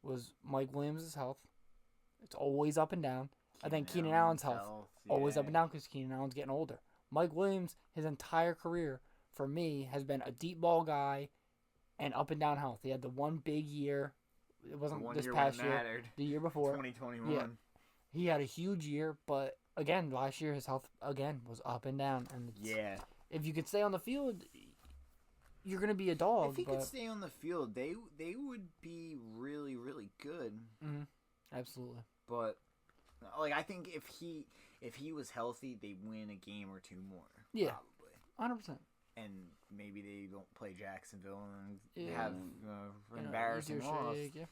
was Mike Williams' health. It's always up and down. I think Keenan Allen's health. Always up and down because Keenan Allen's getting older. Mike Williams, his entire career, for me, has been a deep ball guy and up and down health. He had the one big year. It wasn't this past year. Mattered. The year before. 2021. Yeah. He had a huge year, but again, last year his health again was up and down. And Yeah. if you could stay on the field, you're gonna be a dog. If he but, could stay on the field, they would be really, really good. Mhm. Absolutely. But like I think if he was healthy, they win a game or 2 more. Yeah. Probably. 100%. And maybe they don't play Jacksonville and Yeah. have embarrassing easier loss. shake, yeah.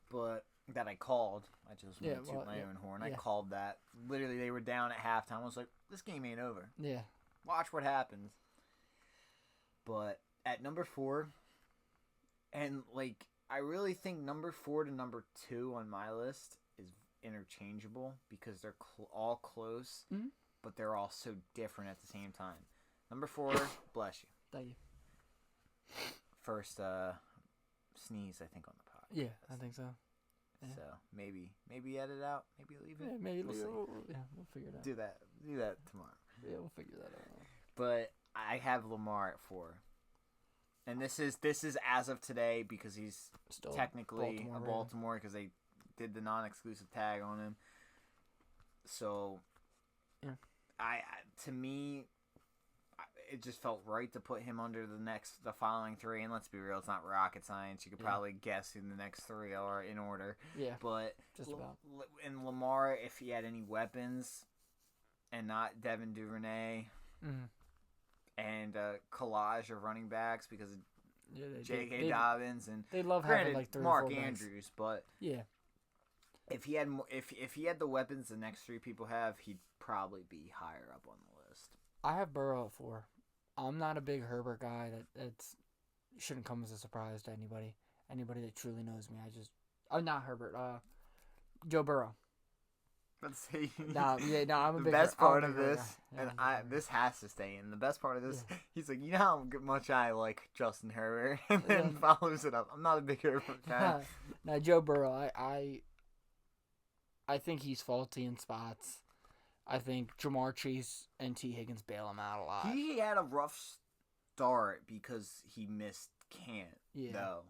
But that I called. I just Yeah, went to well, my yeah. own horn. I Yeah. called that. Literally, they were down at halftime. I was like, this game ain't over. Yeah. Watch what happens. But at number 4, and like I really think number 4 to number 2 on my list is interchangeable because they're all close, but they're all so different at the same time. Number 4, bless you. Thank you. First sneeze, I think, on the pod. Yeah, I think so. Yeah. So maybe edit out, maybe leave it. Yeah, maybe we'll leave it. see. We'll figure it out. Do that tomorrow. Yeah, we'll figure that out. But I have Lamar at 4. And this is as of today because he's Still technically Baltimore, a Baltimore because they did the non-exclusive tag on him. So, yeah. To me, it just felt right to put him under the following 3. And let's be real, it's not rocket science. You could probably guess who the next 3 are in order. Yeah, but just about. And Lamar, if he had any weapons, and not Devin Duvernay. And collage of running backs because of J.K. Dobbins and they love granted, having like 3 Mark or 4 Andrews, but yeah, if he had if he had the weapons the next 3 people have, he'd probably be higher up on the list. I have Burrow at 4. I'm not a big Herbert guy. That's shouldn't come as a surprise to anybody. Anybody that truly knows me, not Herbert. Joe Burrow. Let's see. I'm a the big best part of Herbert this, guy. and this has to stay in. The best part of this, he's like, you know how much I like Justin Herbert, and then follows it up. I'm not a big Herbert fan. Now Joe Burrow, I think he's faulty in spots. I think Jamar Chase and T. Higgins bail him out a lot. He had a rough start because he missed camp. Yeah. Though,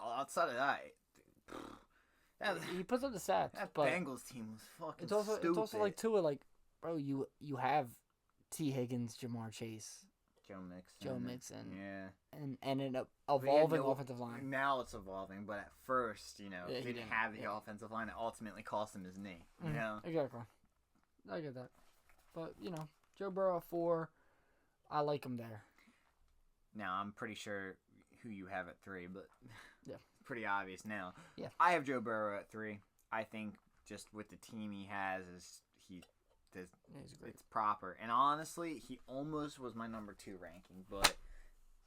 outside of that. He puts up the stats. That but Bengals team was fucking it's also stupid. It's also like Tua, like, bro, you have T. Higgins, Jamar Chase, Joe Mixon, yeah, and an evolving offensive line. Now it's evolving, but at first, he didn't have the offensive line. It ultimately cost him his knee. You know, exactly. I get that, but Joe Burrow 4, I like him there. Now I'm pretty sure who you have at 3, but yeah. Pretty obvious now. Yeah. I have Joe Burrow at 3. I think just with the team he has, he's great. It's proper. And honestly, he almost was my number 2 ranking, but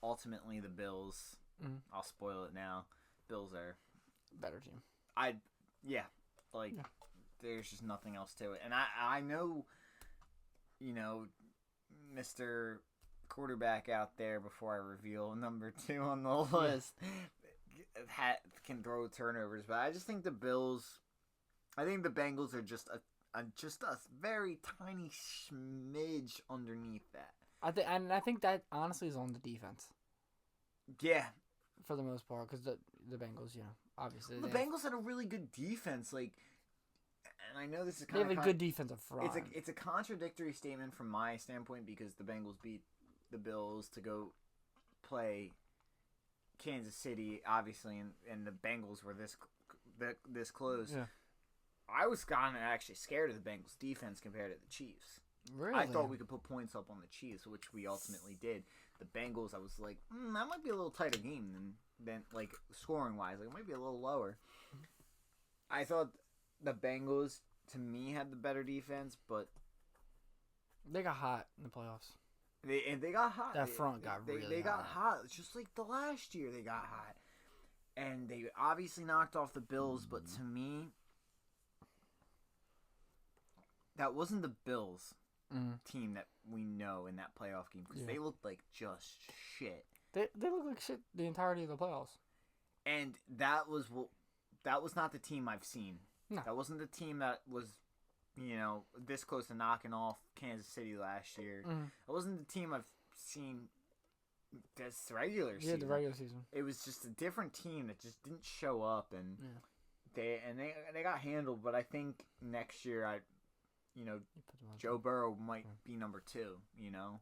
ultimately the Bills. I'll spoil it now. Bills are better team. There's just nothing else to it. And I know, Mr. Quarterback out there before I reveal number 2 on the list. Can throw turnovers, but I just think the Bengals are just a very tiny smidge underneath that. I think that honestly is on the defense. Yeah, for the most part, because the Bengals, obviously the Bengals had a really good defense, and I know this is they have a good defensive front. It's a contradictory statement from my standpoint because the Bengals beat the Bills to go play Kansas City, obviously, and the Bengals were this close. Yeah. I was kind of actually scared of the Bengals' defense compared to the Chiefs. Really? I thought we could put points up on the Chiefs, which we ultimately did. The Bengals, I was like, that might be a little tighter game than like scoring-wise. Like, it might be a little lower. I thought the Bengals, to me, had the better defense, but they got hot in the playoffs. They got hot. That front got really hot. They got hot. It's just like the last year they got hot. And they obviously knocked off the Bills, but to me, that wasn't the Bills team that we know in that playoff game because they looked like just shit. They looked like shit the entirety of the playoffs. And that was not the team I've seen. No. That wasn't the team that was this close to knocking off Kansas City last year. It wasn't the team I've seen this regular season. Yeah, the regular season. It was just a different team that just didn't show up, and they got handled. But I think next year, Joe Burrow might be number 2.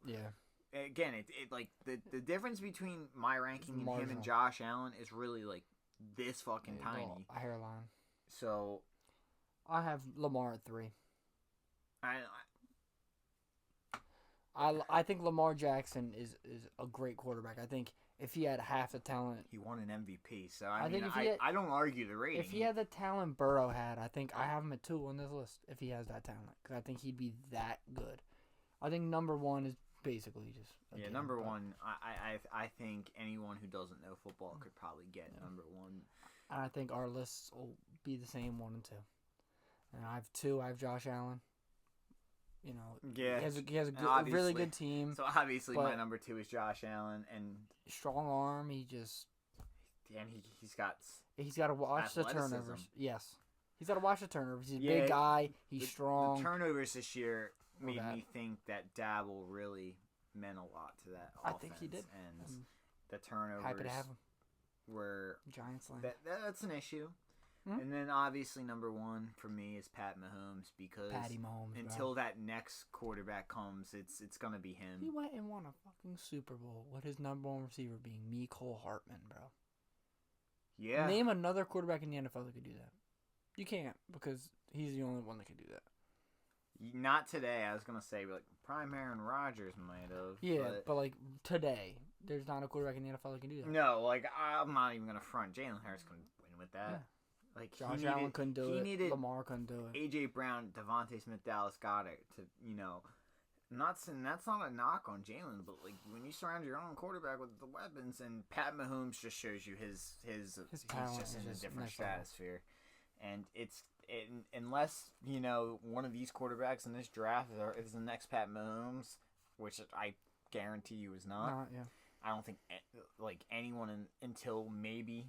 Yeah. Again, the difference between my ranking and him and Josh Allen is really like this fucking tiny. A hairline. So I have Lamar at 3. I think Lamar Jackson is a great quarterback. I think if he had half the talent, he won an MVP. So I don't argue the rating. If he had the talent Burrow had, I think I have him at 2 on this list. If he has that talent, because I think he'd be that good. I think number 1 is basically just number 1. I think anyone who doesn't know football could probably get number 1. And I think our lists will be the same 1 and 2. And I have 2. I have Josh Allen. You know, Yeah. he has a really Obviously. good team. So obviously my but- number 2 is Josh Allen, and Strong arm. He's got to watch the athleticism. turnovers. Yes. He's got to watch the turnovers. He's a Yeah, big guy. He's the strong. The turnovers this year made that. me think that Dabble really meant a lot to that I offense. think he did. And the turnovers Happy to have him. were Giants land. that's an issue. Hmm? And then obviously number 1 for me is Pat Mahomes, because Patty Mahomes. until that next quarterback comes, it's gonna be him. He went and won a fucking Super Bowl with his number 1 receiver being Mecole Hardman, bro. Yeah. Name another quarterback in the NFL that could do that. You can't, because he's the only one that can do that. Not today. I was gonna say like prime Aaron Rodgers might have. Yeah, but like today, there's not a quarterback in the NFL that can do that. No, like I'm not even gonna front. Jalen Hurts couldn't win with that. Yeah. Like Josh Allen couldn't do it. He needed Lamar couldn't do it. A.J. Brown, Devontae Smith, Dallas Goedert to, not saying that's not a knock on Jalen, but like when you surround your own quarterback with the weapons, and Pat Mahomes just shows you his talent he's just is in a just different next level. stratosphere, and unless one of these quarterbacks in this draft is the next Pat Mahomes, which I guarantee you is not. Yeah. I don't think like anyone until maybe.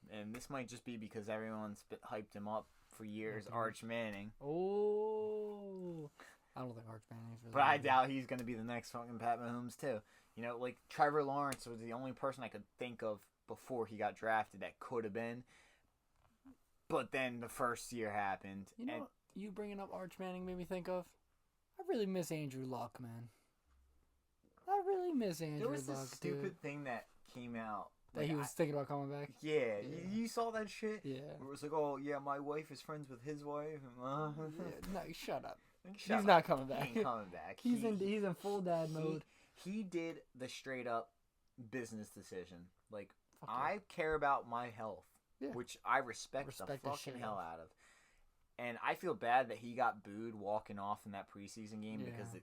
And this might just be because everyone's hyped him up for years, Arch Manning. Oh, I don't think Arch Manning is really. But I doubt he's going to be the next fucking Pat Mahomes, too. Like Trevor Lawrence was the only person I could think of before he got drafted that could have been. But then the first year happened. You know, you bringing up Arch Manning made me think of. I really miss Andrew Luck, man. I really miss Andrew There was Luck, this stupid dude. thing that came out. That he was thinking about coming back. Yeah, you saw that shit? Yeah. Where it was like, oh, yeah, my wife is friends with his wife. No, shut up. Shut He's up. not coming back. He ain't coming back. He's in full dad mode. He did the straight up business decision. Like, Fuck I care about my health, Yeah. which I respect the Respect the fucking shit hell out out of. And I feel bad that he got booed walking off in that preseason game because it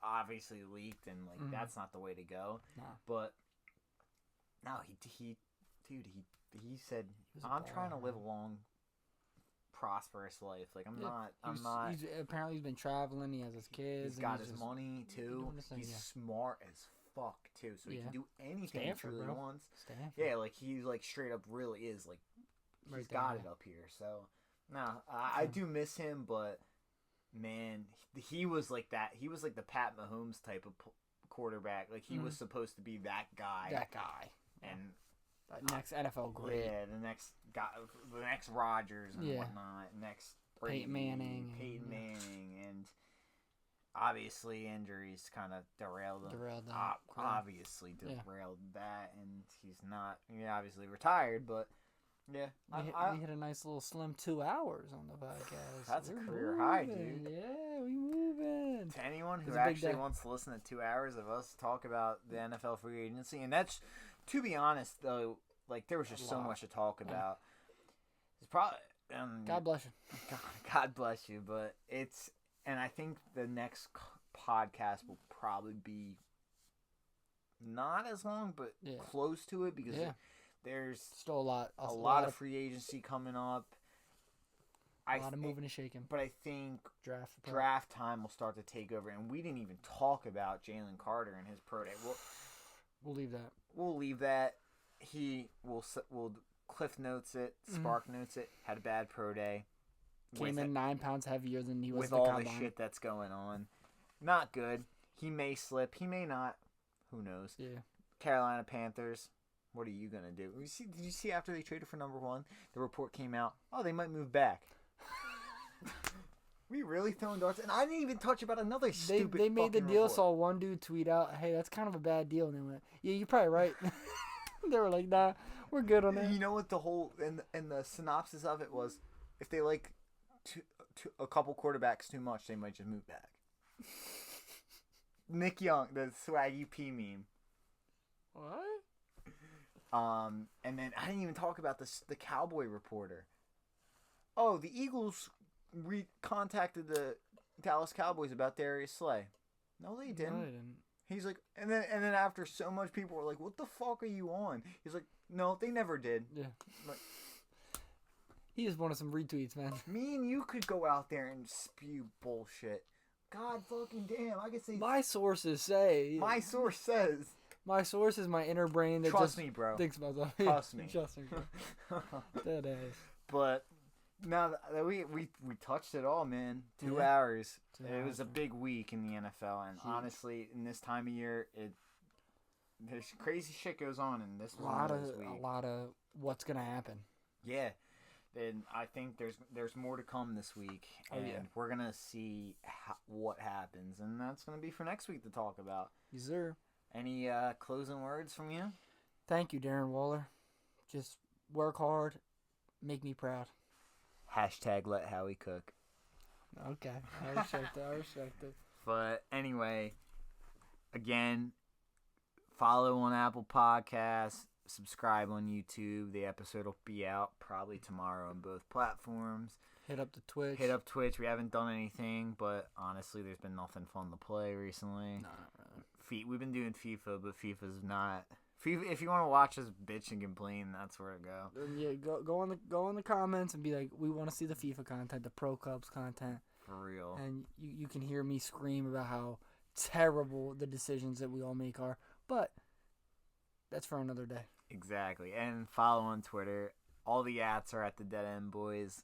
obviously leaked, and like that's not the way to go. Nah. But no, he said, I'm trying to live a long, prosperous life. Like I'm not. He's apparently he's been traveling. He has his kids. He's got his money too. doing his thing, He's yeah. smart as fuck too, so he can do anything Stanford, he truly bro. wants. Stanford. Yeah, like he's like straight up really is like he's Right got there, it up here. So no, I do miss him, but man, he was like that. He was like the Pat Mahomes type of quarterback. Like he was supposed to be that guy. That guy. And next NFL great. yeah, the next guy, the next Rodgers and Yeah. whatnot, next Brady, Peyton Manning. Peyton Manning, and obviously injuries kind of derailed him. Derailed that. Obviously Yeah. derailed that, and he's not. Obviously retired, but yeah, We hit a nice little slim 2 hours on the podcast. That's a We're career high, moving. dude. Yeah, we moving. to anyone who It's a big actually day. wants to listen to 2 hours of us talk about the NFL free agency, and that's, to be honest though, like there was just so much to talk about. It's probably God bless you. God bless you, but and I think the next podcast will probably be not as long, but close to it because there's Still a lot of free agency coming up. A lot of moving and shaking. But I think Draft time will start to take over, and we didn't even talk about Jalen Carter and his pro day. We'll leave that. We'll leave that. He will Cliff notes it, Spark notes it. Had a bad pro day. Came in 9 pounds heavier than he was with in the all combine. the shit that's going on. Not good. He may slip. He may not. Who knows? Yeah. Carolina Panthers. What are you gonna do? Did you see after they traded for number 1, the report came out? Oh, they might move back. We really throwing darts, and I didn't even touch about another stupid. They made the fucking deal. report. Saw one dude tweet out, "Hey, that's kind of a bad deal," and they went, "Yeah, you're probably right." They were like, "Nah, we're good on that." You know what the whole and the synopsis of it was? If they like a couple quarterbacks too much, they might just move back. Nick Young, the Swaggy P meme. What? And then I didn't even talk about the Cowboy reporter. Oh, the Eagles contacted the Dallas Cowboys about Darius Slay. No, they didn't. No, they didn't. He's like, and then after so much people were like, "What the fuck are you on?" He's like, "No, they never did." Yeah. Like, He just wanted some retweets, man. Me and you could go out there and spew bullshit. God fucking damn, I could say. My sources say. My source says. My source is my inner brain that Trust just me, bro. thinks about stuff. Trust me. Trust me, bro. That is. But now that we touched it all, man. 2 Yeah. hours. 2 It was hours, a man. big week in the NFL, and Huge. honestly, in this time of year, there's crazy shit goes on, and this A was lot one of of those weeks. what's gonna happen. Yeah. And I think there's more to come this week, and we're gonna see what happens, and that's gonna be for next week to talk about. Yes, sir. Any closing words from you? Thank you, Darren Waller. Just work hard, make me proud. Hashtag let Howie cook. Okay, I respect it. I respect it. But anyway, again, follow on Apple Podcasts, subscribe on YouTube. The episode will be out probably tomorrow on both platforms. Hit up the Twitch. Hit up Twitch. We haven't done anything, but honestly, there's been nothing fun to play recently. No, not really. We've been doing FIFA, but FIFA's not. FIFA, if you want to watch us bitch and complain, that's where to go. Yeah, go in the comments and be like, we want to see the FIFA content, the Pro Cups content, For real. and you can hear me scream about how terrible the decisions that we all make are. But that's for another day. Exactly. And follow on Twitter. All the ats are at the Dead End Boys.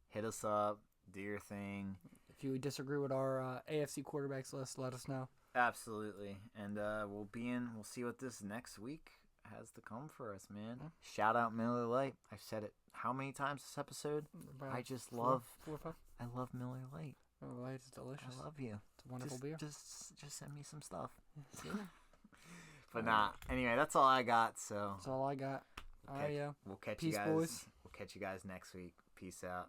Hit us up. Do your thing. If you disagree with our AFC quarterbacks list, let us know. Absolutely. And we'll see what this next week has to come for us, man. Shout out Miller Lite. I've said it how many times this episode? About I just four love or five. I love Miller Lite. Oh, right, it's delicious. I love you. It's a wonderful just, beer. Just send me some stuff. Yeah. But nah. Anyway, that's all I got, so That's all I got. All right, yeah. we'll catch Peace, you guys. boys. We'll catch you guys next week. Peace out.